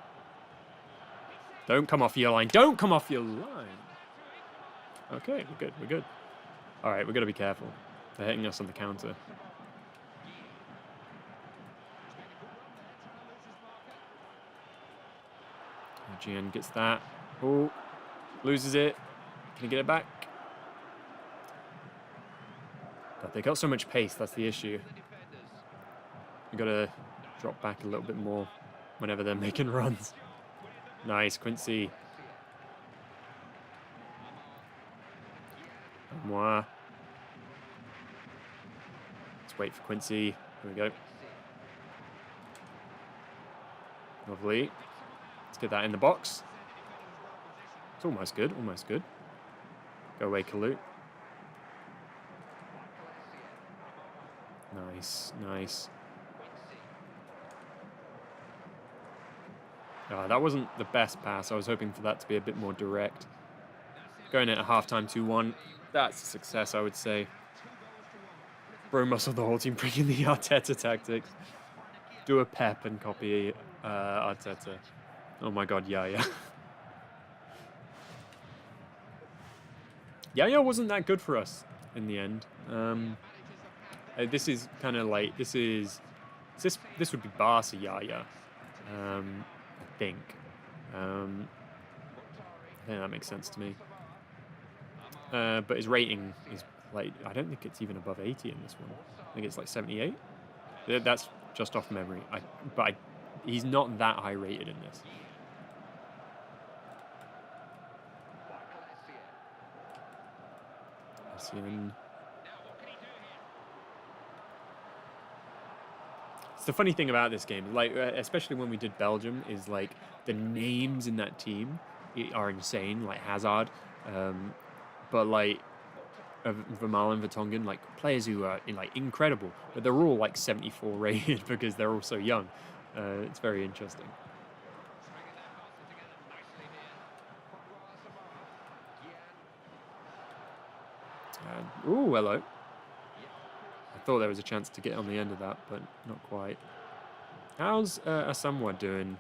Don't come off your line. Don't come off your line. Okay, we're good. We're good. All right, we've got to be careful. They're hitting us on the counter. Gyan gets that. Oh, loses it. Can he get it back? God, they got so much pace, that's the issue. Got to drop back a little bit more whenever they're making runs. Nice, Quincy. Moi. Let's wait for Quincy. Here we go. Lovely. Let's get that in the box. It's almost good, almost good. Go away, Kalu. Nice, nice. That wasn't the best pass. I was hoping for that to be a bit more direct. Going in at halftime 2-1. That's a success, I would say. Bro muscle the whole team, bringing the Arteta tactics. Do a Pep and copy Arteta. Oh my god, Yaya. Yaya wasn't that good for us in the end. This is kind of like, this would be Barca Yaya, I think. I think that makes sense to me. But his rating is like, I don't think it's even above 80 in this one. I think it's like 78. That's just off memory. He's not that high rated in this. Essien. It's the funny thing about this game, like especially when we did Belgium, is like the names in that team are insane, like Hazard, but like Vermaelen and Vertonghen, like players who are like incredible, but they're all like 74 rated because they're all so young. It's very interesting. Ooh, hello. I thought there was a chance to get on the end of that, but not quite. How's Asamoah doing?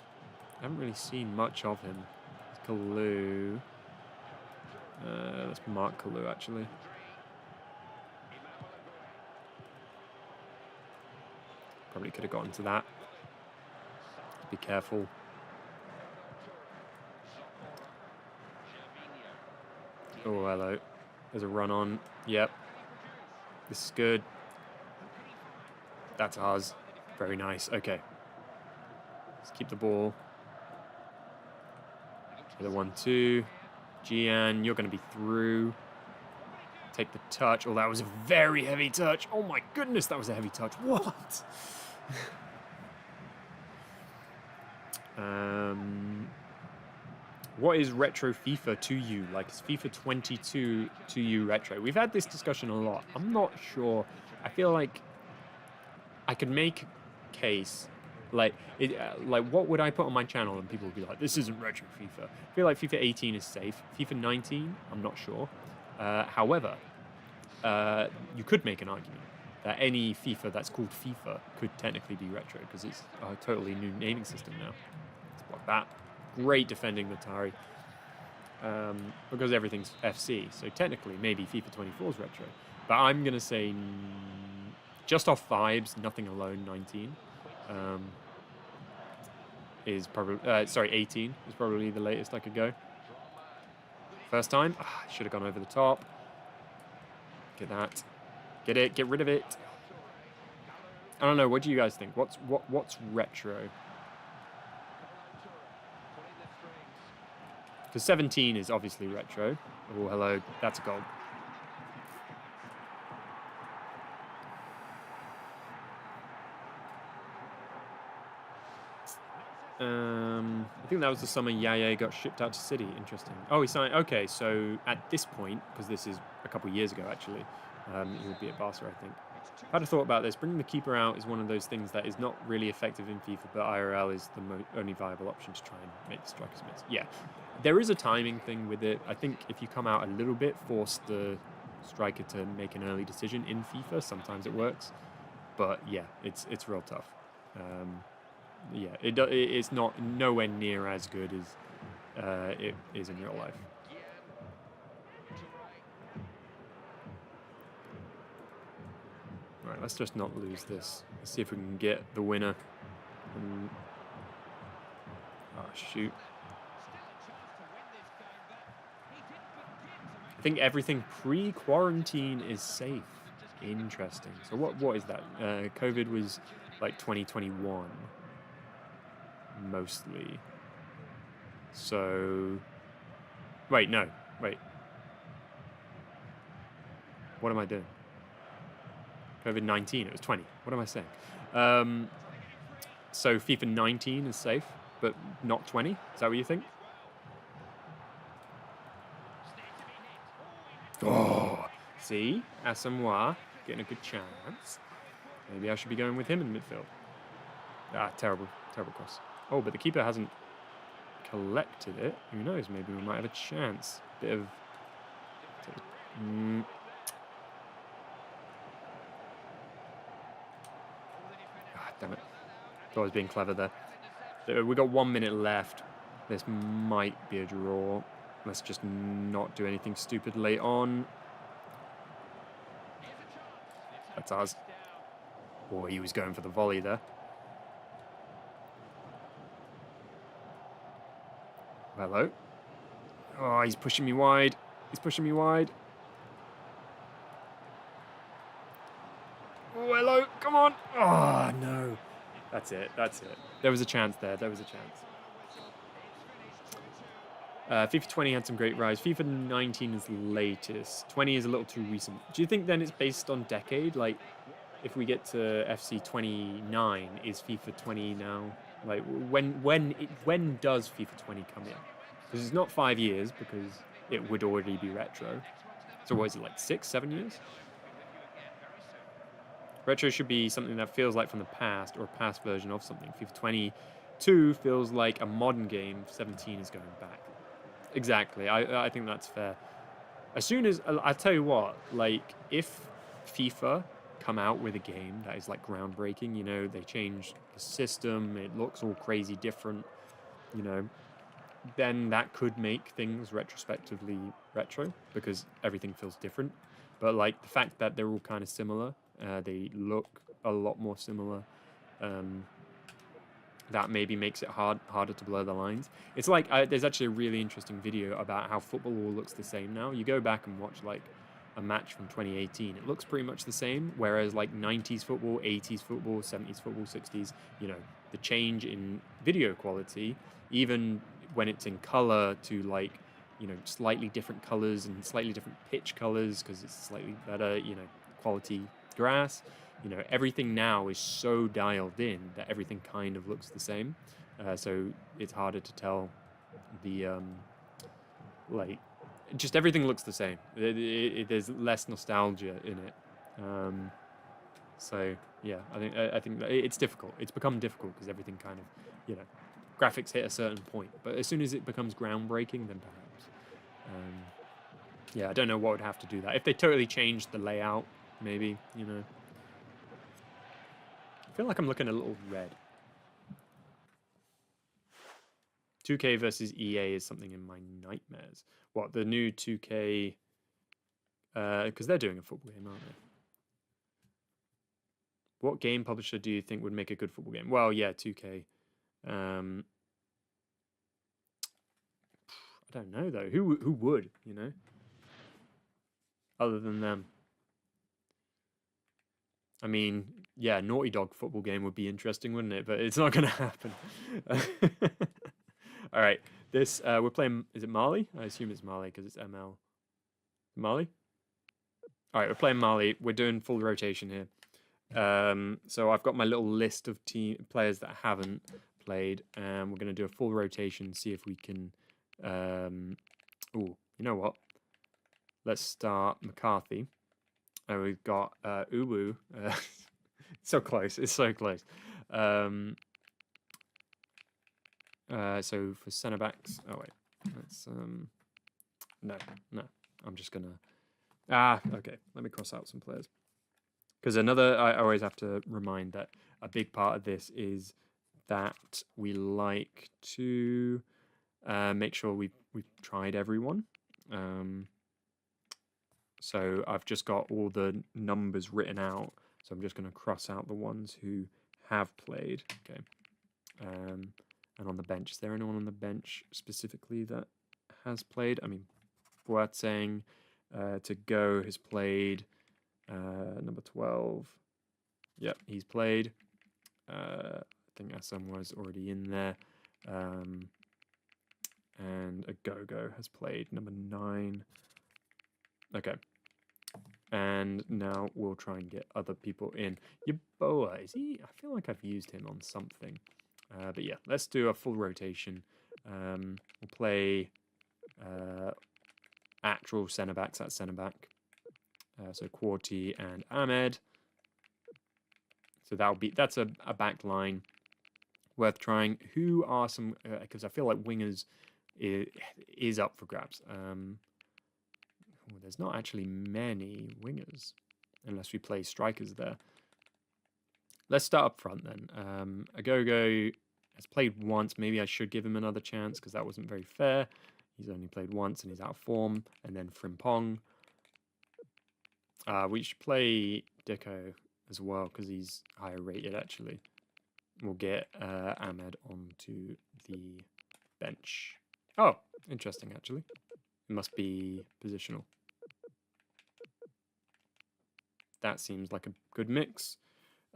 I haven't really seen much of him. Kalu. Let's mark Kalu, actually. Probably could have gotten to that. Be careful. Oh, hello. There's a run on. Yep. This is good. That's ours. Very nice. Okay. Let's keep the ball. The 1-2. Gyan, you're going to be through. Take the touch. Oh, that was a very heavy touch. Oh my goodness, that was a heavy touch. What? What is retro FIFA to you? Like, is FIFA 22 to you retro? We've had this discussion a lot. I'm not sure. I feel like I could make a case. Like, what would I put on my channel and people would be like, this isn't retro FIFA. I feel like FIFA 18 is safe. FIFA 19, I'm not sure. However, you could make an argument that any FIFA that's called FIFA could technically be retro because it's a totally new naming system now. Let's block that. Great defending Muntari. Because everything's FC, so technically maybe FIFA 24 is retro. But I'm going to say, just off vibes, nothing alone, 19. Is probably, sorry, 18 is probably the latest I could go. First time, I should have gone over the top. Get that. Get it, get rid of it. I don't know, what do you guys think? What's retro? Because 17 is obviously retro. Oh, hello, that's a goal. I think that was the summer Yaya got shipped out to City. Interesting. Oh, he signed. Okay, so at this point, because this is a couple of years ago actually, he would be at Barca, I think. I had a thought about this. Bringing the keeper out is one of those things that is not really effective in FIFA, but IRL is the only viable option to try and make the strikers miss. Yeah, there is a timing thing with it. I think if you come out a little bit, force the striker to make an early decision in FIFA, sometimes it works. But yeah, it's real tough. Yeah, it's not nowhere near as good as it is in real life. Right, let's just not lose this. Let's see if we can get the winner. Oh, shoot. I think everything pre-quarantine is safe. Interesting. So what is that? COVID was like 2021 mostly. So wait, no, wait. What am I doing? COVID-19, it was 20. What am I saying? So FIFA 19 is safe, but not 20? Is that what you think? Oh, see? Asamoah getting a good chance. Maybe I should be going with him in midfield. Ah, terrible, terrible cross. Oh, but the keeper hasn't collected it. Who knows? Maybe we might have a chance. Bit of... Ah, damn it. Thought I was being clever there. We got 1 minute left. This might be a draw. Let's just not do anything stupid late on. That's ours. Oh, he was going for the volley there. Hello. Oh, he's pushing me wide. He's pushing me wide. Oh, hello. Come on. Oh, no. That's it. That's it. There was a chance there. There was a chance. FIFA 20 had some great rise. FIFA 19 is latest. 20 is a little too recent. Do you think then it's based on decade? Like, if we get to FC 29, is FIFA 20 now? Like, when does FIFA 20 come in? Because it's not 5 years, because it would already be retro. So what is it, like 6, 7 years? Retro should be something that feels like from the past, or a past version of something. FIFA 22 feels like a modern game. 17 is going back. Exactly. I think that's fair. As soon as... I'll tell you what, like, if FIFA come out with a game that is, like, groundbreaking, you know, they change the system, it looks all crazy different, you know, then that could make things retrospectively retro, because everything feels different. But, like, the fact that they're all kind of similar, they look a lot more similar, that maybe makes it harder to blur the lines. It's like, there's actually a really interesting video about how football all looks the same now. You go back and watch, like, a match from 2018, it looks pretty much the same, whereas, like, 90s football, 80s football, 70s football, 60s, you know, the change in video quality, even when it's in color, to, like, you know, slightly different colors and slightly different pitch colors because it's slightly better, you know, quality grass. You know, everything now is so dialed in that everything kind of looks the same. So it's harder to tell the, like, just everything looks the same. There's less nostalgia in it. So, yeah, I think that it's difficult. It's become difficult because everything kind of, you know, graphics hit a certain point. But as soon as it becomes groundbreaking, then perhaps. Yeah, I don't know what would have to do that. If they totally changed the layout, maybe, you know. I feel like I'm looking a little red. 2K versus EA is something in my nightmares. What, the new 2K... because they're doing a football game, aren't they? What game publisher do you think would make a good football game? Well, yeah, 2K. I don't know, though. Who would, you know? Other than them. I mean, yeah, Naughty Dog football game would be interesting, wouldn't it? But it's not going to happen. All right, this we're playing. Is it Mali? I assume it's Mali because it's ML. Mali. All right, we're playing Mali. We're doing full rotation here. So I've got my little list of players that haven't played, and we're going to do a full rotation. See if we can. Oh, you know what? Let's start McCarthy. We've got Ubu. So close. It's so close. So for centre backs. Oh wait. Let's no. I'm just gonna. Okay. Let me cross out some players. Because I always have to remind that a big part of this is that we like to make sure we've tried everyone. So I've just got all the numbers written out. So I'm just going to cross out the ones who have played. Okay. And on the bench, is there anyone on the bench specifically that has played? I mean, Boateng to go has played. Number 12. Yep, he's played. I think Asamoah's already in there. And Agogo has played number 9. Okay. And now we'll try and get other people in. Yeboah, is he? I feel like I've used him on something. But yeah, let's do a full rotation. We'll play actual centre-backs at centre-back. So Quarty and Ahmed. So that's a back line worth trying. Who are some? Because I feel like wingers is up for grabs. There's not actually many wingers unless we play strikers there. Let's start up front then. Agogo has played once. Maybe I should give him another chance because that wasn't very fair. He's only played once and he's out of form. And then Frimpong. We should play Deco as well because he's higher rated actually. We'll get Ahmed onto the bench. Oh, interesting actually. It must be positional. That seems like a good mix.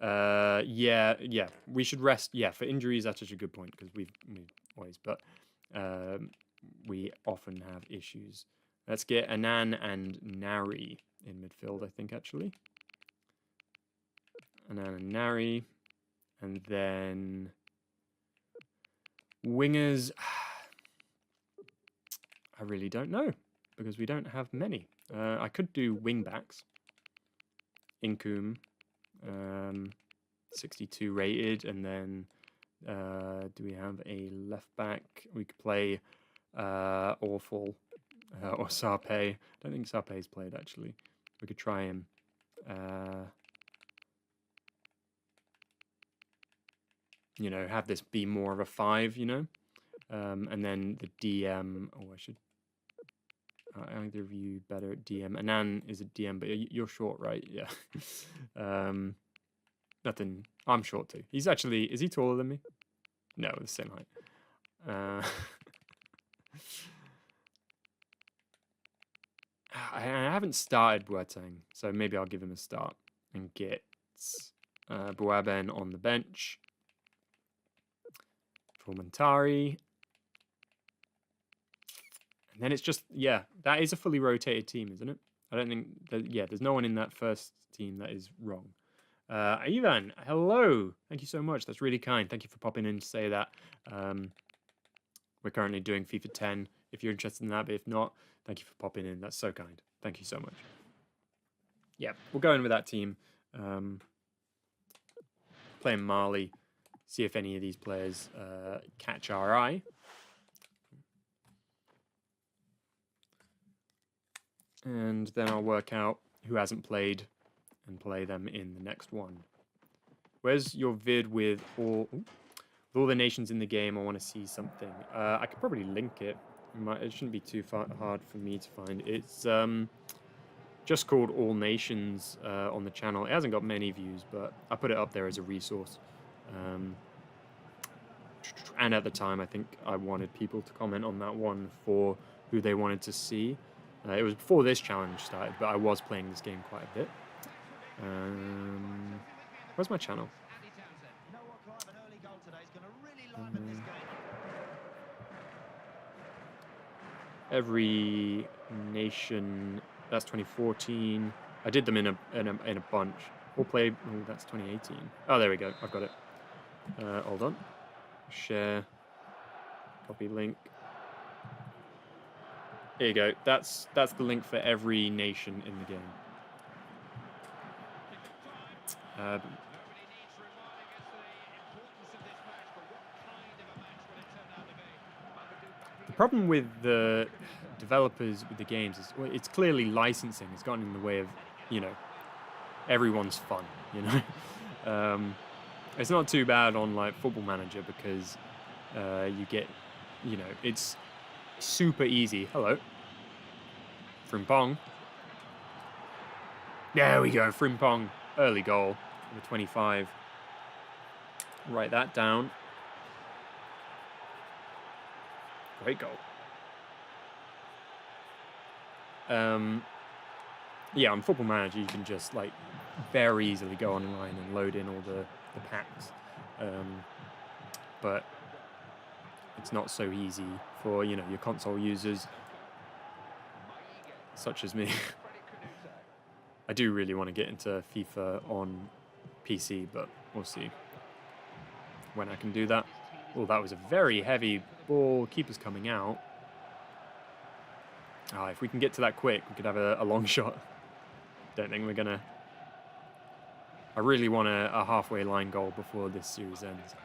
Yeah. We should rest. Yeah, for injuries, that's such a good point because we've always, but we often have issues. Let's get Anan and Nari in midfield, I think, actually. Anan and Nari. And then wingers, I really don't know because we don't have many. I could do wing backs. Inkum, 62 rated, and then do we have a left back? We could play Awful or Sarpe. I don't think Sarpe's played actually. We could try him. You know, have this be more of a 5, you know, and then the DM. Oh, I should. Either of you better at DM. Anan is a DM, but you're short, right? Yeah. Nothing. I'm short too. He's actually. Is he taller than me? No, the same height. I haven't started Boateng, so maybe I'll give him a start and get Boaben on the bench for Muntari. And then it's just, yeah, that is a fully rotated team, isn't it? I don't think, there's no one in that first team that is wrong. Ivan, hello. Thank you so much. That's really kind. Thank you for popping in to say that. We're currently doing FIFA 10 if you're interested in that, but if not, thank you for popping in. That's so kind. Thank you so much. Yeah, we'll go in with that team. Playing Mali. See if any of these players catch our eye. And then I'll work out who hasn't played and play them in the next one. Where's your vid with all the nations in the game? I want to see something. I could probably link it. It shouldn't be too hard for me to find. It's just called All Nations on the channel. It hasn't got many views, but I put it up there as a resource. And at the time, I think I wanted people to comment on that one for who they wanted to see. It was before this challenge started, but I was playing this game quite a bit. Where's my channel? Every nation. That's 2014. I did them in a bunch. We'll play. Oh, that's 2018. Oh, there we go. I've got it. Hold on. Share. Copy link. There you go. That's the link for every nation in the game. The problem with the developers with the games is it's clearly licensing has gotten in the way of, everyone's fun, It's not too bad on like Football Manager because you get, it's super easy. Hello. Frimpong. There we go. Frimpong. Early goal. Number 25. Write that down. Great goal. Yeah, on Football Manager, you can just like very easily go online and load in all the packs. but it's not so easy for, you know, your console users such as me. I do really want to get into FIFA on PC, but we'll see when I can do that. Oh, that was a very heavy ball. Keeper's coming out. Ah, if we can get to that quick, we could have a long shot. Don't think we're gonna. I really want a halfway line goal before this series ends.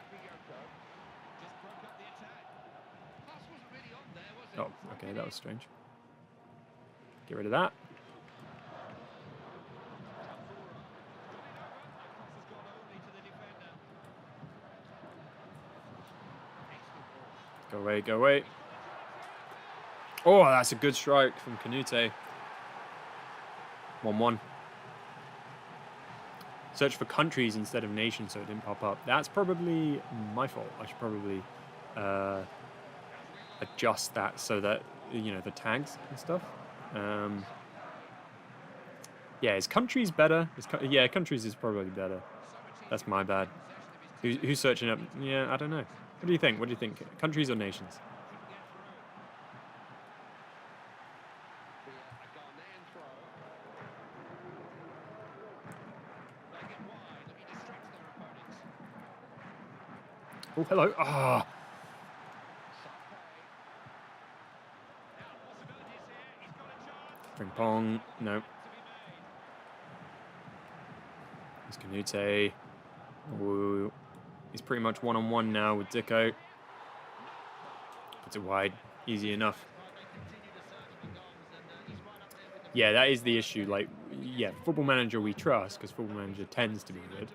Oh, okay, that was strange. Get rid of that. Go away, go away. Oh, that's a good strike from Canute. 1-1. Search for countries instead of nations so it didn't pop up. That's probably my fault. I should probably adjust that so that, you know, the tags and stuff. Yeah, is countries better? Yeah, countries is probably better. That's my bad. Who's searching up? Yeah, I don't know. What do you think? What do you think? Countries or nations? Oh, hello. Ah. Ping pong. No. It's Canute. Ooh. He's pretty much one-on-one now with Zico. Puts it wide. Easy enough. Yeah, that is the issue. Like, yeah, Football Manager we trust because Football Manager tends to be good.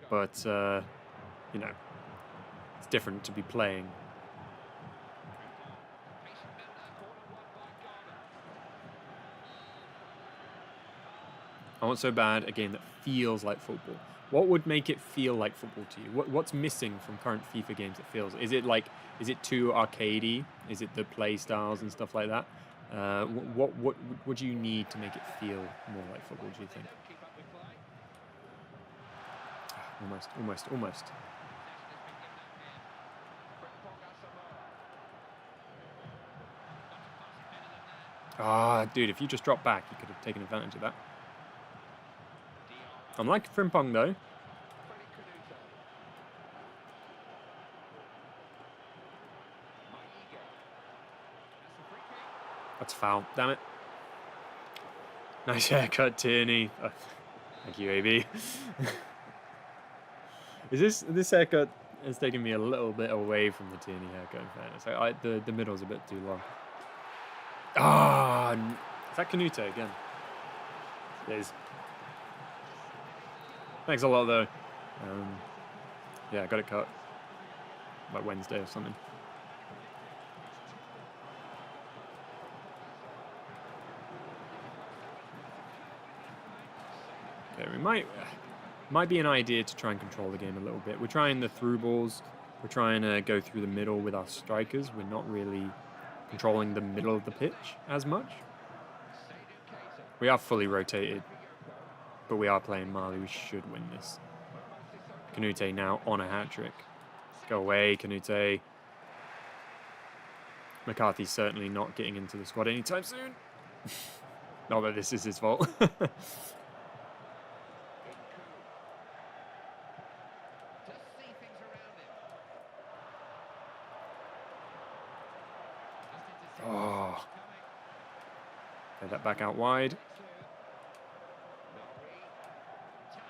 But, you know, it's different to be playing. I want so bad a game that feels like football. What would make it feel like football to you? What's missing from current FIFA games that feels? Is it too arcadey? Is it the play styles and stuff like that? What do you need to make it feel more like football, do you think? Almost. Ah, dude, if you just dropped back, you could have taken advantage of that. I'm like Frimpong, though. That's a foul. Damn it. Nice haircut, Tierney. Oh, thank you, AB. This haircut has taken me a little bit away from the Tierney haircut, in fairness. The middle's a bit too long. Ah, is that Canute again? It is. Thanks a lot, though. Yeah, I got it cut. Like Wednesday or something. Okay, we might be an idea to try and control the game a little bit. We're trying the through balls. We're trying to go through the middle with our strikers. We're not really controlling the middle of the pitch as much. We are fully rotated, but we are playing Mali. We should win this. Canute now on a hat-trick. Go away, Canute. McCarthy's certainly not getting into the squad anytime soon. Not that this is his fault. Oh. Play that back out wide.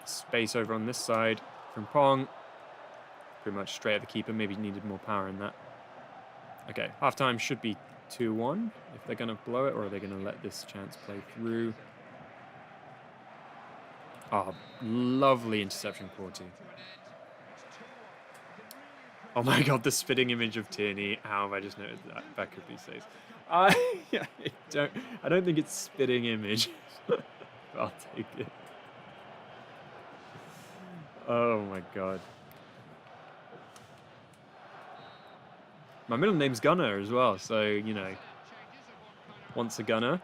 Space over on this side from Pong. Pretty much straight at the keeper. Maybe needed more power in that. Okay, halftime should be 2-1 if they're going to blow it, or are they going to let this chance play through? Oh, lovely interception, Porty. Oh my god, the spitting image of Tierney. How have I just noticed that? That could be safe. I don't think it's spitting image. I'll take it. Oh my god. My middle name's Gunner as well, so, you know, once a gunner.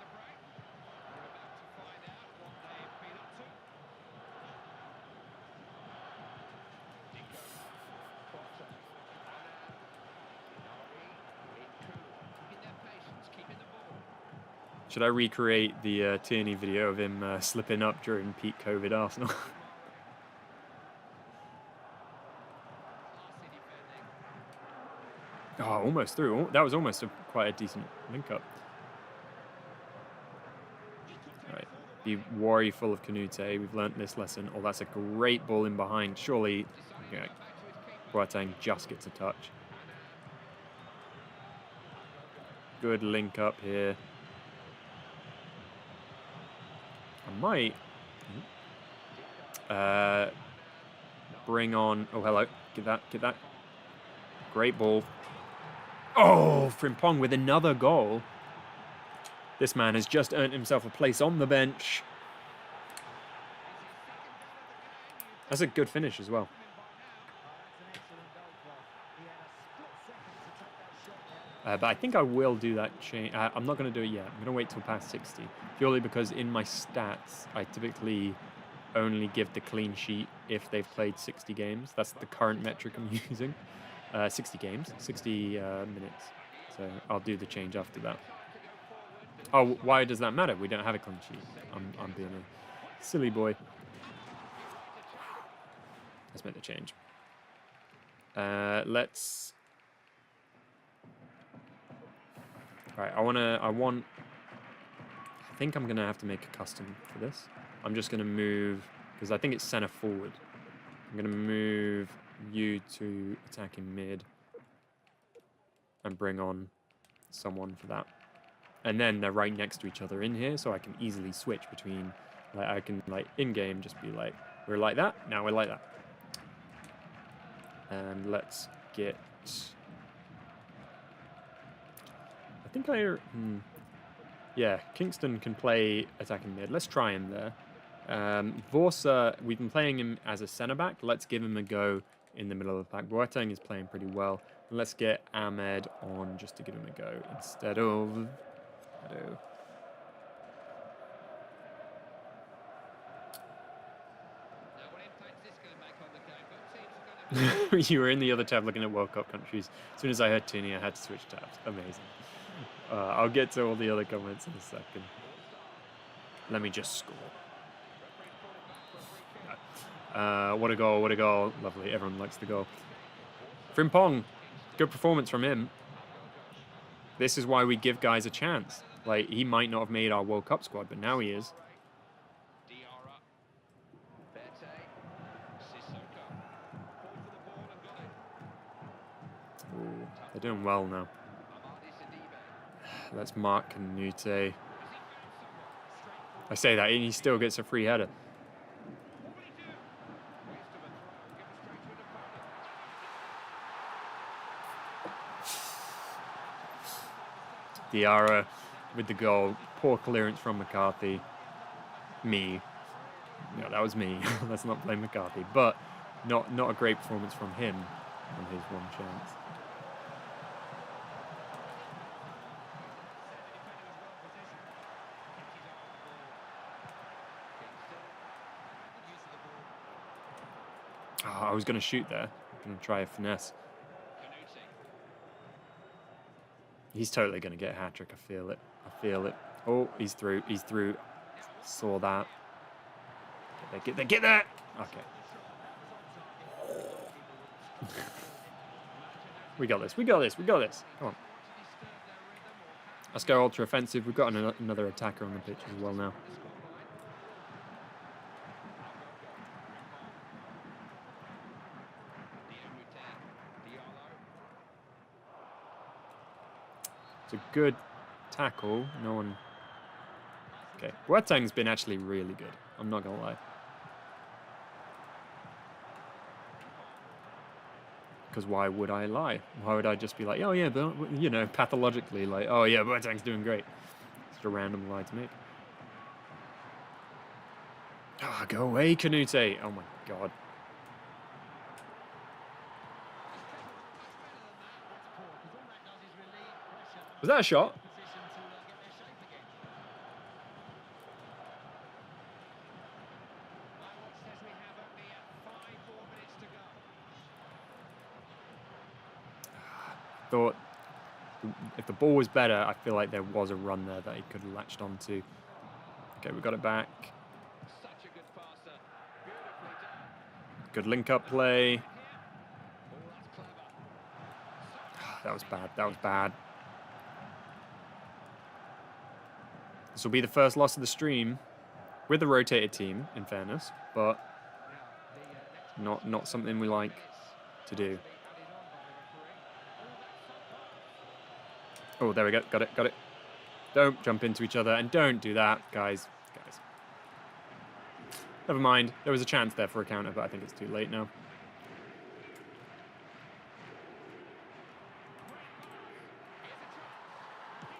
Should I recreate the Tierney video of him slipping up during peak COVID Arsenal? Oh, almost through. That was almost quite a decent link-up. All right. Be worryful of Canute. We've learnt this lesson. Oh, that's a great ball in behind. Surely, yeah, Boateng just gets a touch. Good link-up here. I might bring on... Oh, hello. Get that. Great ball. Oh, Frimpong with another goal. This man has just earned himself a place on the bench. That's a good finish as well. But I think I will do that change. I'm not going to do it yet. I'm going to wait till past 60. Purely because in my stats, I typically only give the clean sheet if they've played 60 games. That's the current metric I'm using. 60 games, 60 minutes. So I'll do the change after that. Oh, why does that matter? We don't have a clean sheet. I'm being a silly boy. Let's make the change. Let's... All right, I think I'm gonna have to make a custom for this. I'm just gonna move, because I think it's center forward. I'm gonna move you to attacking mid and bring on someone for that. And then they're right next to each other in here, so I can easily switch between, like, I can, like, in-game just be like, we're like that, now we're like that. And let's get... I think yeah, Kingston can play attacking mid. Let's try him there. Vorsa, we've been playing him as a centre-back. Let's give him a go in the middle of the pack. Boateng is playing pretty well. And let's get Ahmed on just to give him a go instead of... You were in the other tab looking at World Cup countries. As soon as I heard Tierney, I had to switch tabs. Amazing. I'll get to all the other comments in a second. Let me just score. What a goal, what a goal. Lovely, everyone likes the goal. Frimpong, good performance from him. This is why we give guys a chance. Like, he might not have made our World Cup squad, but now he is. Ooh, they're doing well now. Let's mark Canute. I say that, and he still gets a free header. Diarra with the goal. Poor clearance from McCarthy. Me. No, that was me. Let's not blame McCarthy. But not a great performance from him on his one chance. Oh, I was going to shoot there. I'm going to try a finesse. He's totally going to get a hat-trick. I feel it. I feel it. Oh, he's through. He's through. Saw that. Get there. Get there. Okay. We got this. We got this. We got this. Come on. Let's go ultra offensive. We've got another attacker on the pitch as well now. It's a good tackle. No one... Okay. Boateng's been actually really good. I'm not going to lie. Because why would I lie? Why would I just be like, oh yeah, but, you know, pathologically, like, oh yeah, Boateng's doing great. It's just a random lie to make. Ah, go away, Canute. Oh my god. Was that a shot? Thought if the ball was better, I feel like there was a run there that he could have latched onto. Okay, we got it back. Good link-up play. That was bad. That was bad. This will be the first loss of the stream with the rotated team, in fairness, but not something we like to do. Oh, there we go. Got it. Got it. Don't jump into each other, and don't do that, guys. Never mind. There was a chance there for a counter, but I think it's too late now.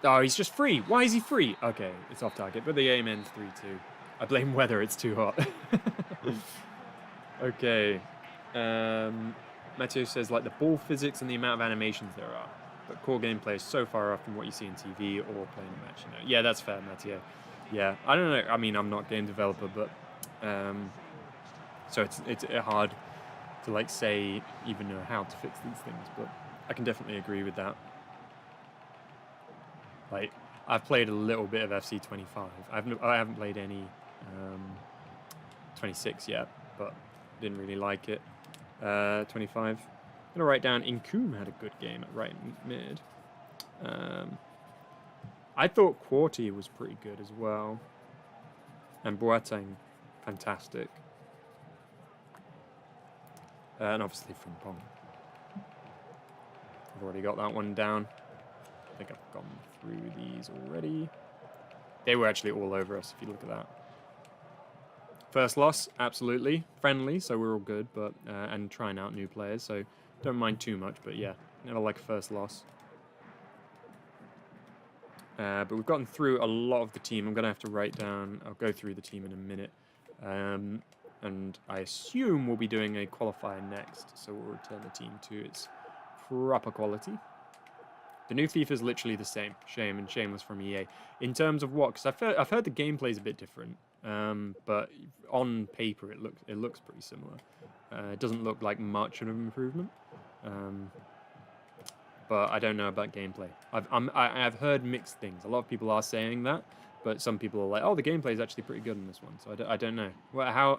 Oh, he's just free. Why is he free? Okay, it's off target, but the game ends 3-2. I blame weather. It's too hot. Okay. Mateo says, like, the ball physics and the amount of animations there are. But core gameplay is so far off from what you see on TV or playing a match. You know? Yeah, that's fair, Mateo. Yeah, I don't know. I mean, I'm not a game developer, but... so it's hard to, like, say, even know how to fix these things. But I can definitely agree with that. Like, I've played a little bit of FC 25. I haven't played any 26 yet, but didn't really like it. 25. I'm gonna write down Incoom had a good game at right mid. I thought Quarty was pretty good as well, and Boateng, fantastic, and obviously Frimpong. I've already got that one down. I think I've gone through these already. They were actually all over us, if you look at that. First loss, absolutely. Friendly, so we're all good, but and trying out new players, so don't mind too much, but yeah, never like a first loss. But we've gotten through a lot of the team. I'm going to have to write down... I'll go through the team in a minute. And I assume we'll be doing a qualifier next, so we'll return the team to its proper quality. The new FIFA is literally the same. Shame, and shame was from EA. In terms of what? Because I've heard the gameplay is a bit different, but on paper it looks pretty similar. It doesn't look like much of an improvement, but I don't know about gameplay. I've heard mixed things. A lot of people are saying that, but some people are like, "Oh, the gameplay is actually pretty good in this one." So I don't know. Well, how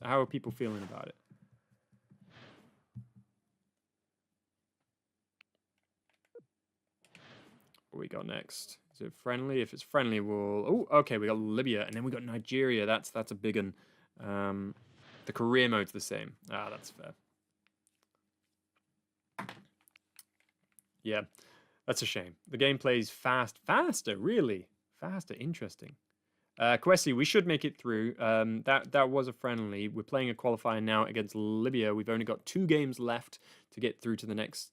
are people feeling about it? What we got next? Is it friendly? If it's friendly, we'll... Oh, okay, we got Libya, and then we got Nigeria. That's a big one. The career mode's the same. Ah, that's fair. Yeah, that's a shame. The gameplay's faster, really. Faster, interesting. Kwesi, we should make it through. That was a friendly. We're playing a qualifier now against Libya. We've only got 2 games left to get through to the next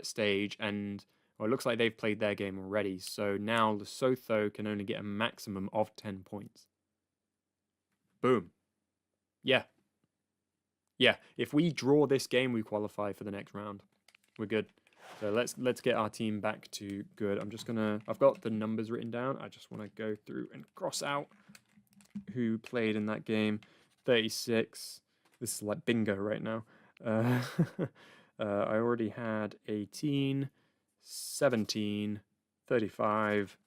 stage, and... Well, it looks like they've played their game already, so now Lesotho can only get a maximum of 10 points. Boom. Yeah. Yeah, if we draw this game, we qualify for the next round. We're good. So let's get our team back to good. I've got the numbers written down. I just want to go through and cross out who played in that game. 36. This is like bingo right now. I already had 18. 17, 35,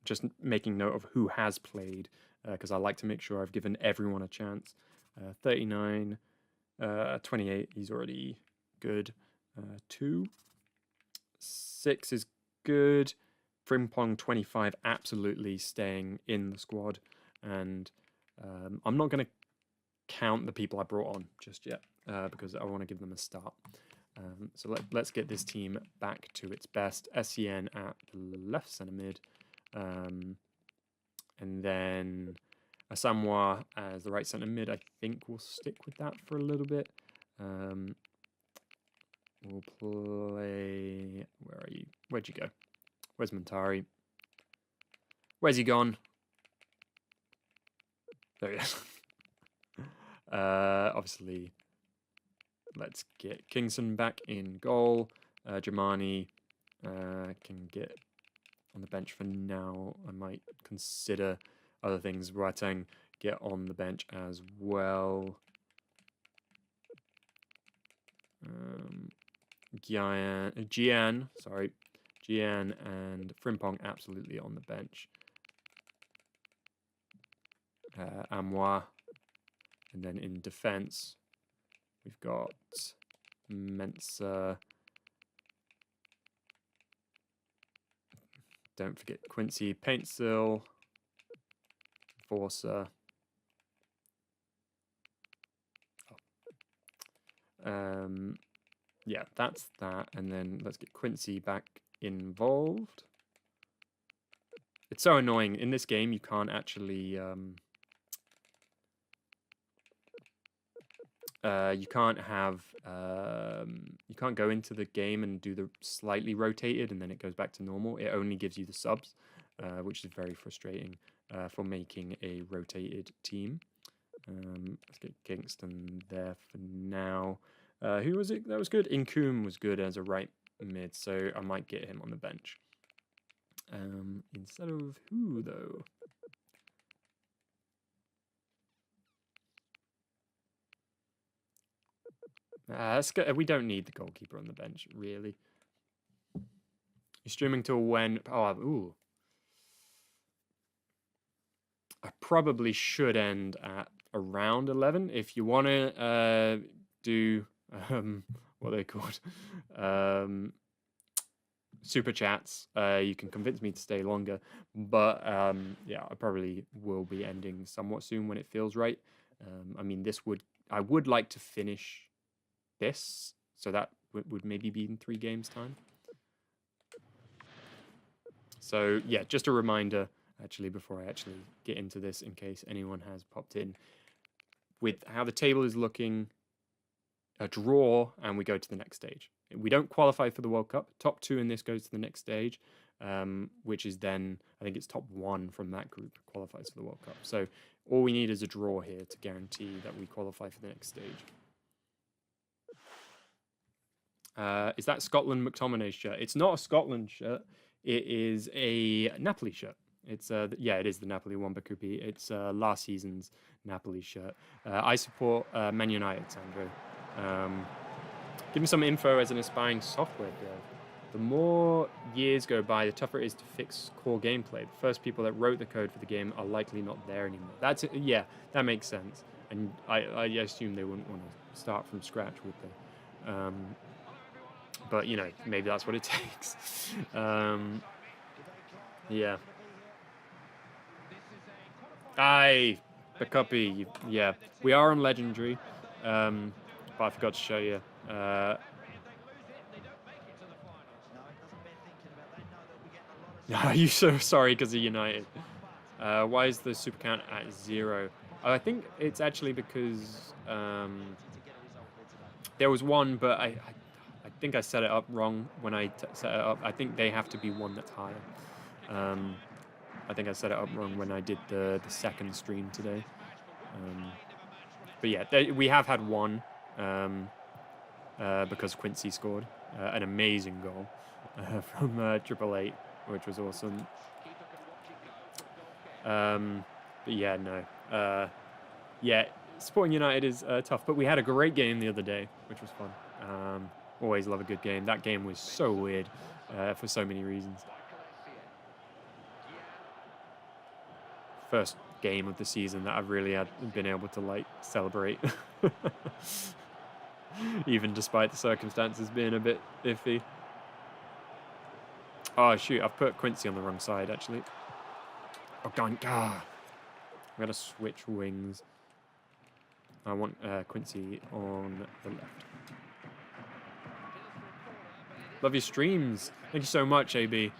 just making note of who has played, because I like to make sure I've given everyone a chance. 39, 28, he's already good. 2, 6 is good. Frimpong 25, absolutely staying in the squad. And I'm not going to count the people I brought on just yet, because I want to give them a start. So let's get this team back to its best. Essien at left centre mid, and then Asamoah as the right centre mid. I think we'll stick with that for a little bit. We'll play... Where are you? Where'd you go? Where's Muntari? Where's he gone? There he is. Obviously... Let's get Kingston back in goal. Jamani can get on the bench for now. I might consider other things. Boateng get on the bench as well. Gyan Gyan and Frimpong absolutely on the bench. Asamoah. And then in defense, we've got Mensa. Don't forget Quincy, Paintsill, Forza. Yeah, that's that. And then let's get Quincy back involved. It's so annoying. In this game, you can't actually... you can't have... you can't go into the game and do the slightly rotated and then it goes back to normal. It only gives you the subs, which is very frustrating for making a rotated team. Let's get Kingston there for now. Who was it that was good? Incoom was good as a right mid, so I might get him on the bench. Instead of who, though? We don't need the goalkeeper on the bench, really. You're streaming till when? Oh, ooh. I probably should end at around 11. If you want to do... what are they called? Super chats. You can convince me to stay longer, but yeah, I probably will be ending somewhat soon when it feels right. I mean, I would like to finish this, so that would maybe be in 3 games time. So yeah, just a reminder, actually, before I actually get into this, in case anyone has popped in, with how the table is looking. A draw and we go to the next stage. We don't qualify for the World Cup. Top 2 in this goes to the next stage, which is then, I think it's top 1 from that group qualifies for the World Cup. So all we need is a draw here to guarantee that we qualify for the next stage. Is that Scotland McTominay shirt? It's not a Scotland shirt. It is a Napoli shirt. It's yeah, it is the Napoli Wamba Coupe. It's last season's Napoli shirt. I support Man United, Sandro. Give me some info as an aspiring software dev. The more years go by, the tougher it is to fix core gameplay. The first people that wrote the code for the game are likely not there anymore. That's yeah, that makes sense. And I assume they wouldn't want to start from scratch, would they? But you know, maybe that's what it takes. Yeah. Aye, the copy. Yeah, we are on Legendary. But I forgot to show you. Are you so sorry because of United? Why is the super count at 0? I think it's actually because there was one, but I think I set it up wrong when I set it up. I think they have to be one that's higher. I think I set it up wrong when I did the second stream today. But yeah, we have had one. Because Quincy scored an amazing goal from 888, which was awesome. But yeah, no. Yeah, supporting United is tough, but we had a great game the other day, which was fun. Always love a good game. That game was so weird for so many reasons. First game of the season that I've really been able to like celebrate. Even despite the circumstances being a bit iffy. Oh shoot, I've put Quincy on the wrong side actually. Oh god, I'm gonna switch wings. I want Quincy on the left. Love your streams. Thank you so much, AB.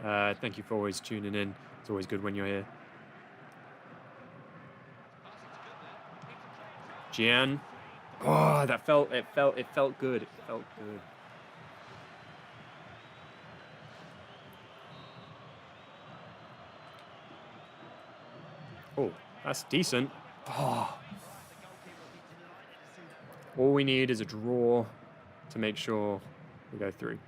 Thank you for always tuning in. It's always good when you're here. Gyan. Oh, it felt good. It felt good. Oh, that's decent. Oh. All we need is a draw to make sure we go through.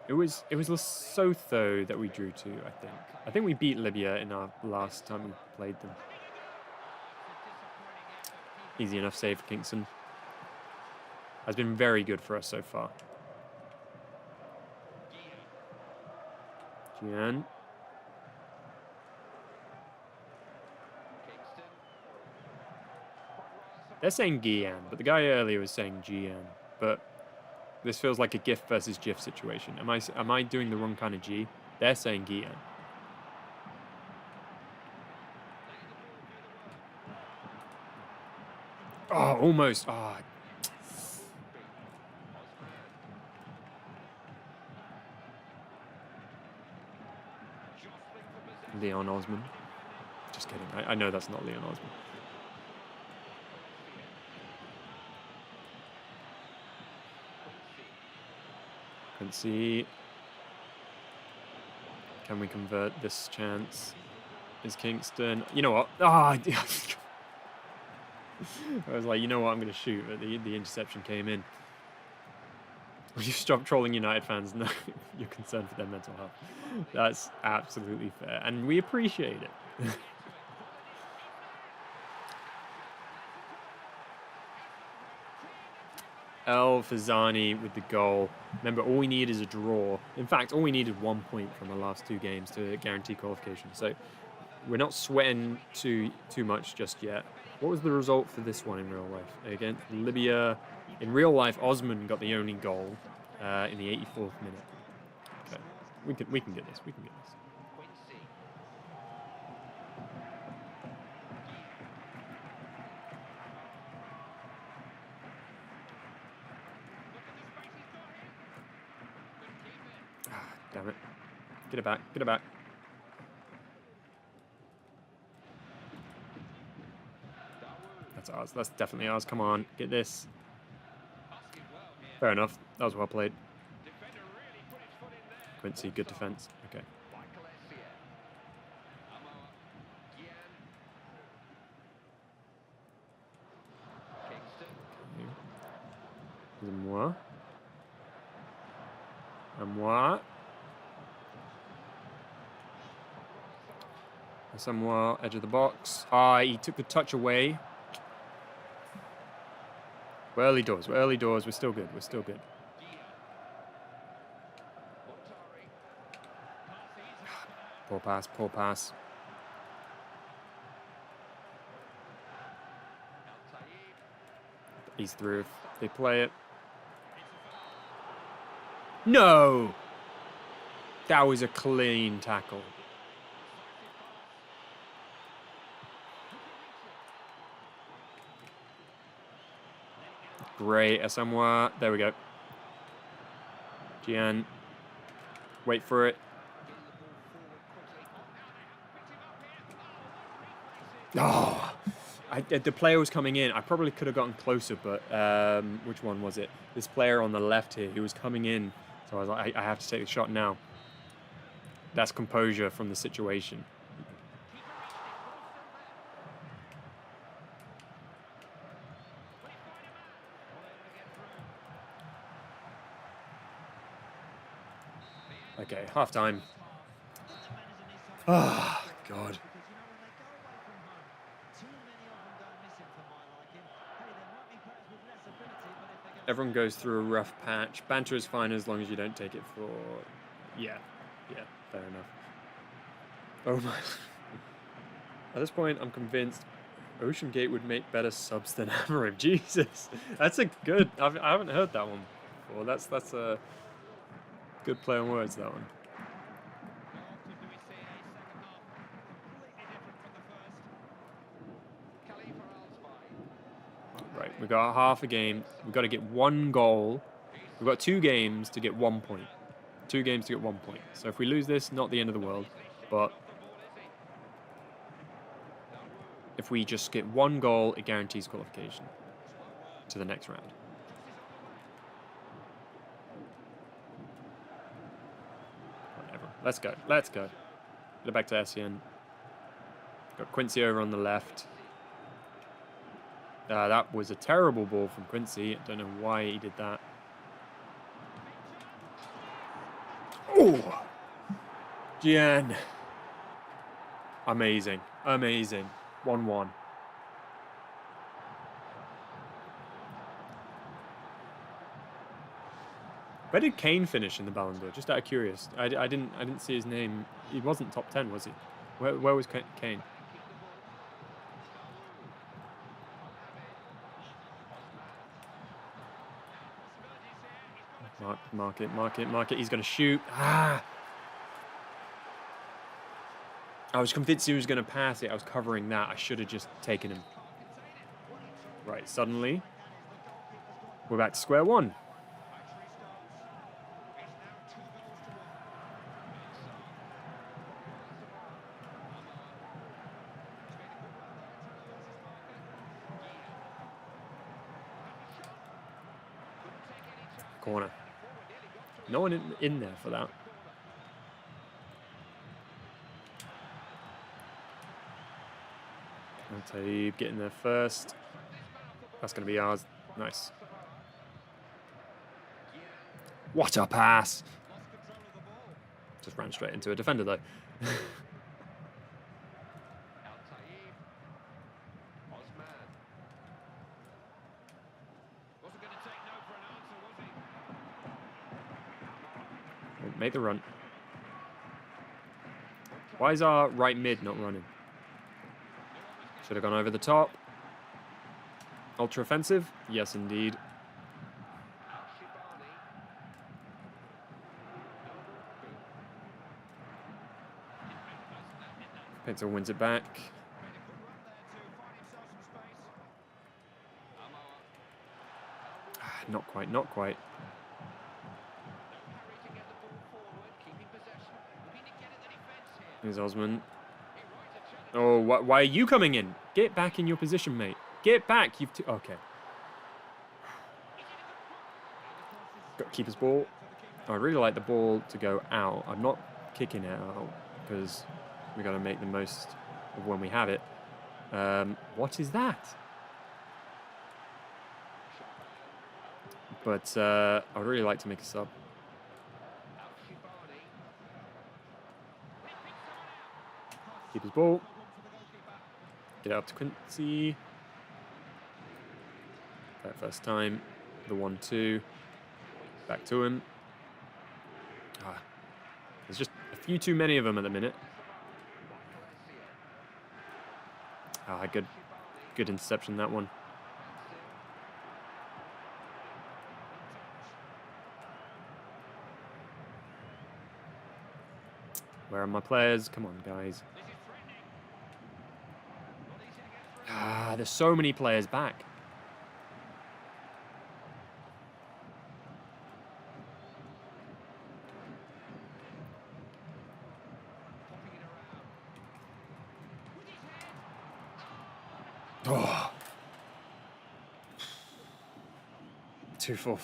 It was Lesotho that we drew to, I think. I think we beat Libya in our last time we played them. Easy enough save for Kingston. Has been very good for us so far. Gyan. They're saying Gyan, but the guy earlier was saying Gyan. But this feels like a GIF versus GIF situation. Am I doing the wrong kind of G? They're saying Gyan. Oh, almost. Oh. Leon Osman. Just kidding. I know that's not Leon Osman. Quincy. Can we convert this chance? Is Kingston. You know what? Ah, oh, I was like, you know what? I'm going to shoot, but the interception came in. Will you stop trolling United fans? No, you're concerned for their mental health. That's absolutely fair, and we appreciate it. El Fazani with the goal. Remember, all we need is a draw. In fact, all we needed 1 point from the last 2 games to guarantee qualification. So we're not sweating too much just yet. What was the result for this one in real life? Against Libya. In real life, Osman got the only goal in the 84th minute. Okay, we can get this. We can get this. Ah, damn it! Get it back. Get it back. That's ours. That's definitely ours. Come on, get this. Fair enough. That was well played. Quincy, good defense. Okay. Asamoah, edge of the box. Ah, he took the touch away. We're early doors. We're early doors. We're still good. We're still good. Poor pass. Poor pass. He's through. If they play it. No! That was a clean tackle. Great, Asamoah. There we go. Gyan. Wait for it. Oh! The player was coming in. I probably could have gotten closer, but which one was it? This player on the left here, he was coming in. So I was like, I have to take the shot now. That's composure from the situation. Okay, half time. Ah, oh, God. Everyone goes through a rough patch. Banter is fine as long as you don't take it for... Yeah, fair enough. Oh my... At this point, I'm convinced Ocean Gate would make better subs than Amarim. Jesus, that's a good... I haven't heard that one before. That's a good play on words, that one. Right, we've got half a game. We've got to get 1 goal. We've got 2 games to get 1 point. 2 games to get 1 point. So if we lose this, not the end of the world. But if we just get 1 goal, it guarantees qualification to the next round. Whatever. Let's go. Let's go. Get it back to Essien. Got Quincy over on the left. That was a terrible ball from Quincy. I don't know why he did that. Oh! Gyan. Amazing. Amazing. 1-1. Where did Kane finish in the Ballon d'Or? Just out of curious. I didn't see his name. He wasn't top 10, was he? Where was Kane? Mark it. He's going to shoot. Ah! I was convinced he was going to pass it. I was covering that. I should have just taken him. Right, suddenly, we're back to square one. Corner. No one in there for that. Muntari getting there first. That's going to be ours. Nice. What a pass! Just ran straight into a defender though. Make the run. Why is our right mid not running? Should have gone over the top. Ultra offensive? Yes, indeed. Pencil wins it back. Not quite, not quite. Here's Osman. Oh, why are you coming in? Get back in your position, mate. Get back. You've okay. Got keeper's ball. I really like the ball to go out. I'm not kicking it out because we got to make the most of when we have it. What is that? But I would really like to make a sub. Keeper's ball. Get it up to Quincy. That first time. The 1-2. Back to him. There's just a few too many of them at the minute. Good interception, that one. Where are my players? Come on, guys. There's so many players back. Oh. 2-4.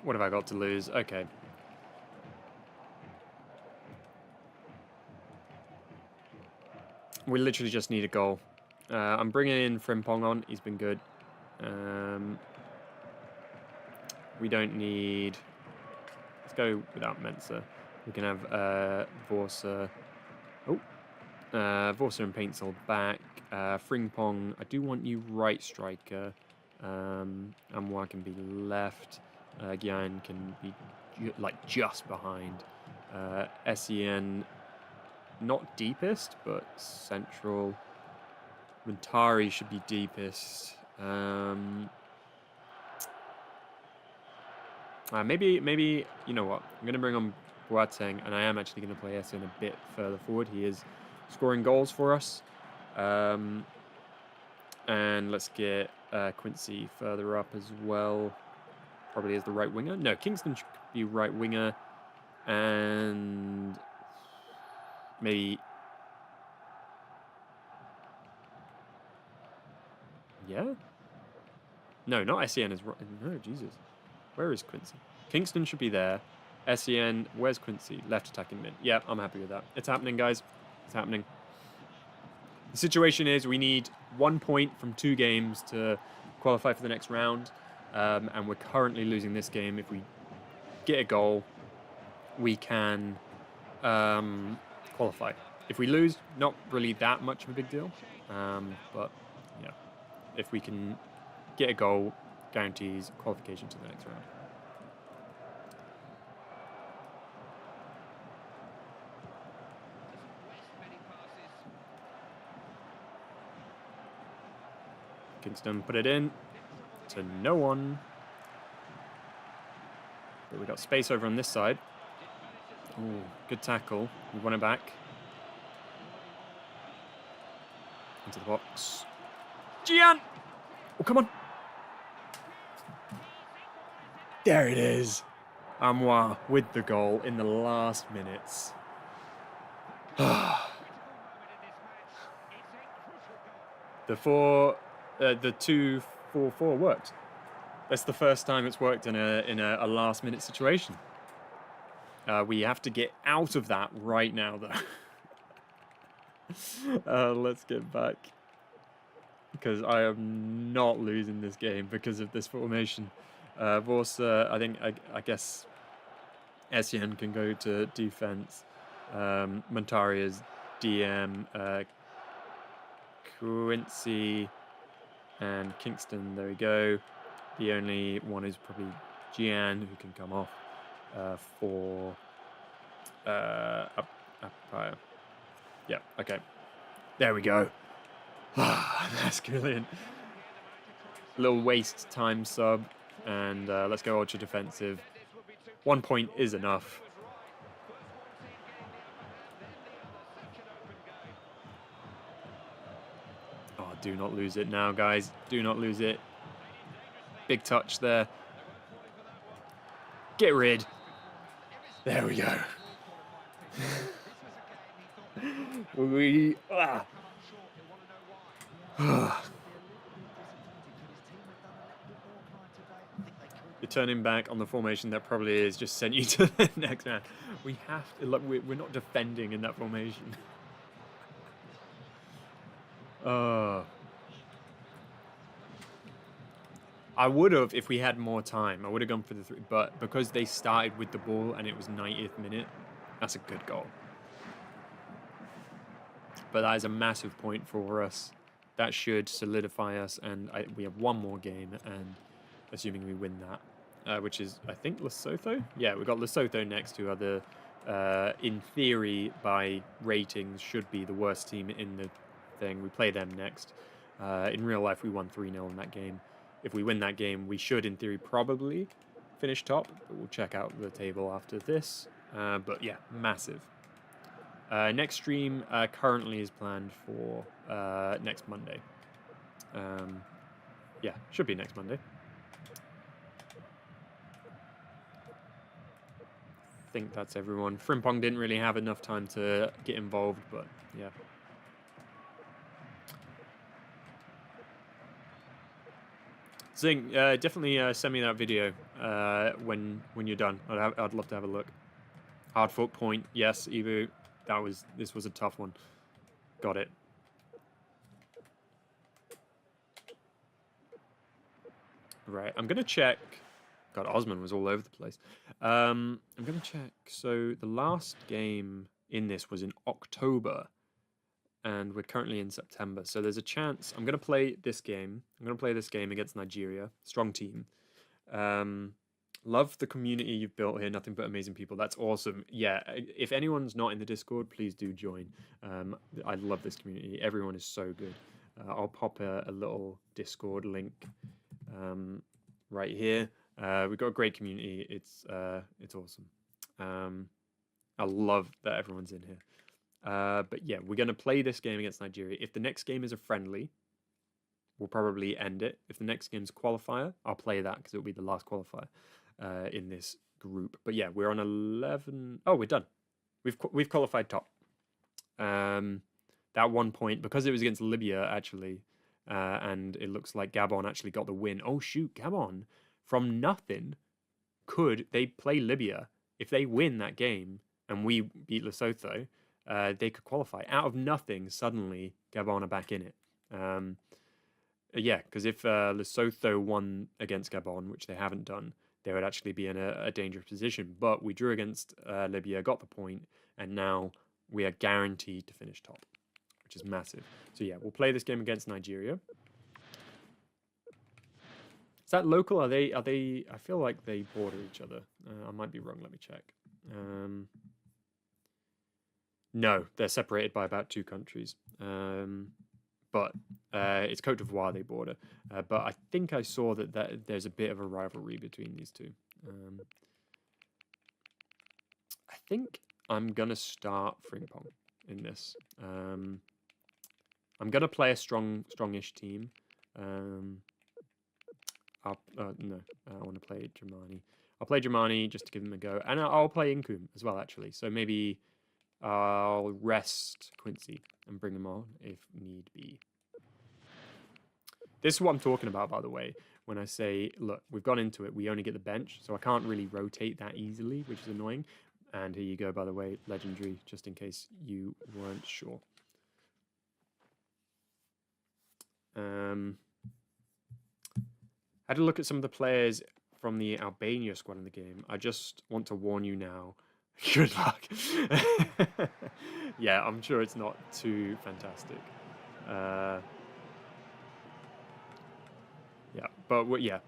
What have I got to lose? Okay. We literally just need a goal. I'm bringing in Frimpong on. He's been good. We don't need... Let's go without Mensah. We can have Vorsa. Oh. Vorsa and Paintsel back. Frimpong, I do want you right striker. Asamoah can be left. Gyan can be just behind. Essien, not deepest, but central. Muntari should be deepest. Maybe you know what? I'm going to bring on Boateng, and I am actually going to play Essien a bit further forward. He is scoring goals for us. And let's get Quincy further up as well. Probably as the right winger. No, Kingston should be right winger. And maybe... Yeah? No, not Essien is right. No, Jesus. Where is Quincy? Kingston should be there. Essien, where's Quincy? Left attacking mid. Yeah, I'm happy with that. It's happening, guys. It's happening. The situation is we need 1 point from 2 games to qualify for the next round. And we're currently losing this game. If we get a goal, we can qualify. If we lose, not really that much of a big deal. But yeah, if we can get a goal, guarantees qualification to the next round. Kingston put it in to no one. But we got space over on this side. Ooh, good tackle. We won it back. Into the box. Gyan! Oh, come on. There it is. Asamoah with the goal in the last minutes. The 2-4-4 worked. That's the first time it's worked in a last minute situation. We have to get out of that right now, though. Let's get back, because I am not losing this game because of this formation. I guess Essien can go to defense. Muntari is DM. Quincy and Kingston, there we go. The only one is probably Gyan, who can come off for Appiah. Yeah, okay. There we go. That's brilliant. Little waste time sub, and let's go ultra defensive. 1 point is enough. Oh, do not lose it now, guys. Do not lose it. Big touch there. Get rid. There we go. You're turning back on the formation that probably is just sent you to the next round. We have to, look, we're not defending in that formation. I would have, if we had more time, I would have gone for the 3, but because they started with the ball and it was 90th minute, that's a good goal. But that is a massive point for us. That should solidify us, and we have one more game, and assuming we win that, which is, I think, Lesotho? Yeah, we've got Lesotho next, who are the, in theory, by ratings, should be the worst team in the thing. We play them next. In real life, we won 3-0 in that game. If we win that game, we should, in theory, probably finish top. But we'll check out the table after this. But yeah, massive. Next stream currently is planned for next Monday. Yeah, should be next Monday. I think that's everyone. Frimpong didn't really have enough time to get involved, but yeah. Zing, definitely send me that video when you're done. I'd love to have a look. Hard foot point, yes, Evu. This was a tough one. Got it. Right, I'm gonna check. God, Osman was all over the place. I'm gonna check. So the last game in this was in October, and we're currently in September. So there's a chance I'm gonna play this game. I'm gonna play this game against Nigeria, strong team. Love the community you've built here. Nothing but amazing people. That's awesome. Yeah, if anyone's not in the Discord, please do join. I love this community. Everyone is so good. I'll pop a little Discord link right here. We've got a great community. It's awesome. I love that everyone's in here. But yeah, we're going to play this game against Nigeria. If the next game is a friendly, we'll probably end it. If the next game's qualifier, I'll play that because it'll be the last qualifier in this group. But yeah, we're on 11. Oh, we're done. We've qualified top. That 1 point, because it was against Libya, actually, and it looks like Gabon actually got the win. Oh, shoot, Gabon, from nothing, they play Libya. If they win that game and we beat Lesotho, they could qualify. Out of nothing, suddenly, Gabon are back in it. Yeah, because if Lesotho won against Gabon, which they haven't done, they would actually be in a dangerous position. But we drew against Libya, got the point, and now we are guaranteed to finish top, which is massive. So yeah, we'll play this game against Nigeria. that local? Are they? I feel like they border each other. I might be wrong. Let me check. No, they're separated by about 2 countries. But it's Côte d'Ivoire they border. But I think I saw that there's a bit of a rivalry between these two. I think I'm gonna start Frimpong in this. I'm gonna play a strongish team. No, I want to play Germani. I'll play Germani just to give him a go, and I'll play Inkum as well, actually. So maybe I'll rest Quincy and bring him on if need be. This is what I'm talking about, by the way, when I say, look, we've gone into it, we only get the bench, so I can't really rotate that easily, which is annoying. And here you go, by the way, legendary, just in case you weren't sure. I had a look at some of the players from the Albania squad in the game. I just want to warn you now. Good luck. Yeah, I'm sure it's not too fantastic. Yeah, but yeah,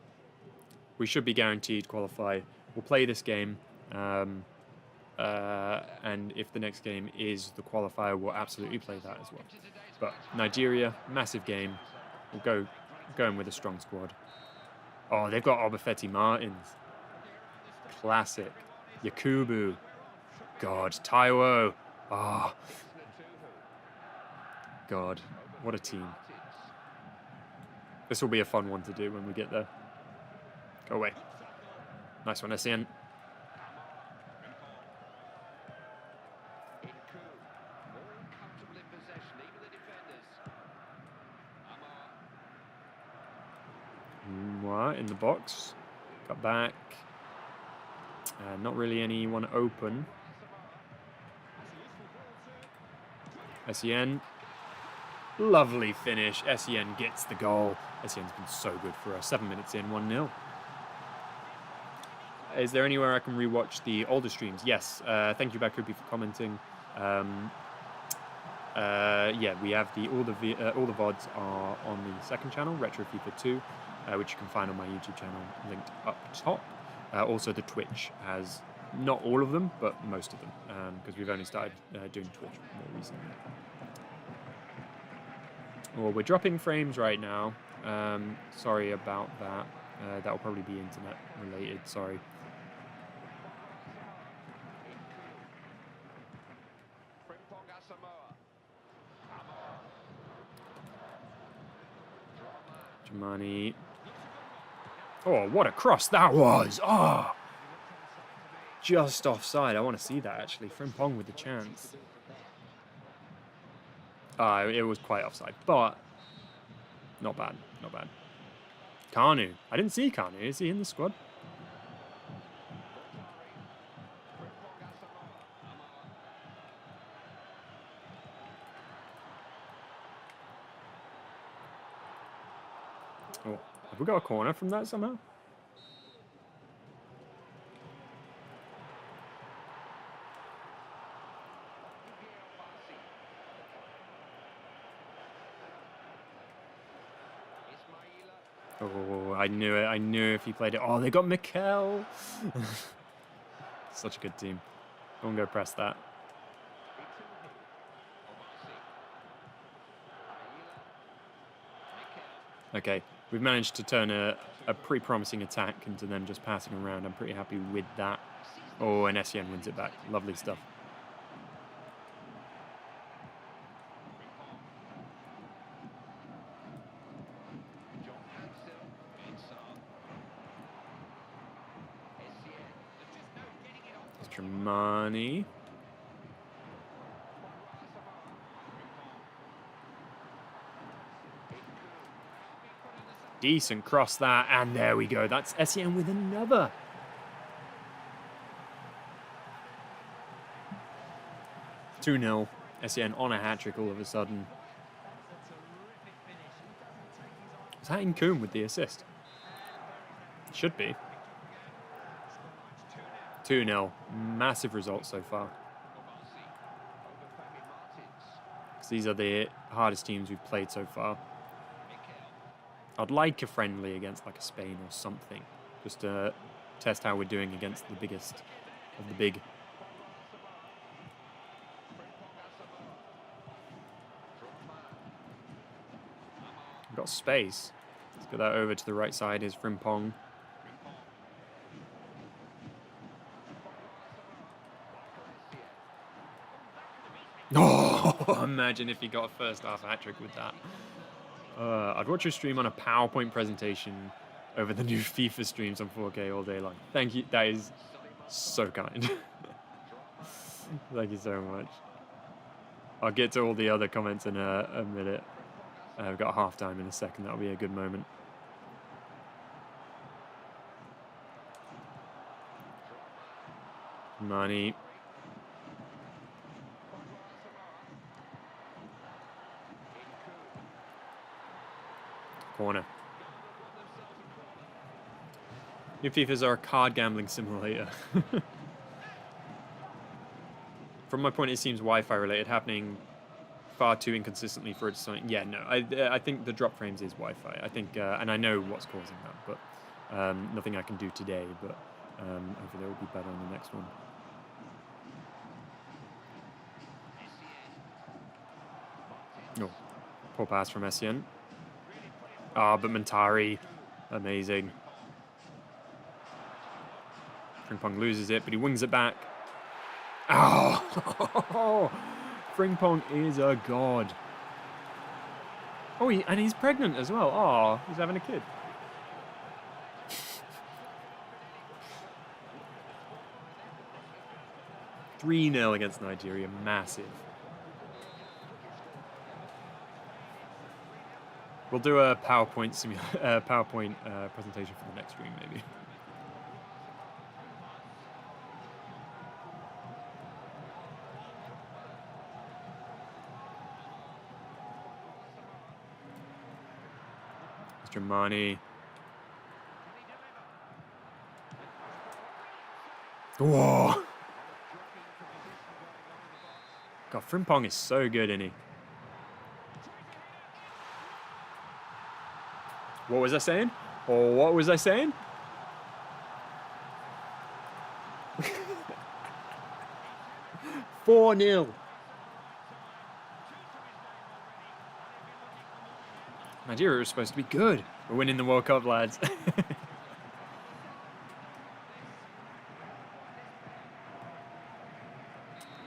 we should be guaranteed qualify. We'll play this game, and if the next game is the qualifier, we'll absolutely play that as well. But Nigeria, massive game. We'll go in with a strong squad. Oh, they've got Obafeti Martins. Classic. Yakubu. God, Taiwo. Oh. God, what a team. This will be a fun one to do when we get there. Go away. Nice one, Essien. In the box. Got back. Not really anyone open. Essien. Lovely finish. Essien gets the goal. Essien's been so good for us. 7 minutes in, 1-0. Is there anywhere I can rewatch the older streams? Yes. Thank you, Bakupi, for commenting. Yeah, we have all the VODs are on the second channel, Retro FIFA 2, which you can find on my YouTube channel linked up top. Also, the Twitch has not all of them, but most of them, because we've only started doing Twitch more recently. Well, we're dropping frames right now. Sorry about that. That will probably be internet related. Sorry. Jamani. Oh, what a cross that was! Oh, just offside. I want to see that actually. Frimpong with the chance. It was quite offside, but not bad, not bad. Kanu. I didn't see Kanu. Is he in the squad? Oh, have we got a corner from that somehow? Oh, I knew it. I knew if he played it. Oh, they got Mikel. Such a good team. Go and go press that. Okay, we've managed to turn a pretty promising attack into them just passing around. I'm pretty happy with that. Oh, and Essien wins it back. Lovely stuff. Money. Decent cross that, and there we go. That's Essien with another. (2-0). Essien on a hat-trick all of a sudden. Is that Incoom with the assist? Should be. 2-0. Massive result so far. These are the hardest teams we've played so far. I'd like a friendly against like a Spain or something, just to test how we're doing against the biggest of the big. We've got space. Let's get that over to the right side. Here's Frimpong. Oh, imagine if he got a first half hat-trick with that. I'd watch your stream on a PowerPoint presentation over the new FIFA streams on 4K all day long. Thank you. That is so kind. Thank you so much. I'll get to all the other comments in a minute. We've got half time in a second. That'll be a good moment. Money. Corner. New FIFAs are a card gambling simulator. From my point, it seems Wi-Fi related, happening far too inconsistently for it to something. Yeah, no, I think the drop frames is Wi-Fi. I think, and I know what's causing that, but nothing I can do today. But hopefully it will be better on the next one. Oh, poor pass from Essien. Ah, but Muntari, amazing. Frimpong loses it, but he wings it back. Oh, Frimpong is a god. Oh, and he's pregnant as well. Oh, he's having a kid. (3-0) against Nigeria, massive. We'll do a PowerPoint presentation for the next stream, maybe. Mr. Mani. Whoa! God, Frimpong is so good, isn't he? What was I saying? Oh, what was I saying? (4-0) Nigeria was supposed to be good. We're winning the World Cup, lads.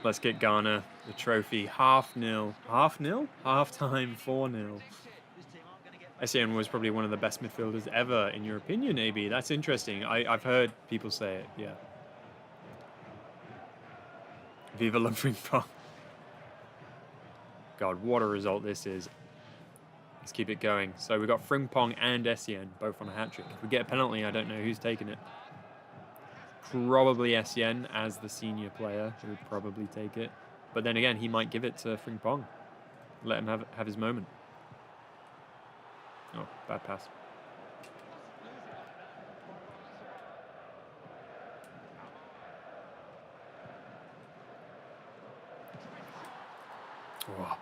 Let's get Ghana the trophy. 0.5. 0.5? Half-time, 4-0. Essien was probably one of the best midfielders ever, in your opinion, AB. That's interesting. I've heard people say it, yeah. Viva la Frimpong. God, what a result this is. Let's keep it going. So we've got Frimpong and Essien, both on a hat-trick. If we get a penalty, I don't know who's taking it. Probably Essien, as the senior player, who would probably take it. But then again, he might give it to Frimpong. Let him have his moment. Oh, bad pass. Oh,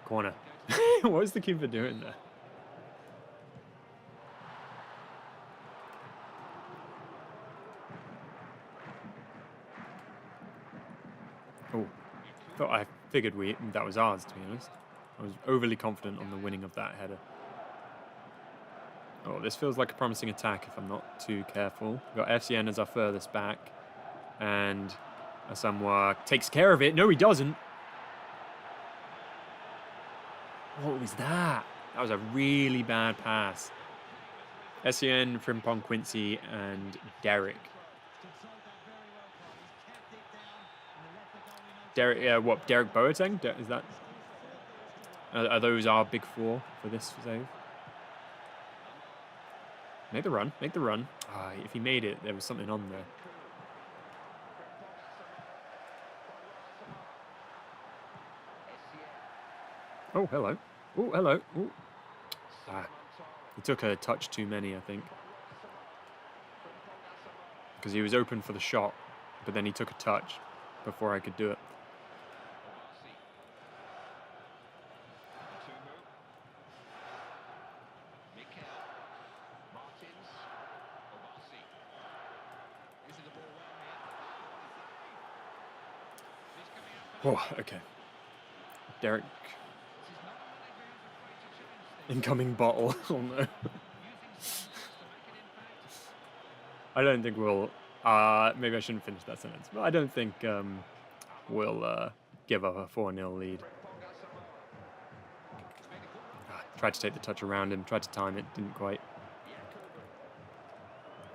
corner. What was the keeper doing there? Oh, I figured that was ours, to be honest. I was overly confident on the winning of that header. Oh, this feels like a promising attack if I'm not too careful. We've got Essien as our furthest back. And Asamoah takes care of it. No, he doesn't. What was that? That was a really bad pass. Essien, Frimpong, Quincy, and Derek. What? Derek Boateng? Is that? Are those our big four for this save? Make the run. Make the run. If he made it, there was something on there. Oh, hello. Oh, hello. Ooh. He took a touch too many, I think. Because he was open for the shot, but then he took a touch before I could do it. Oh, okay. Derek. Incoming bottle. Oh no. I don't think we'll... maybe I shouldn't finish that sentence. But I don't think we'll give up a 4-0 lead. Tried to take the touch around him. Tried to time it. Didn't quite.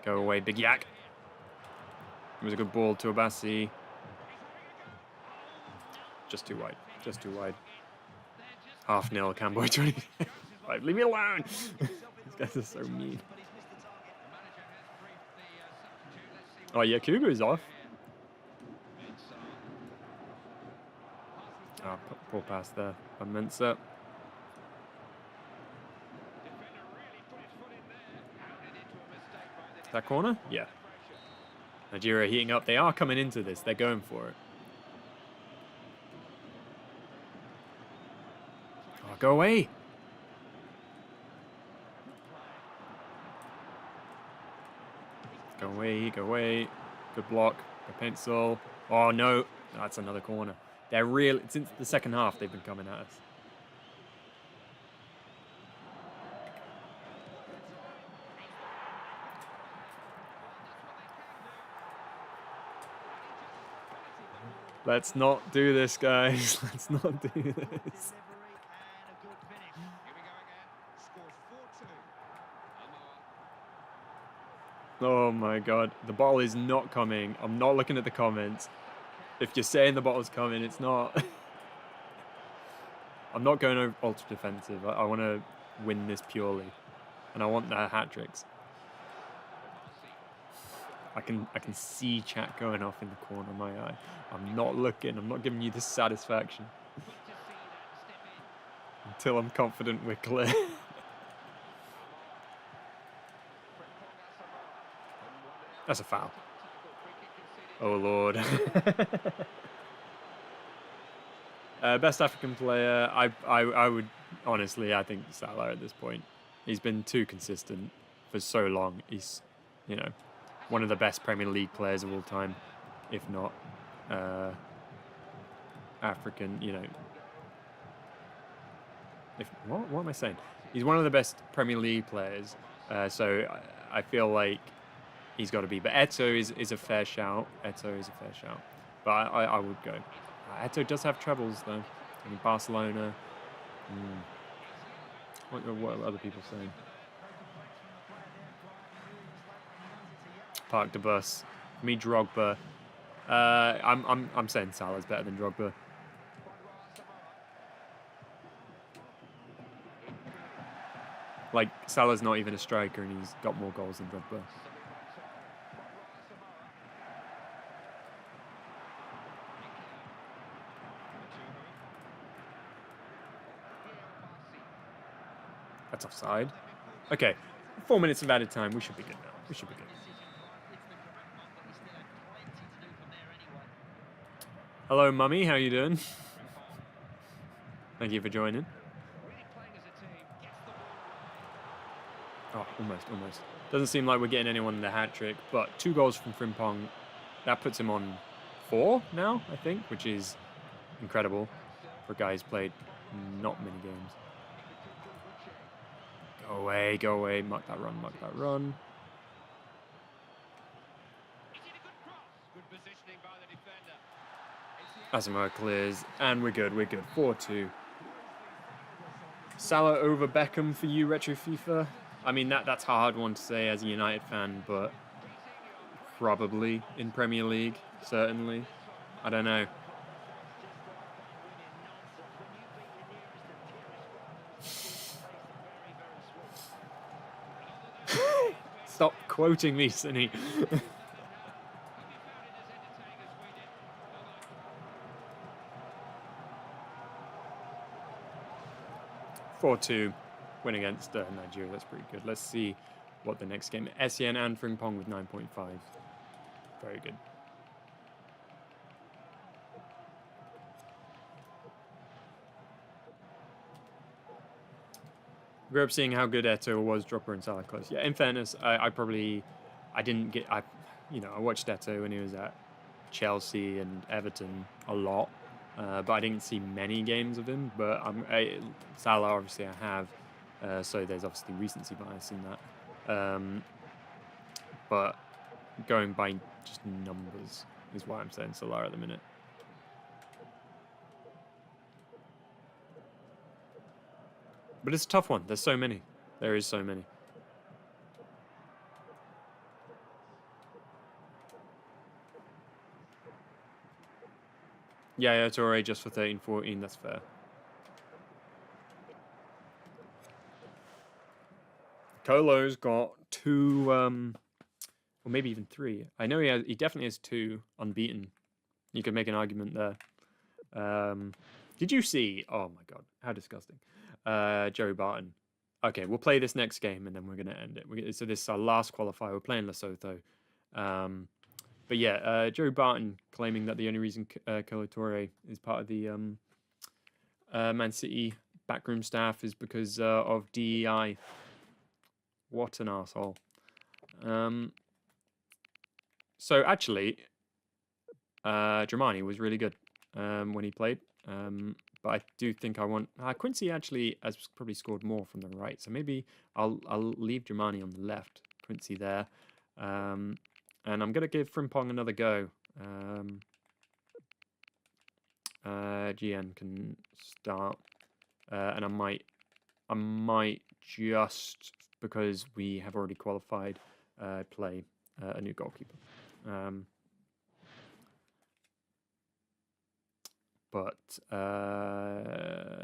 Go away, Big Yak. It was a good ball to Abassi. Just too wide. Just too wide. 0.5 Camboy 25. Leave me alone! These guys are so mean. Oh yeah, Kugu's off. Oh, poor pass there by Mensa. That corner? Yeah. Nigeria heating up. They are coming into this. They're going for it. Oh, go away. Go away, go away. Good block. Good pencil. Oh, no. That's another corner. They're real. Since the second half, they've been coming at us. Let's not do this, guys. Let's not do this. Oh my god. The ball is not coming. I'm not looking at the comments. If you're saying the bottle's coming, it's not. I'm not going over ultra defensive. I want to win this purely. And I want the hat tricks. I can see chat going off in the corner of my eye. I'm not looking. I'm not giving you this satisfaction. Until I'm confident we're clear. That's a foul. Oh lord. Best African player. I would honestly, I think Salah at this point. He's been too consistent for so long. He's, you know, one of the best Premier League players of all time, if not African. You know, if what am I saying? He's one of the best Premier League players. So I feel like he's got to be. But Eto'o is a fair shout. Eto'o is a fair shout. But I would go. Eto'o does have trebles though. I mean, Barcelona. What are other people saying? Park the bus. Me, Drogba. I'm saying Salah's better than Drogba. Like, Salah's not even a striker and he's got more goals than Drogba. That's offside. Okay, 4 minutes of added time. We should be good now. We should be good. Hello, Mummy. How you doing? Thank you for joining. Oh, almost. Doesn't seem like we're getting anyone in the hat trick, but 2 goals from Frimpong. That puts him on 4 now, I think, which is incredible for a guy who's played not many games. Go away. Mark that run. Asamoah clears, and we're good. 4-2. Salah over Beckham for you, Retro FIFA? I mean, that's a hard one to say as a United fan, but probably in Premier League, certainly. I don't know. Stop quoting me, Sunny. 4-2 win against Nigeria. That's pretty good. Let's see what the next game. Essien and Frimpong with 9.5. Very good. Grew up seeing how good Eto'o was, Dropper and Salah close. Yeah, in fairness, I watched Eto'o when he was at Chelsea and Everton a lot. but I didn't see many games of him. But Salah, obviously, I have, so there's obviously recency bias in that. But going by just numbers is why I'm saying Salah at the minute. But it's a tough one. There's so many. There is so many. Yeah, Toure just for 13, 14. That's fair. Colo's got 2, or maybe even 3. I know he definitely has 2 unbeaten. You could make an argument there. Did you see? Oh my god, how disgusting. Joey Barton. Okay, we'll play this next game and then we're going to end it. So this is our last qualifier. We're playing Lesotho. But yeah, Joey Barton claiming that the only reason Kolo Toure is part of the Man City backroom staff is because of DEI. What an arsehole. So actually, Dramani was really good when he played. But I do think I want... Quincy actually has probably scored more from the right. So maybe I'll leave Dramani on the left. Quincy there. And I'm going to give Frimpong another go. GN can start. And I might just, because we have already qualified, play a new goalkeeper.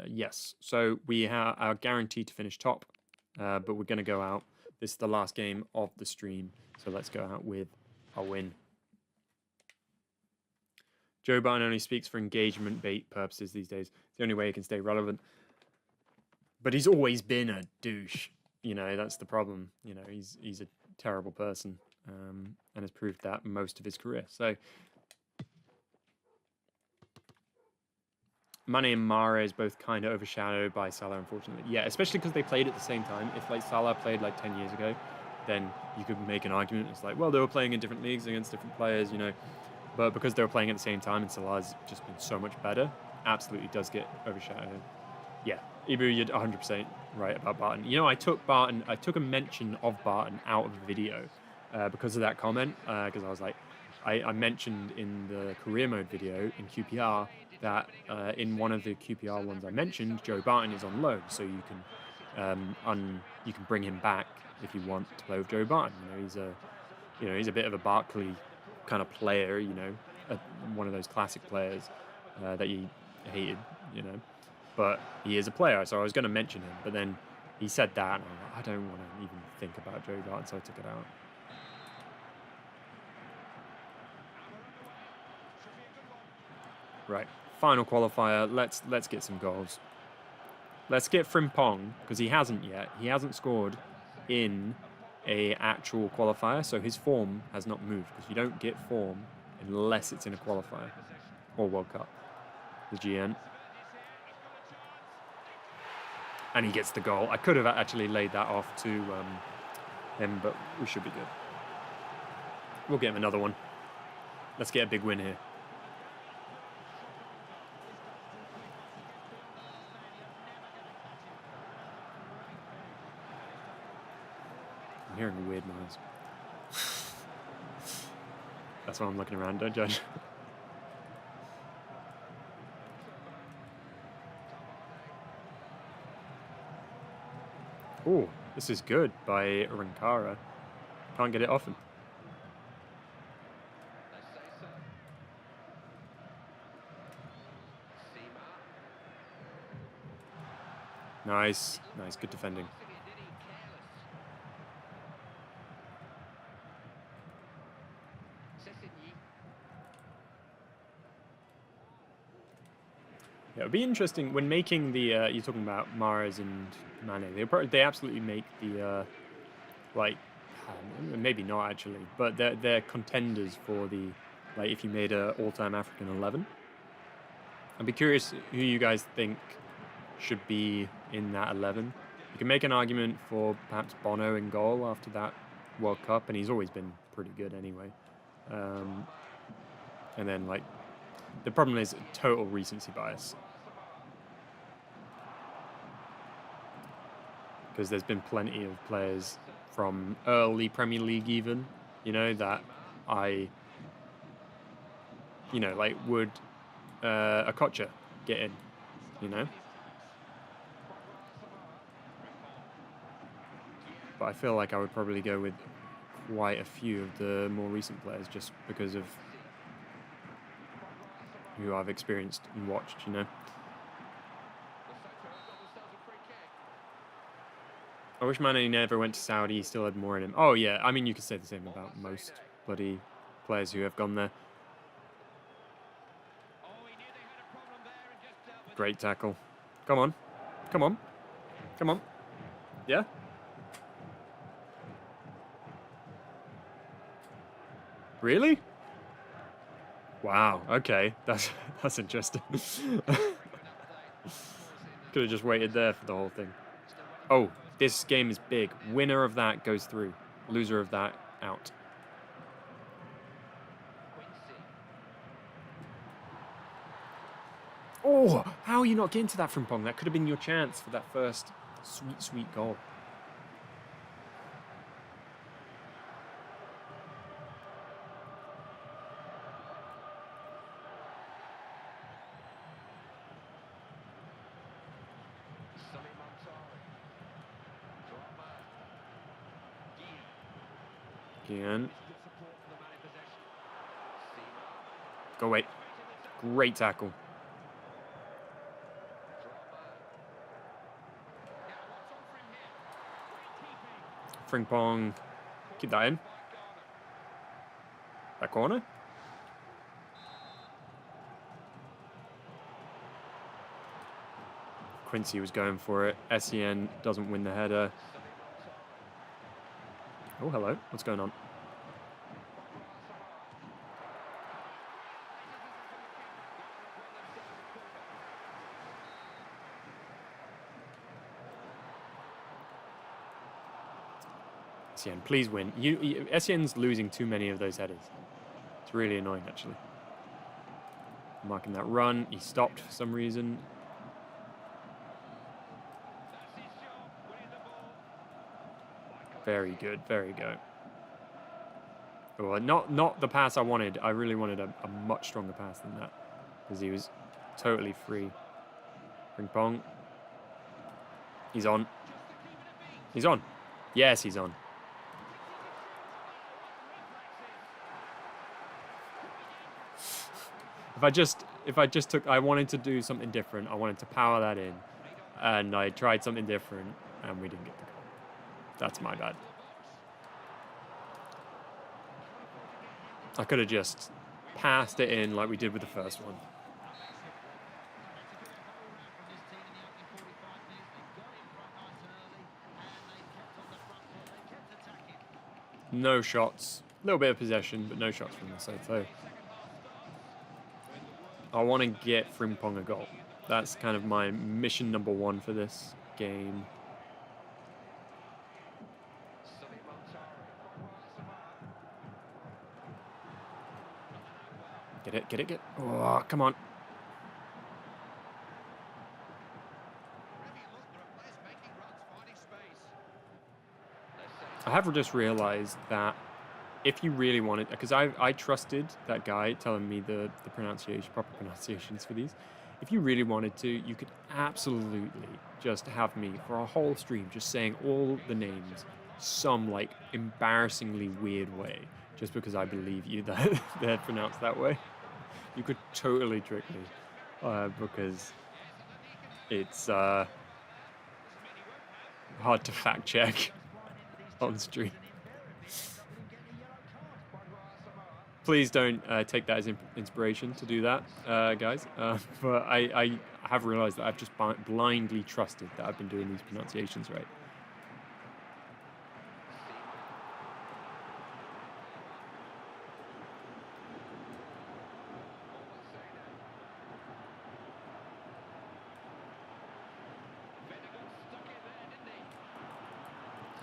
Yes, so we are guaranteed to finish top, but we're going to go out. This is the last game of the stream, so let's go out with a win. Joe Barton only speaks for engagement bait purposes these days. It's the only way he can stay relevant. But he's always been a douche. You know, that's the problem. You know, he's a terrible person, and has proved that most of his career. So Mane and Mahrez both kind of overshadowed by Salah, unfortunately. Yeah, especially because they played at the same time. If like Salah played like 10 years ago, then you could make an argument. It's like, well, they were playing in different leagues against different players, you know. But because they were playing at the same time and Salah's just been so much better, absolutely does get overshadowed. Yeah, Ibu, you're 100% right about Barton. You know, I took a mention of Barton out of the video because of that comment. Because I was like, I mentioned in the career mode video in QPR that in one of the QPR ones I mentioned, Joe Barton is on loan, so you can bring him back if you want to play with Joe Barton. You know, he's a bit of a Barkley kind of player. You know, one of those classic players that you hated. You know, but he is a player, so I was going to mention him. But then he said that, and I don't want to even think about Joe Barton, so I took it out. Right. Final qualifier. Let's get some goals. Let's get Frimpong, because he hasn't yet. He hasn't scored in a actual qualifier, so his form has not moved, because you don't get form unless it's in a qualifier or World Cup. The GN. And he gets the goal. I could have actually laid that off to him, but we should be good. We'll get him another one. Let's get a big win here. I'm hearing a weird noise. That's why I'm looking around, don't judge. Oh, this is good by Rankara. Can't get it often. Nice, nice, good defending. Yeah, it would be interesting when making the. You're talking about Mahrez and Mane. They absolutely make the maybe not actually, but they're contenders for the if you made a all-time African 11. I'd be curious who you guys think should be in that 11. You can make an argument for perhaps Bono in goal after that World Cup, and he's always been pretty good anyway. And then The problem is total recency bias. Because there's been plenty of players from early Premier League even, you know, that I, you know, like would Okocha get in, you know? But I feel like I would probably go with quite a few of the more recent players just because of who I've experienced and watched, you know? I wish Mane never went to Saudi, he still had more in him. Oh yeah, I mean, you could say the same about most bloody players who have gone there. Great tackle. Come on. Come on. Come on. Yeah? Really? Wow, okay. That's interesting. Could have just waited there for the whole thing. Oh, this game is big. Winner of that goes through. Loser of that, out. Oh, how are you not getting to that Frimpong? That could have been your chance for that first sweet, sweet goal. Gyan. Go away. Great tackle. Frimpong. Keep that in. That corner. Quincy was going for it. Essien doesn't win the header. Oh, hello. What's going on? Essien, please win. Essien's losing too many of those headers. It's really annoying, actually. Marking that run. He stopped for some reason. Very good. Very good. Oh, not the pass I wanted. I really wanted a much stronger pass than that. Because he was totally free. Frimpong. He's on. He's on. Yes, he's on. If I just took, I wanted to do something different. I wanted to power that in, and I tried something different, and we didn't get the goal. That's my bad. I could have just passed it in like we did with the first one. No shots. A little bit of possession, but no shots from the side. So I want to get Frimpong a goal. That's kind of my mission number one for this game. Get it, get it, get it. Oh, come on. I have just realized that if you really wanted, because I trusted that guy telling me the pronunciation, proper pronunciations for these. If you really wanted to, you could absolutely just have me for a whole stream just saying all the names some like embarrassingly weird way, just because I believe you that they're pronounced that way. You could totally trick me, because it's hard to fact check on stream. Please don't take that as inspiration to do that, guys. But I have realized that I've just blindly trusted that I've been doing these pronunciations right.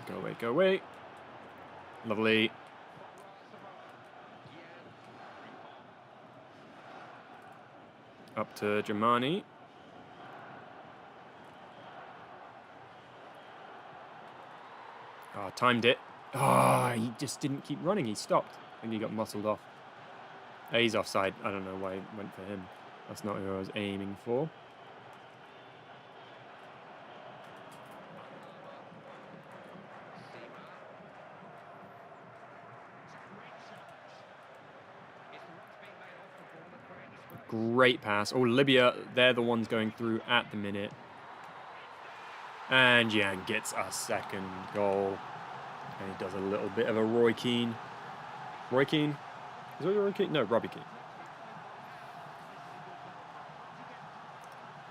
Go away, go away. Lovely. Up to Germani. Oh, timed it. Oh, he just didn't keep running. He stopped. I think he got muscled off. He's offside. I don't know why it went for him. That's not who I was aiming for. Great pass. Oh, Libya, they're the ones going through at the minute. And Gyan gets a second goal. And he does a little bit of a Roy Keane. Roy Keane? Is it Roy Keane? No, Robbie Keane.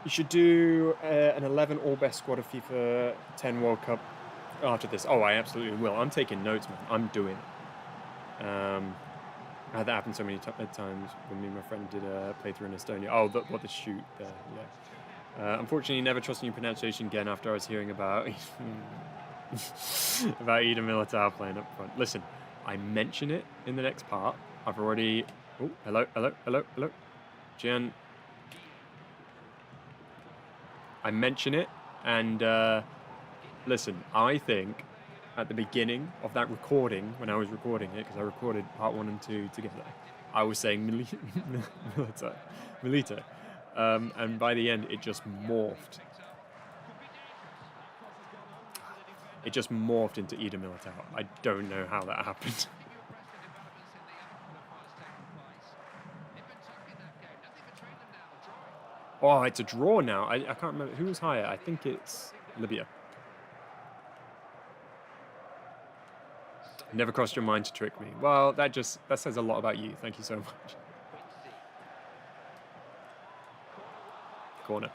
You should do an 11 all-best squad of FIFA 10 World Cup after this. Oh, I absolutely will. I'm taking notes, man. I'm doing it. I had that happen so many times when me and my friend did a playthrough in Estonia. Oh, what the shoot there, yeah. Unfortunately, never trusting your pronunciation again after I was hearing about about Ida Militao playing up front. Listen, I mention it in the next part. I've already... Oh, hello. Gyan. I mention it, and listen, I think at the beginning of that recording, when I was recording it, because I recorded part 1 and 2 together, I was saying Milito. And by the end, it just morphed. It just morphed into Ida Militao. I don't know how that happened. Oh, it's a draw now. I can't remember. Who was higher? I think it's Libya. Never crossed your mind to trick me. Well, that says a lot about you. Thank you so much. Corner.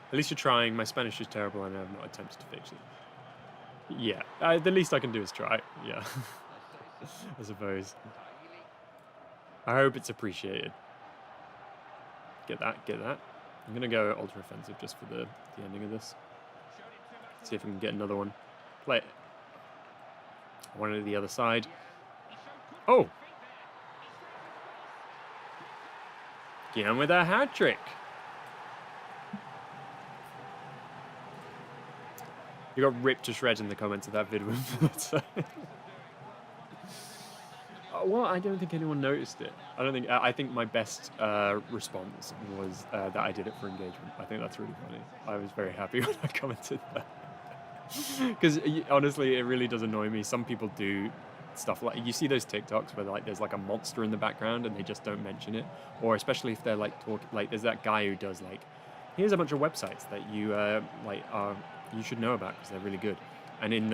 At least you're trying. My Spanish is terrible and I have not attempted to fix it. Yeah, the least I can do is try. Yeah, I suppose. I hope it's appreciated. Get that. I'm going to go ultra offensive just for the ending of this. See if we can get another one. Play it. One to the other side. Oh! Gyan with a hat trick. You got ripped to shreds in the comments of that video. Well, I don't think anyone noticed it. I think my best response was that I did it for engagement. I think that's really funny. I was very happy when I commented that. Because honestly, it really does annoy me. Some people do stuff like, you see those TikToks where like there's like a monster in the background and they just don't mention it, or especially if they're like there's that guy who does like, here's a bunch of websites that you you should know about because they're really good. And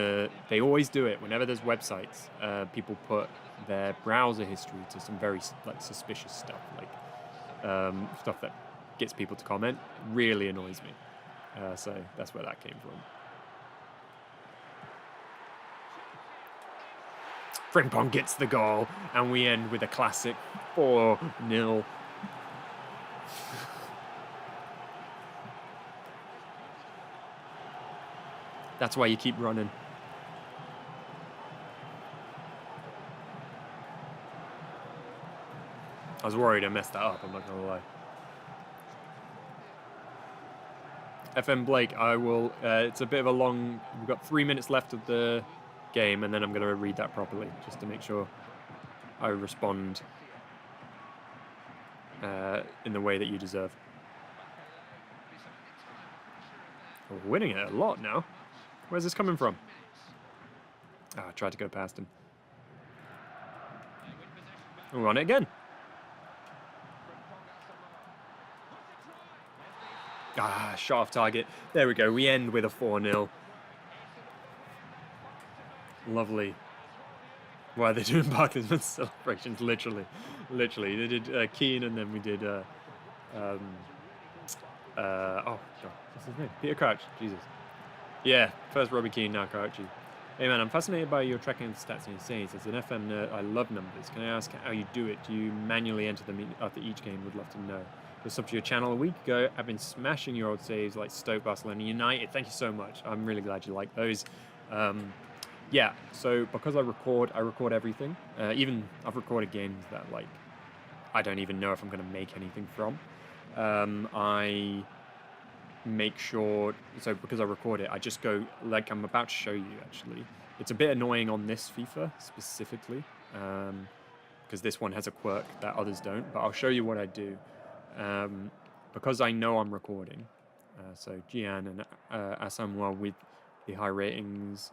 they always do it whenever there's websites. People put their browser history to some very like suspicious stuff, like stuff that gets people to comment. Really annoys me. So that's where that came from. Frimpong gets the goal, and we end with a classic 4-0. That's why you keep running. I was worried I messed that up, I'm not gonna lie. FM Blake, I will, it's a bit of a long, we've got 3 minutes left of the game, and then I'm going to read that properly, just to make sure I respond in the way that you deserve. We're winning it a lot now. Where's this coming from? I tried to go past him. We're on it again. Shot off target. There we go. We end with a 4-0. Lovely. Why are they doing Barclays celebrations? Literally. They did Keane, and then we did oh god, what's his name? Peter Crouch. Jesus. Yeah, first Robbie Keane, now Crouchy. Hey man, I'm fascinated by your tracking stats and your sayings. As an FM nerd, I love numbers. Can I ask how you do it? Do you manually enter them after each game? Would love to know. Just up to your channel a week ago. I've been smashing your old saves like Stoke, Barcelona, United. Thank you so much. I'm really glad you like those. Yeah, so because I record everything. Even I've recorded games that like I don't even know if I'm going to make anything from. I make sure, so because I record it, I just go, like I'm about to show you actually. It's a bit annoying on this FIFA specifically, because this one has a quirk that others don't, but I'll show you what I do. Because I know I'm recording, so Gyan and Asamoah with the high ratings,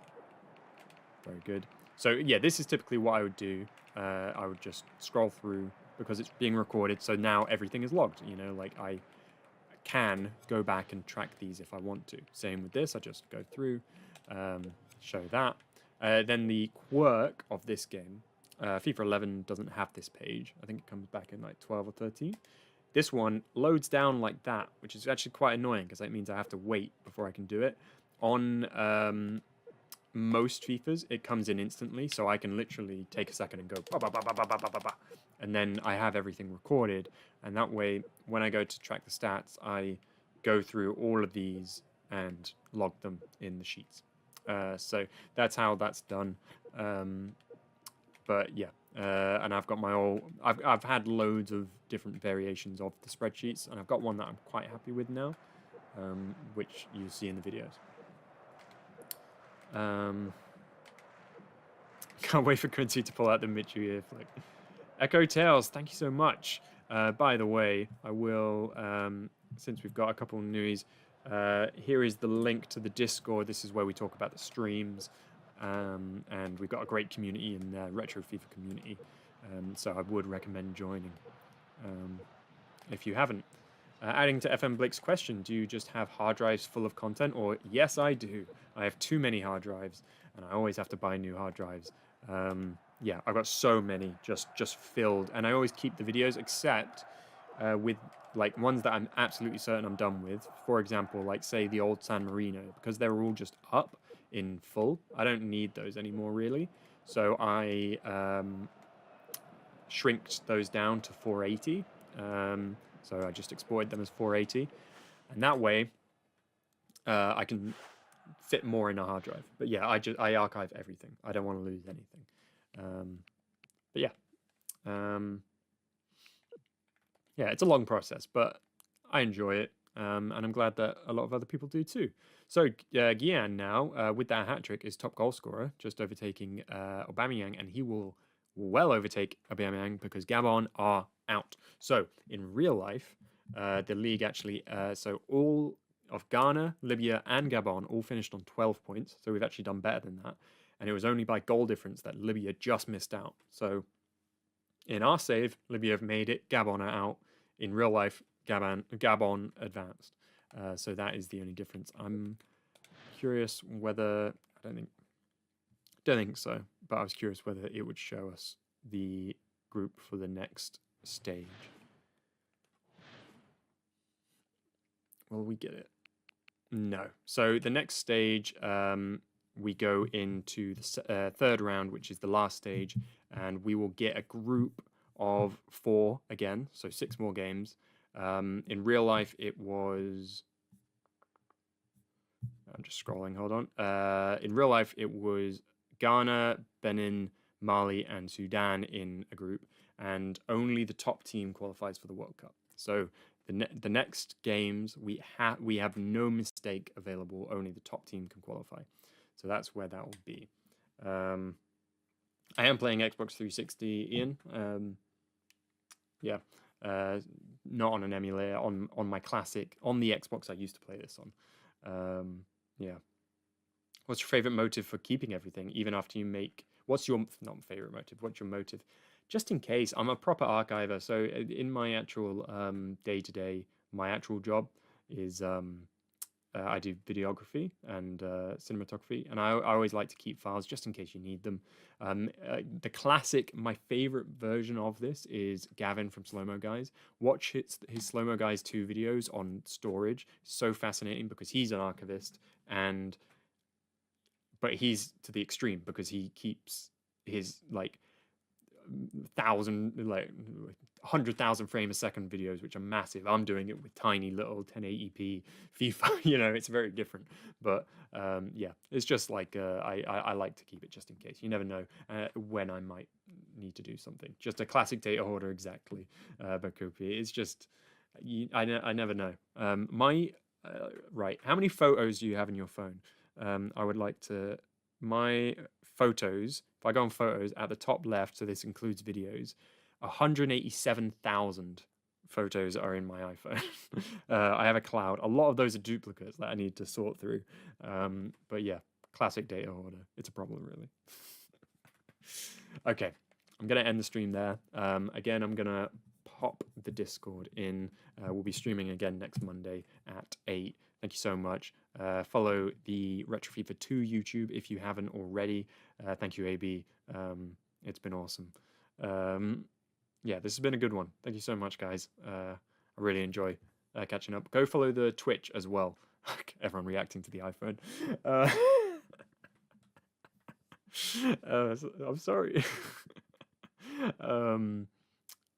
very good. So yeah, this is typically what I would do. I would just scroll through because it's being recorded, so now everything is logged, you know, like I can go back and track these if I want to. Same with this, I just go through, show that. Then the quirk of this game, FIFA 11 doesn't have this page. I think it comes back in like 12 or 13. This one loads down like that, which is actually quite annoying because that means I have to wait before I can do it. On most FIFAs, it comes in instantly, so I can literally take a second and go, bah, bah, bah, bah, bah, bah, bah, bah, and then I have everything recorded, and that way, when I go to track the stats, I go through all of these and log them in the sheets. So that's how that's done. But yeah, and I've got my all. I've had loads of different variations of the spreadsheets, and I've got one that I'm quite happy with now, which you'll see in the videos. Can't wait for Quincy to pull out the Michu ear flick. Echo Tails, thank you so much. By the way, I will, since we've got a couple of news, here is the link to the Discord. This is where we talk about the streams, and we've got a great community in the Retro FIFA community, so I would recommend joining if you haven't. Adding to FM Blake's question, do you just have hard drives full of content? Or yes, I do. I have too many hard drives, and I always have to buy new hard drives. Yeah, I've got so many just filled, and I always keep the videos, except with like ones that I'm absolutely certain I'm done with. For example, like say the old San Marino, because they're all just up in full. I don't need those anymore really, so I shrinked those down to 480. So I just exported them as 480, and that way I can fit more in a hard drive. But yeah, I archive everything. I don't want to lose anything. But yeah, yeah, it's a long process, but I enjoy it, and I'm glad that a lot of other people do too. So Gyan now with that hat trick is top goal scorer, just overtaking Aubameyang, and he will well overtake Aubameyang because Gabon are out. So in real life, the league actually, so all of Ghana, Libya, and Gabon all finished on 12 points. So we've actually done better than that. And it was only by goal difference that Libya just missed out. So in our save, Libya have made it, Gabon are out. In real life, Gabon advanced. So that is the only difference. I'm curious whether, I don't think so, but I was curious whether it would show us the group for the next stage. Will we get it? No. So the next stage, we go into the third round, which is the last stage, and we will get a group of 4 again, so 6 more games. In real life, it was... I'm just scrolling, hold on. In real life, it was Ghana, Benin, Mali, and Sudan in a group, and only the top team qualifies for the World Cup. So the next games, we have no mistake available, only the top team can qualify. So that's where that will be. I am playing Xbox 360, Ian. Yeah, not on an emulator, on my classic, on the Xbox I used to play this on. Yeah. What's your favorite motive for keeping everything, even after you make... What's your, not favorite motive, what's your motive? Just in case, I'm a proper archiver, so in my actual day-to-day, my actual job is I do videography and cinematography, and I always like to keep files just in case you need them. The classic, my favorite version of this is Gavin from Slow Mo Guys. Watch his Slow Mo Guys 2 videos on storage. So fascinating because he's an archivist, but he's to the extreme because he keeps his like 100,000 frame a second videos, which are massive. I'm doing it with tiny little 1080p FIFA. You know, it's very different. But yeah, it's just like I like to keep it just in case. You never know when I might need to do something. Just a classic data hoarder, exactly. Bakopi. It's just I never know. Right. How many photos do you have in your phone? I would like to my photos. If I go on photos at the top left, so this includes videos, 187,000 photos are in my iPhone. I have a cloud. A lot of those are duplicates that I need to sort through. But yeah, classic data hoarder. It's a problem, really. Okay, I'm going to end the stream there. Again, I'm going to pop the Discord in. We'll be streaming again next Monday at 8. Thank you so much. Follow the Retro FIFA 2 YouTube if you haven't already. Thank you, AB. It's been awesome. Yeah, this has been a good one. Thank you so much, guys. I really enjoy catching up. Go follow the Twitch as well. Everyone reacting to the iPhone. I'm sorry.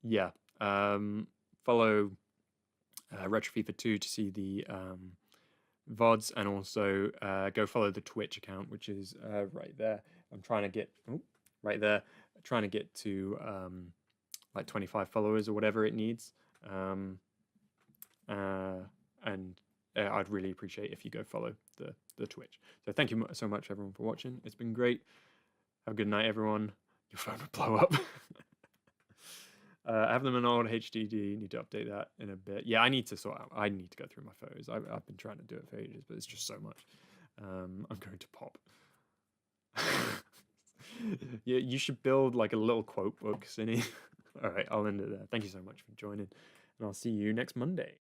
Yeah. Follow Retro FIFA 2 to see the VODs, and also go follow the Twitch account, which is right there. I'm trying to get right there. Trying to get to like 25 followers or whatever it needs. And I'd really appreciate if you go follow the Twitch. So thank you so much, everyone, for watching. It's been great. Have a good night, everyone. Your phone will blow up. I have them in old HDD. Need to update that in a bit. Yeah, I need to sort out. I need to go through my photos. I've been trying to do it for ages, but it's just so much. I'm going to pop. Yeah, you should build like a little quote book, Cinny. All right, I'll end it there. Thank you so much for joining, and I'll see you next Monday.